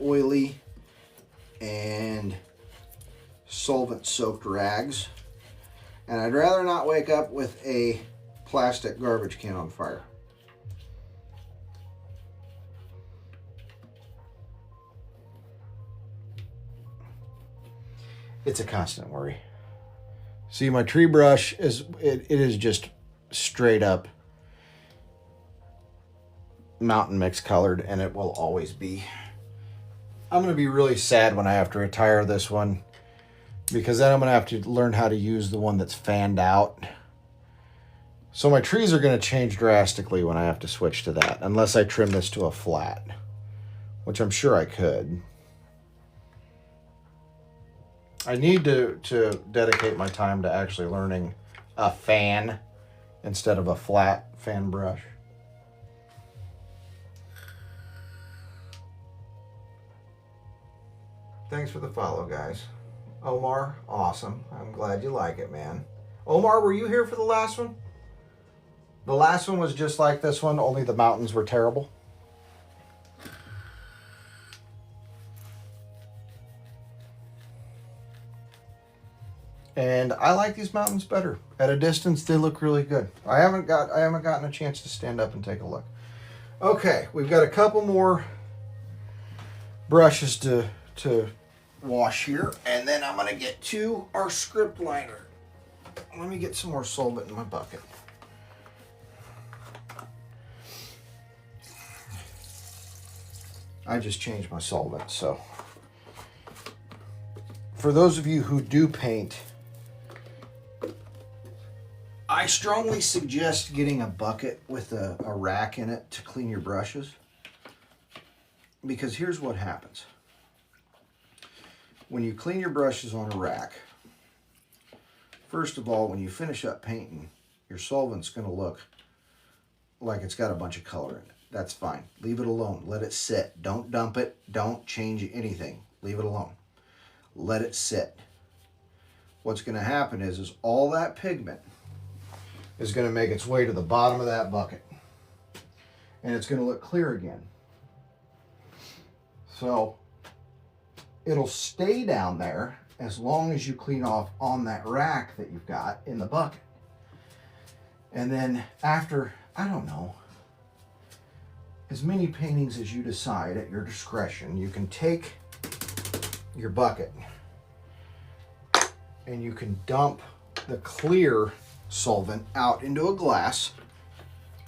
oily and solvent-soaked rags. And I'd rather not wake up with a plastic garbage can on fire. It's a constant worry. See, my tree brush it is just straight up mountain mix colored, and it will always be. I'm going to be really sad when I have to retire this one, because then I'm going to have to learn how to use the one that's fanned out. So my trees are going to change drastically when I have to switch to that, unless I trim this to a flat, which I'm sure I could. I need to dedicate my time to actually learning a fan instead of a flat fan brush. Thanks for the follow, guys. Omar, awesome. I'm glad you like it, man. Omar, were you here for the last one? The last one was just like this one, only the mountains were terrible. And I like these mountains better. At a distance, they look really good. I haven't gotten a chance to stand up and take a look. Okay, we've got a couple more brushes to wash here, and then I'm gonna get to our script liner. Let me get some more solvent in my bucket. I just changed my solvent, so for those of you who do paint, I strongly suggest getting a bucket with a rack in it to clean your brushes, because here's what happens. When you clean your brushes on a rack, first of all, when you finish up painting, your solvent's going to look like it's got a bunch of color in it. That's fine. Leave it alone. Let it sit. Don't dump it. Don't change anything. Leave it alone. Let it sit. What's going to happen is all that pigment is going to make its way to the bottom of that bucket, and it's going to look clear again. So it'll stay down there as long as you clean off on that rack that you've got in the bucket. And then after, I don't know, as many paintings as you decide at your discretion, you can take your bucket and you can dump the clear solvent out into a glass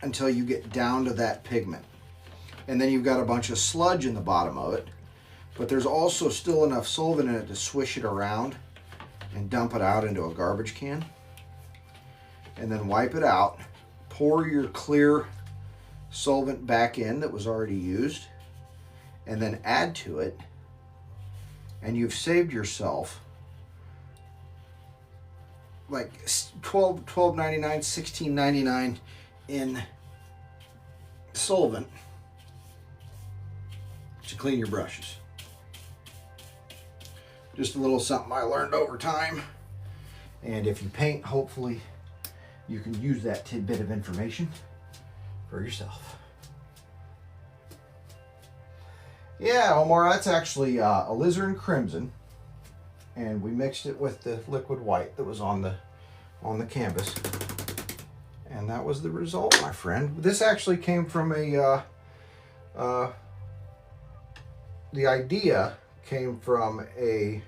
until you get down to that pigment. And then you've got a bunch of sludge in the bottom of it, but there's also still enough solvent in it to swish it around and dump it out into a garbage can. And then wipe it out, pour your clear solvent back in that was already used, and then add to it, and you've saved yourself like $12.99, $16.99 in solvent to clean your brushes. Just a little something I learned over time, and if you paint, hopefully you can use that tidbit of information for yourself. Yeah, Omar, that's actually alizarin crimson, and we mixed it with the liquid white that was on the canvas, and that was the result, my friend. This actually came from the idea came from a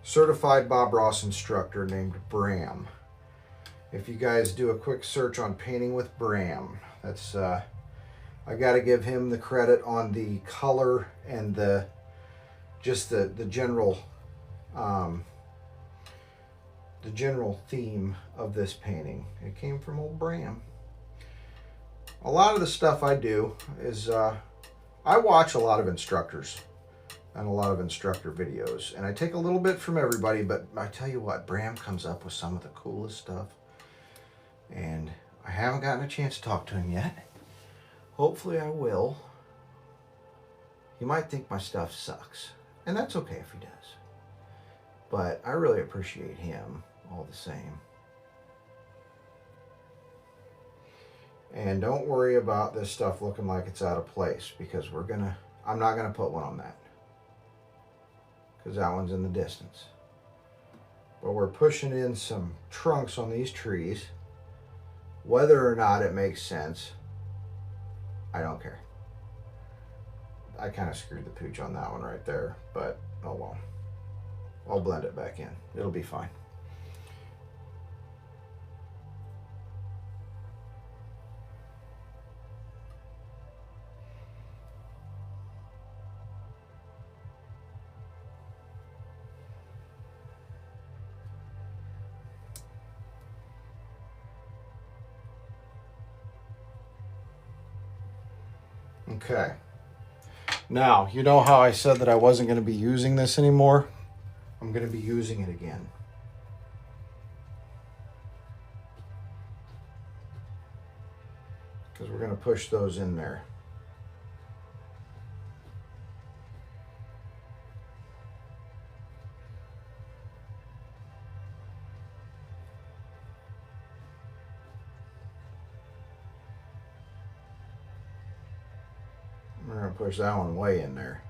certified Bob Ross instructor named Bram. If you guys do a quick search on painting with Bram, that's I got to give him the credit on the color and the general theme of this painting. It came from old Bram. A lot of the stuff I do is I watch a lot of instructors and a lot of instructor videos, and I take a little bit from everybody, but I tell you what, Bram comes up with some of the coolest stuff, and I haven't gotten a chance to talk to him yet. Hopefully I will. He might think my stuff sucks, and that's okay if he does, but I really appreciate him all the same. And don't worry about this stuff looking like it's out of place, because I'm not gonna put one on that, because that one's in the distance. But we're pushing in some trunks on these trees. Whether or not it makes sense, I don't care. I kind of screwed the pooch on that one right there, but oh well. I'll blend it back in. It'll be fine. Okay. Now, you know how I said that I wasn't going to be using this anymore? I'm going to be using it again. Because we're going to push those in there. We're going to push that one way in there.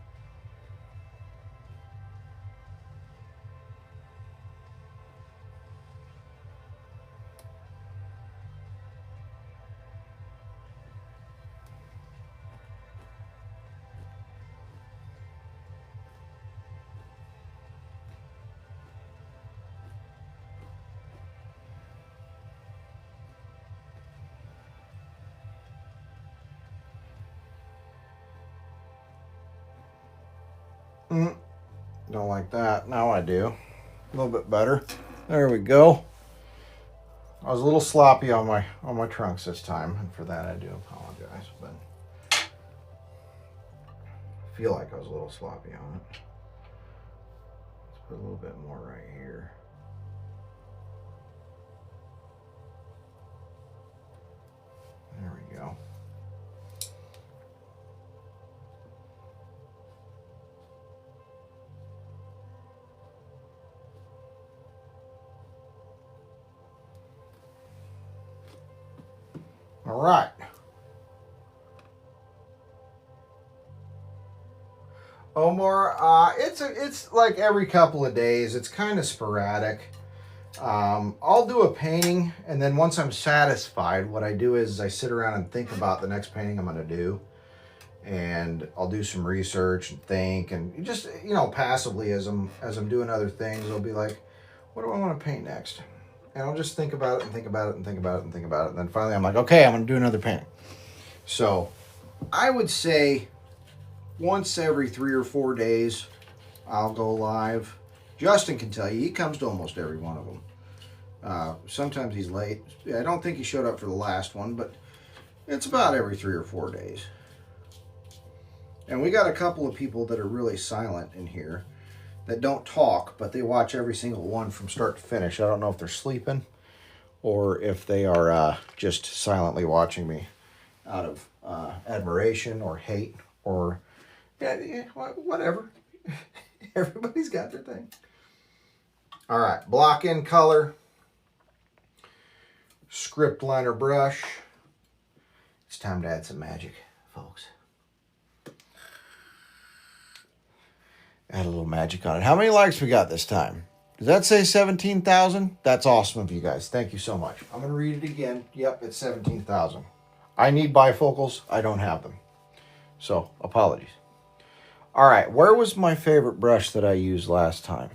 Don't like that. Now I do. A little bit better. There we go. I was a little sloppy on my trunks this time, and for that I do apologize, but I feel like I was a little sloppy on it. Let's put a little bit more right here. There we go. All right. Omar, it's like every couple of days. It's kind of sporadic. I'll do a painting, and then once I'm satisfied, what I do is I sit around and think about the next painting I'm going to do, and I'll do some research and think, and just, you know, passively as I'm doing other things, I'll be like, what do I want to paint next? And I'll just think about it and think about it and think about it and think about it. And then finally I'm like, okay, I'm going to do another painting. So I would say once every 3 or 4 days, I'll go live. Justin can tell you, he comes to almost every one of them. Sometimes he's late. I don't think he showed up for the last one, but it's about every 3 or 4 days. And we got a couple of people that are really silent in here that don't talk, but they watch every single one from start to finish. I don't know if they're sleeping or if they are just silently watching me out of admiration or hate or whatever. Everybody's got their thing. All right, block in color, script liner brush. It's time to add some magic, folks. Add a little magic on it. How many likes we got this time? Does that say 17,000? That's awesome of you guys. Thank you so much. I'm going to read it again. Yep, it's 17,000. I need bifocals. I don't have them. So, apologies. All right, where was my favorite brush that I used last time?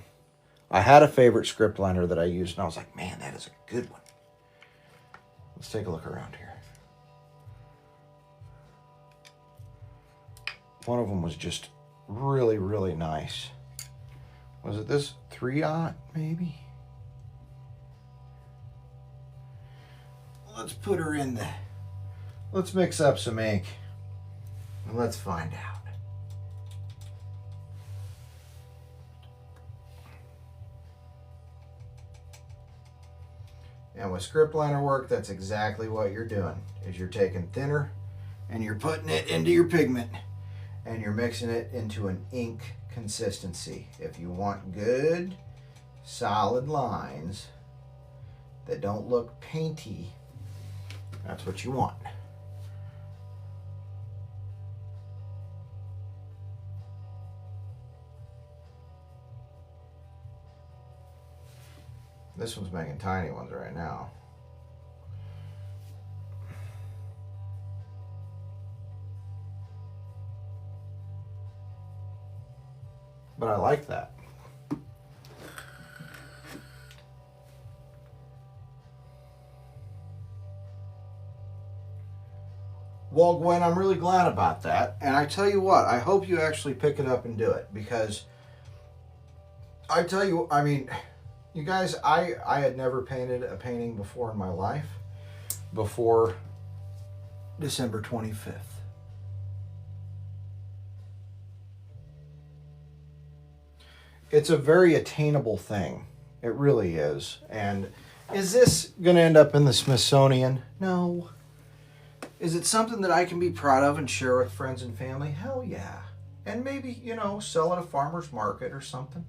I had a favorite script liner that I used, and I was like, man, that is a good one. Let's take a look around here. One of them was just really, really nice. Was it this 3-aught, maybe? Let's put her in the... Let's mix up some ink, and let's find out. And with script liner work, that's exactly what you're doing, is you're taking thinner and you're putting it into your pigment and you're mixing it into an ink consistency. If you want good, solid lines that don't look painty, that's what you want. This one's making tiny ones right now. But I like that. Well, Gwen, I'm really glad about that. And I tell you what, I hope you actually pick it up and do it, because I tell you, I mean, you guys, I had never painted a painting before in my life before December 25th. it's a very attainable thing. It really is. And is this going to end up in the Smithsonian? No. Is it something that I can be proud of and share with friends and family? Hell yeah. And maybe, you know, sell at a farmer's market or something.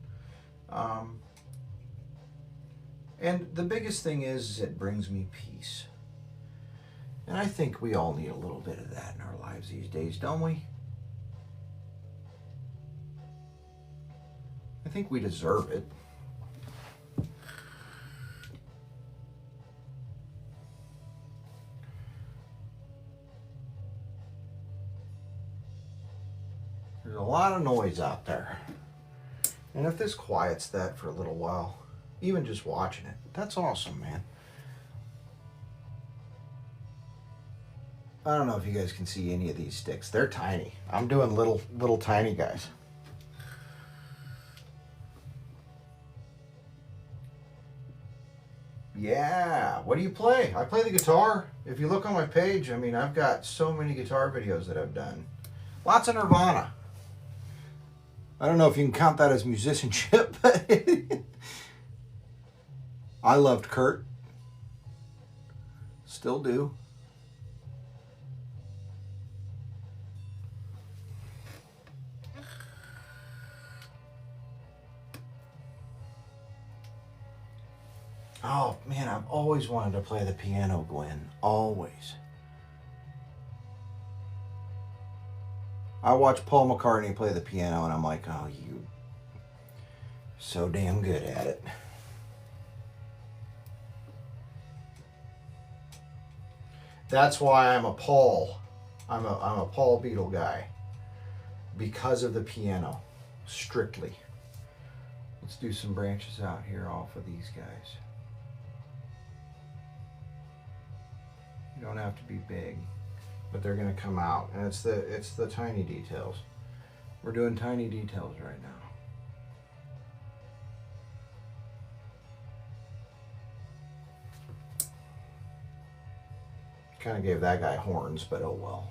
And the biggest thing is it brings me peace. And I think we all need a little bit of that in our lives these days, don't we? I think we deserve it. There's a lot of noise out there. And if this quiets that for a little while, even just watching it, that's awesome, man. I don't know if you guys can see any of these sticks. They're tiny. I'm doing little tiny guys. Yeah, what do you play? I play the guitar. If you look on my page, I mean, I've got so many guitar videos that I've done. Lots of Nirvana. I don't know if you can count that as musicianship, but I loved Kurt. Still do. Oh, man, I've always wanted to play the piano, Gwen. Always. I watch Paul McCartney play the piano, and I'm like, oh, you so damn good at it. That's why I'm a Paul. I'm a Paul Beatle guy. Because of the piano. Strictly. Let's do some branches out here off of these guys. You don't have to be big, but they're going to come out, and it's the tiny details. We're doing tiny details right now. Kind of gave that guy horns, but oh well.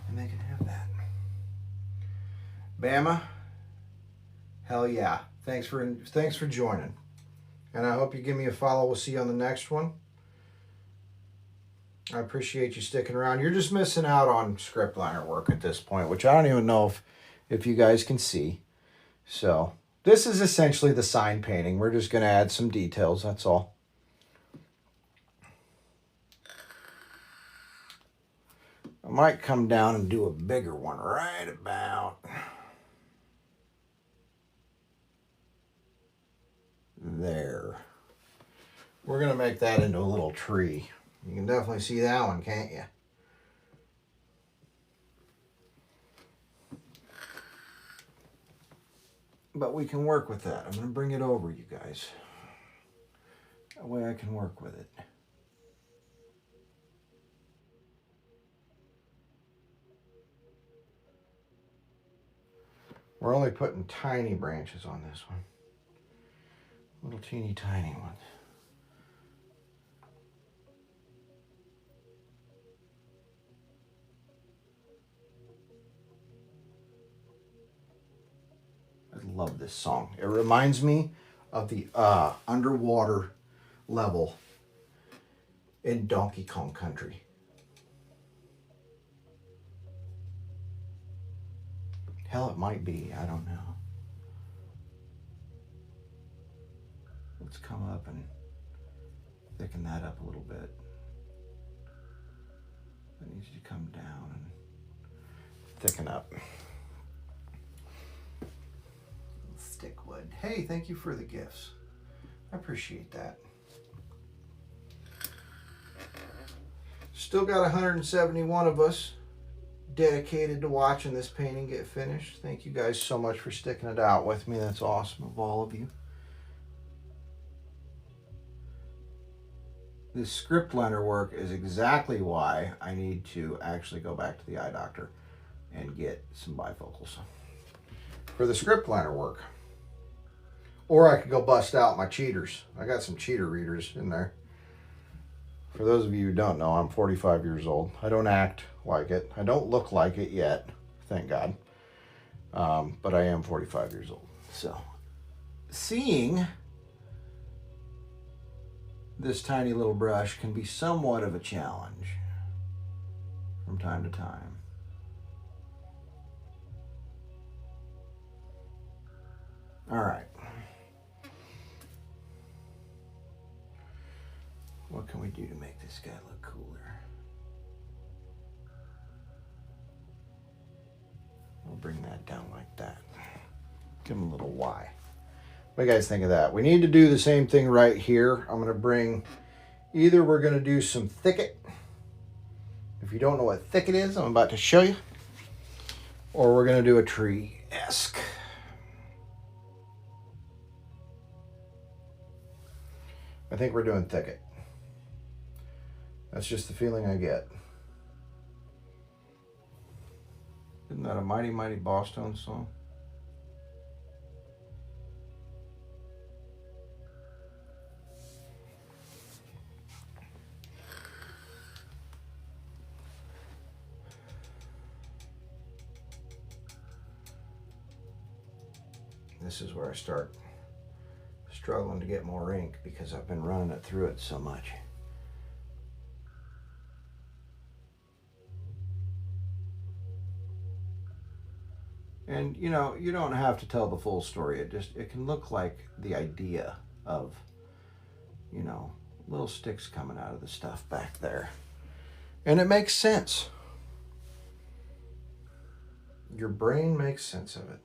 And they can have that. Bama, hell yeah. Thanks for joining. And I hope you give me a follow. We'll see you on the next one. I appreciate you sticking around. You're just missing out on script liner work at this point, which I don't even know if you guys can see. So this is essentially the sign painting. We're just going to add some details, that's all. I might come down and do a bigger one right about there. We're going to make that into a little tree. You can definitely see that one, can't you? But we can work with that. I'm going to bring it over, you guys. That way I can work with it. We're only putting tiny branches on this one. Little teeny tiny ones. I love this song. It reminds me of the underwater level in Donkey Kong Country. Hell, it might be. I don't know. Let's come up and thicken that up a little bit. That needs to come down and thicken up. Stick wood. Hey, thank you for the gifts. I appreciate that. Still got 171 of us dedicated to watching this painting get finished. Thank you guys so much for sticking it out with me. That's awesome of all of you. This script liner work is exactly why I need to actually go back to the eye doctor and get some bifocals for the script liner work. Or I could go bust out my cheaters. I got some cheater readers in there. For those of you who don't know, I'm 45 years old. I don't act like it. I don't look like it yet, thank God. But I am 45 years old. So, seeing this tiny little brush can be somewhat of a challenge from time to time. All right. What can we do to make this guy look cooler? We'll bring that down like that. Give him a little Y. What do you guys think of that? We need to do the same thing right here. I'm going to bring, either we're going to do some thicket. If you don't know what thicket is, I'm about to show you. Or we're going to do a tree-esque. I think we're doing thicket. That's just the feeling I get. Isn't that a Mighty Mighty Boss Tones song? This is where I start struggling to get more ink because I've been running it through it so much. And you know, you don't have to tell the full story. It can look like the idea of, you know, little sticks coming out of the stuff back there. And it makes sense. Your brain makes sense of it.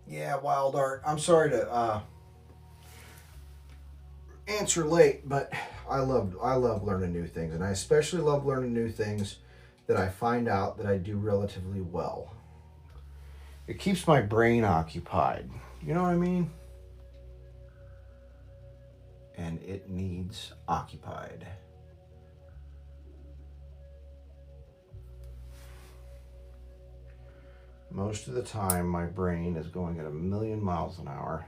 Yeah, Wild Art. I'm sorry to answer late, but I love learning new things, and I especially love learning new things that I find out that I do relatively well. It keeps my brain occupied. You know what I mean? And it needs occupied. Most of the time, my brain is going at 1,000,000 miles an hour.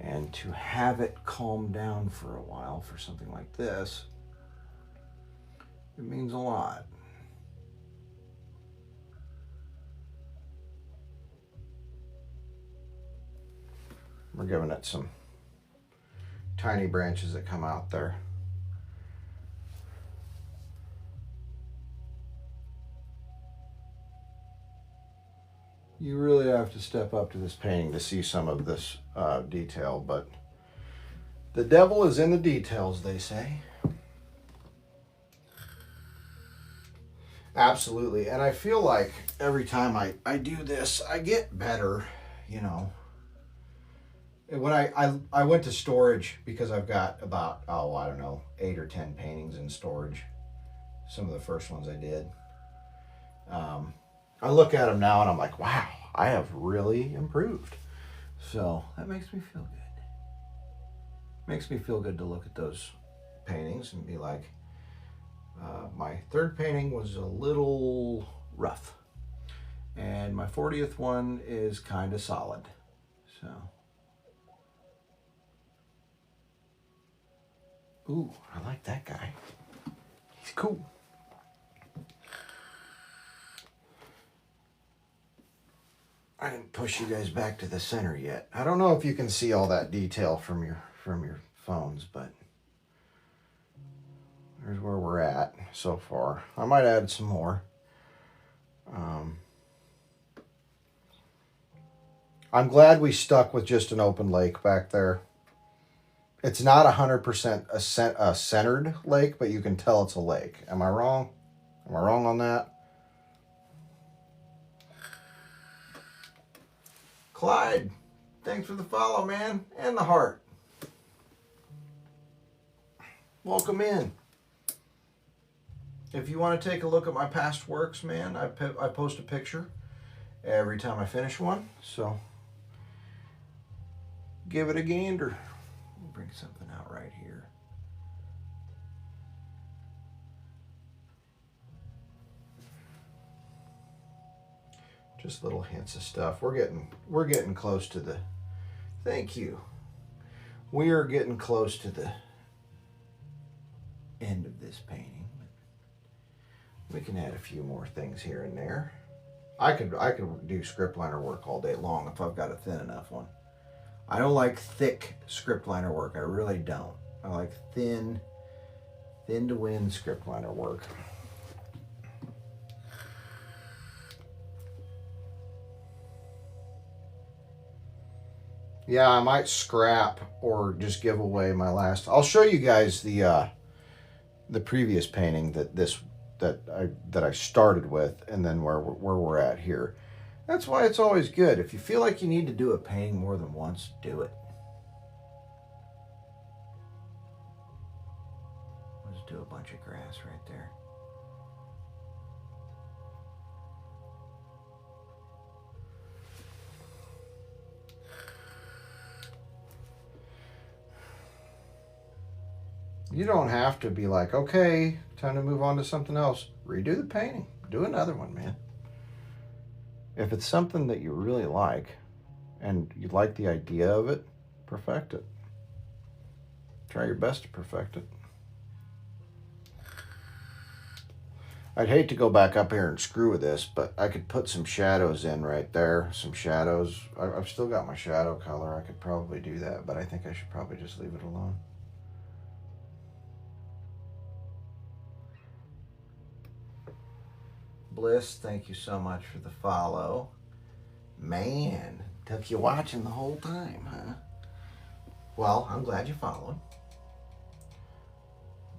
And to have it calm down for a while for something like this, it means a lot. We're giving it some tiny branches that come out there. You really have to step up to this painting to see some of this detail, but the devil is in the details, they say. Absolutely, and I feel like every time I do this, I get better, you know. When I went to storage because I've got about, I don't know, 8 or 10 paintings in storage. Some of the first ones I did. I look at them now and I'm like, wow, I have really improved. So that makes me feel good. Makes me feel good to look at those paintings and be like, my third painting was a little rough. And my 40th one is kind of solid. So. Ooh, I like that guy. He's cool. I didn't push you guys back to the center yet. I don't know if you can see all that detail from your phones, but there's where we're at so far. I might add some more. I'm glad we stuck with just an open lake back there. It's not 100% a centered lake, but you can tell it's a lake. Am I wrong? Am I wrong on that? Clyde, thanks for the follow, man, and the heart. Welcome in. If you want to take a look at my past works, man, I post a picture every time I finish one, so give it a gander. We'll bring something out right here. Just little hints of stuff. We're getting close to the, thank you. We are getting close to the end of this painting. We can add a few more things here and there. I could do script liner work all day long if I've got a thin enough one. I don't like thick script liner work. I really don't. I like thin to win script liner work. Yeah, I might scrap or just give away my last. I'll show you guys the previous painting that I started with, and then where we're at here. That's why it's always good. If you feel like you need to do a painting more than once, do it. Let's do a bunch of grass right there. You don't have to be like, okay, time to move on to something else. Redo the painting. Do another one, man. If it's something that you really like and you like the idea of it, perfect it. Try your best to perfect it. I'd hate to go back up here and screw with this, but I could put some shadows in right there. Some shadows. I've still got my shadow color. I could probably do that, but I think I should probably just leave it alone. Bliss, thank you so much for the follow. Man, took you watching the whole time, huh? Well, I'm glad you followed.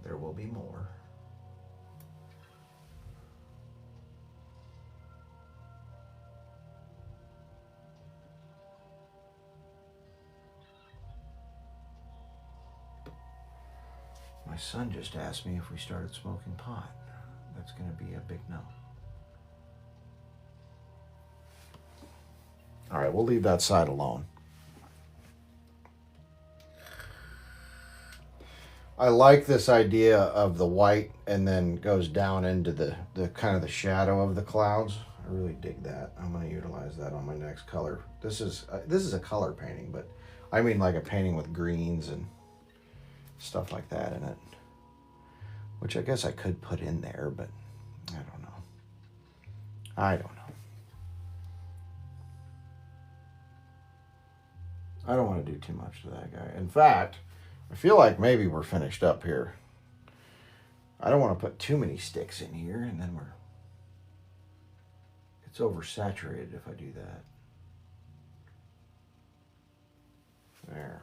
There will be more. My son just asked me if we started smoking pot. That's going to be a big no. All right, we'll leave that side alone. I like this idea of the white and then goes down into the kind of the shadow of the clouds. I really dig that. I'm going to utilize that on my next color. This is a color painting, but I mean like a painting with greens and stuff like that in it, which I guess I could put in there, but I don't know. I don't want to do too much to that guy. In fact, I feel like maybe we're finished up here. I don't want to put too many sticks in here, and then it's oversaturated if I do that. There.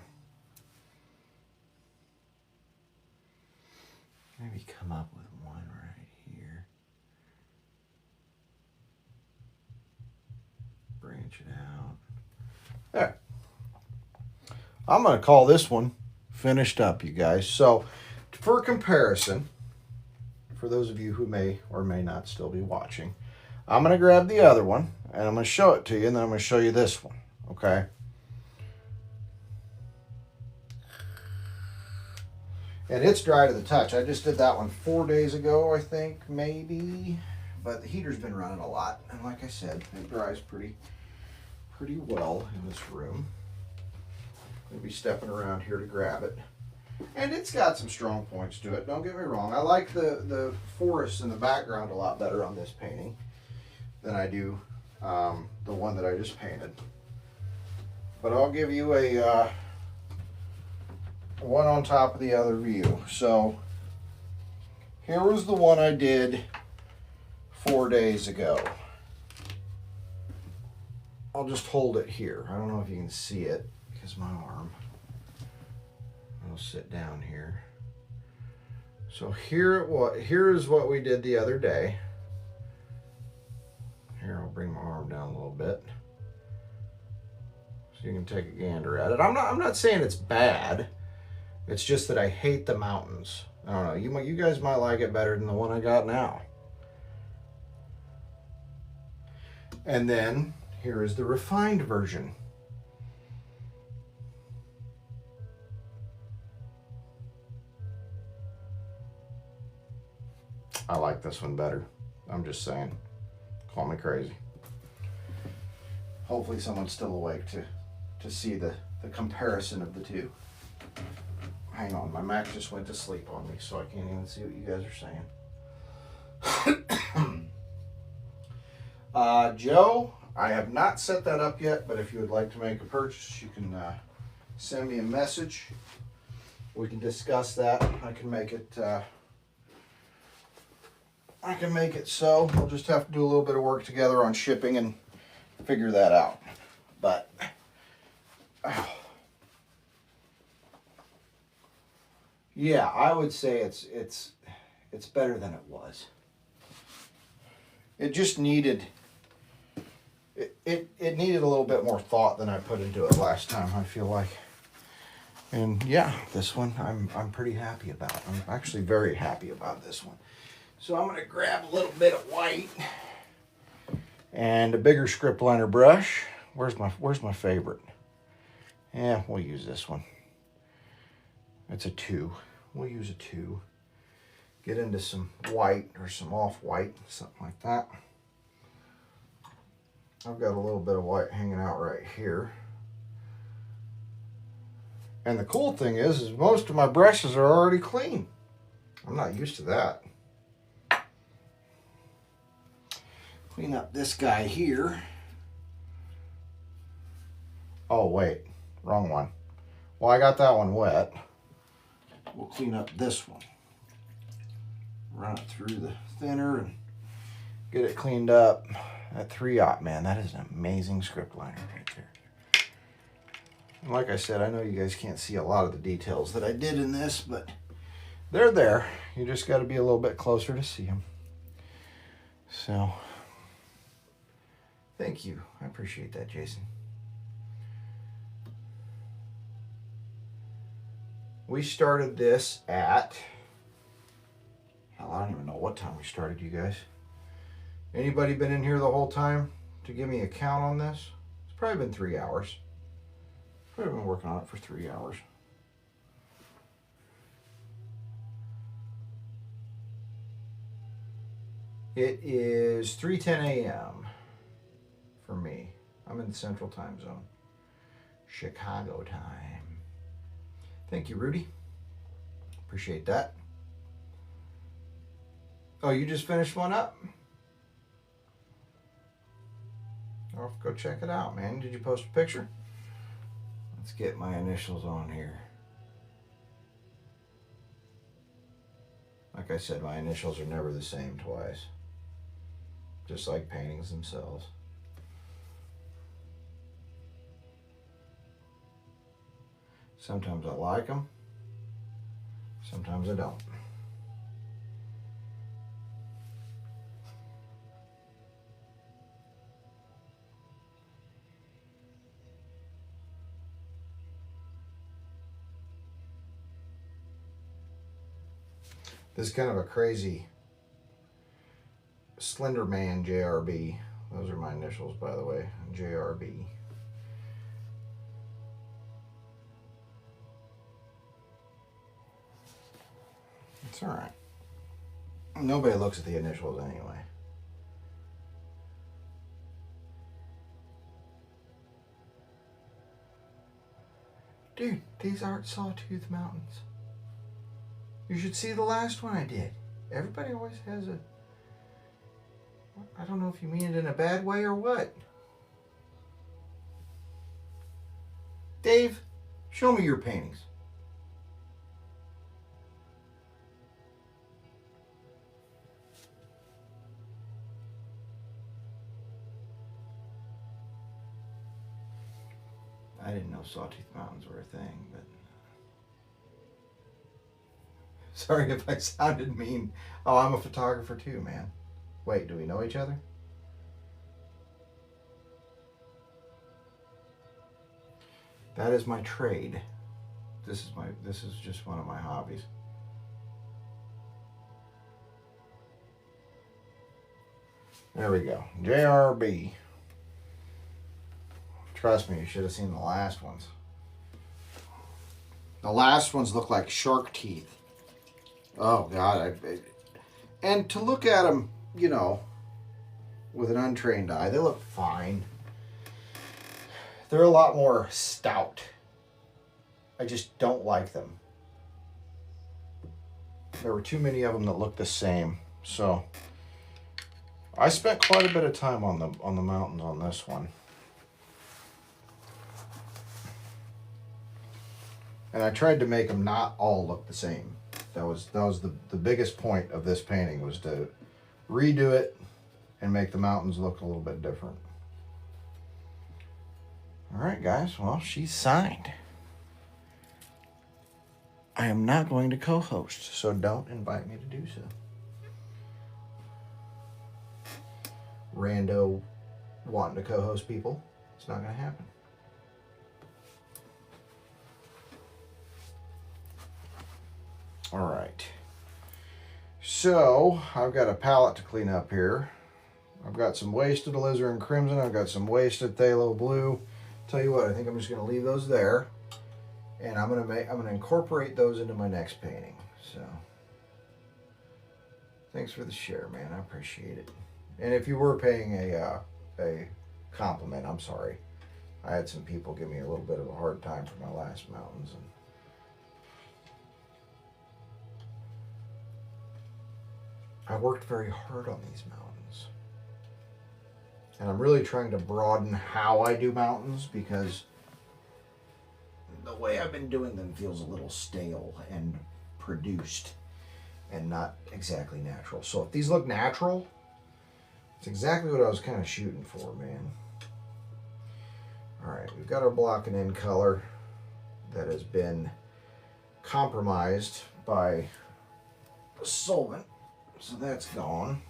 Maybe come up with one right here. Branch it out. There. I'm going to call this one finished up, you guys. So, for comparison, for those of you who may or may not still be watching, I'm going to grab the other one, and I'm going to show it to you, and then I'm going to show you this one, okay? And it's dry to the touch. I just did that one 4 days ago, I think, maybe. But the heater's been running a lot, and like I said, it dries pretty well in this room. I'll be stepping around here to grab it. And it's got some strong points to it, don't get me wrong. I like the forest in the background a lot better on this painting than I do the one that I just painted. But I'll give you a one on top of the other view. So here was the one I did 4 days ago. I'll just hold it here. I don't know if you can see it because my arm. I'll sit down here. So here is what we did the other day. Here, I'll bring my arm down a little bit so you can take a gander at it. I'm not saying it's bad. It's just that I hate the mountains. I don't know. You guys might like it better than the one I got now. And then here is the refined version. I like this one better. I'm just saying. Call me crazy. Hopefully someone's still awake to see the comparison of the two. Hang on, my Mac just went to sleep on me, so I can't even see what you guys are saying. Joe, I have not set that up yet, but if you would like to make a purchase, you can send me a message. We can discuss that. I can make it so. We'll just have to do a little bit of work together on shipping and figure that out. But yeah, I would say it's better than it was. It just needed it needed a little bit more thought than I put into it last time, I feel like. And yeah, this one I'm pretty happy about. I'm actually very happy about this one. So I'm going to grab a little bit of white and a bigger script liner brush. Where's my favorite? Yeah, we'll use this one. It's a 2. We'll use a 2. Get into some white or some off-white, something like that. I've got a little bit of white hanging out right here. And the cool thing is most of my brushes are already clean. I'm not used to that. Clean up this guy here. Oh, wait. Wrong one. Well, I got that one wet. We'll clean up this one. Run it through the thinner and get it cleaned up. That 3-aught, man, that is an amazing script liner right there. And like I said, I know you guys can't see a lot of the details that I did in this, but they're there. You just got to be a little bit closer to see them. So, thank you. I appreciate that, Jason. We started this at, hell, I don't even know what time we started, you guys. Anybody been in here the whole time to give me a count on this? It's probably been 3 hours. Probably been working on it for 3 hours. It is 3:10 a.m. for me. I'm in the Central Time Zone. Chicago time. Thank you, Rudy. Appreciate that. Oh, you just finished one up? I'll go check it out, man. Did you post a picture? Let's get my initials on here. Like I said, my initials are never the same twice. Just like paintings themselves. Sometimes I like them. Sometimes I don't. This is kind of a crazy Slender Man JRB. Those are my initials, by the way. JRB. It's all right. Nobody looks at the initials anyway. Dude, these aren't Sawtooth Mountains. You should see the last one I did. Everybody always has a... I don't know if you mean it in a bad way or what. Dave, show me your paintings. I didn't know Sawtooth Mountains were a thing, but... Sorry if I sounded mean. Oh, I'm a photographer too, man. Wait, do we know each other? That is my trade. This is just one of my hobbies. There we go. JRB. Trust me, you should have seen the last ones. The last ones look like shark teeth. Oh, God. And to look at them, you know, with an untrained eye, they look fine. They're a lot more stout. I just don't like them. There were too many of them that looked the same. So I spent quite a bit of time on the mountains on this one. And I tried to make them not all look the same. That was the biggest point of this painting, was to redo it and make the mountains look a little bit different. All right, guys. Well, she's signed. I am not going to co-host, so don't invite me to do so. Rando wanting to co-host people, it's not going to happen. All right. So I've got a palette to clean up here. I've got some wasted alizarin crimson. I've got some wasted phthalo blue. Tell you what, I think I'm just going to leave those there, and I'm going to incorporate those into my next painting. So thanks for the share, man. I appreciate it. And if you were paying a compliment, I'm sorry. I had some people give me a little bit of a hard time for my last mountains, and I worked very hard on these mountains. And I'm really trying to broaden how I do mountains, because the way I've been doing them feels a little stale and produced and not exactly natural. So if these look natural, it's exactly what I was kind of shooting for, man. All right, we've got our block and in color that has been compromised by the solvent. So that's gone.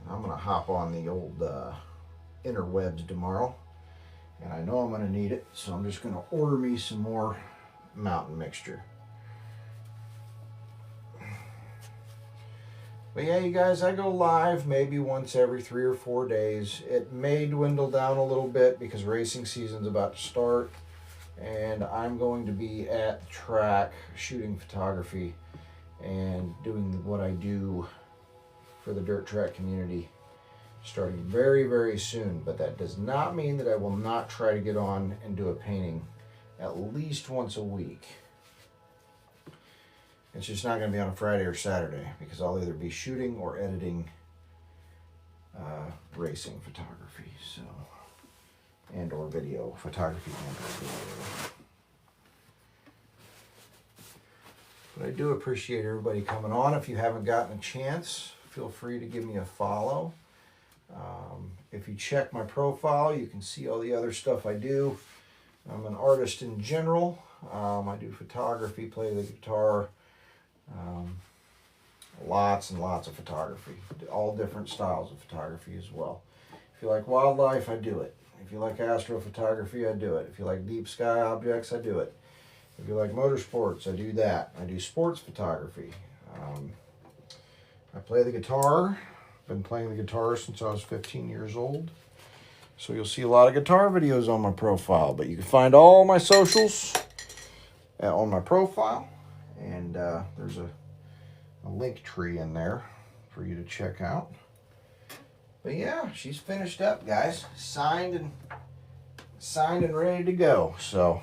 And I'm going to hop on the old interwebs tomorrow. And I know I'm going to need it, so I'm just going to order me some more mountain mixture. But yeah, you guys, I go live maybe once every 3 or 4 days. It may dwindle down a little bit because racing season's about to start. And I'm going to be at the track shooting photography and doing what I do for the dirt track community starting very, very soon. But that does not mean that I will not try to get on and do a painting at least once a week. It's just not going to be on a Friday or Saturday, because I'll either be shooting or editing racing photography, so, and or video photography and or video. But I do appreciate everybody coming on. If you haven't gotten a chance, feel free to give me a follow. If you check my profile, you can see all the other stuff I do. I'm an artist in general. I do photography, play the guitar, lots and lots of photography, all different styles of photography as well. If you like wildlife, I do it. If you like astrophotography, I do it. If you like deep sky objects, I do it. If you like motorsports, I do that. I do sports photography. I play the guitar. Been playing the guitar since I was 15 years old. So you'll see a lot of guitar videos on my profile, but you can find all my socials on my profile. And there's a link tree in there for you to check out. But yeah, she's finished up, guys. Signed and ready to go. So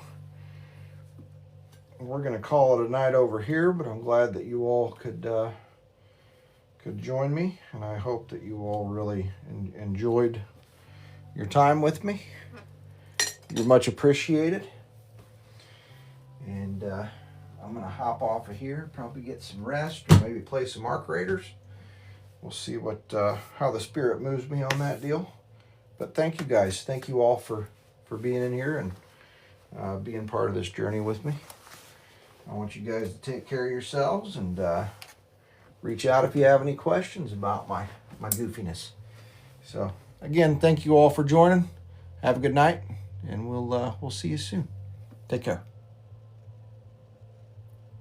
we're gonna call it a night over here, but I'm glad that you all could join me, and I hope that you all really enjoyed your time with me. You're much appreciated. And I'm gonna hop off of here, probably get some rest, or maybe play some Arc Raiders. We'll see what how the spirit moves me on that deal. But thank you guys. Thank you all for being in here and being part of this journey with me. I want you guys to take care of yourselves, and reach out if you have any questions about my goofiness. So again, thank you all for joining. Have a good night, and we'll see you soon. Take care.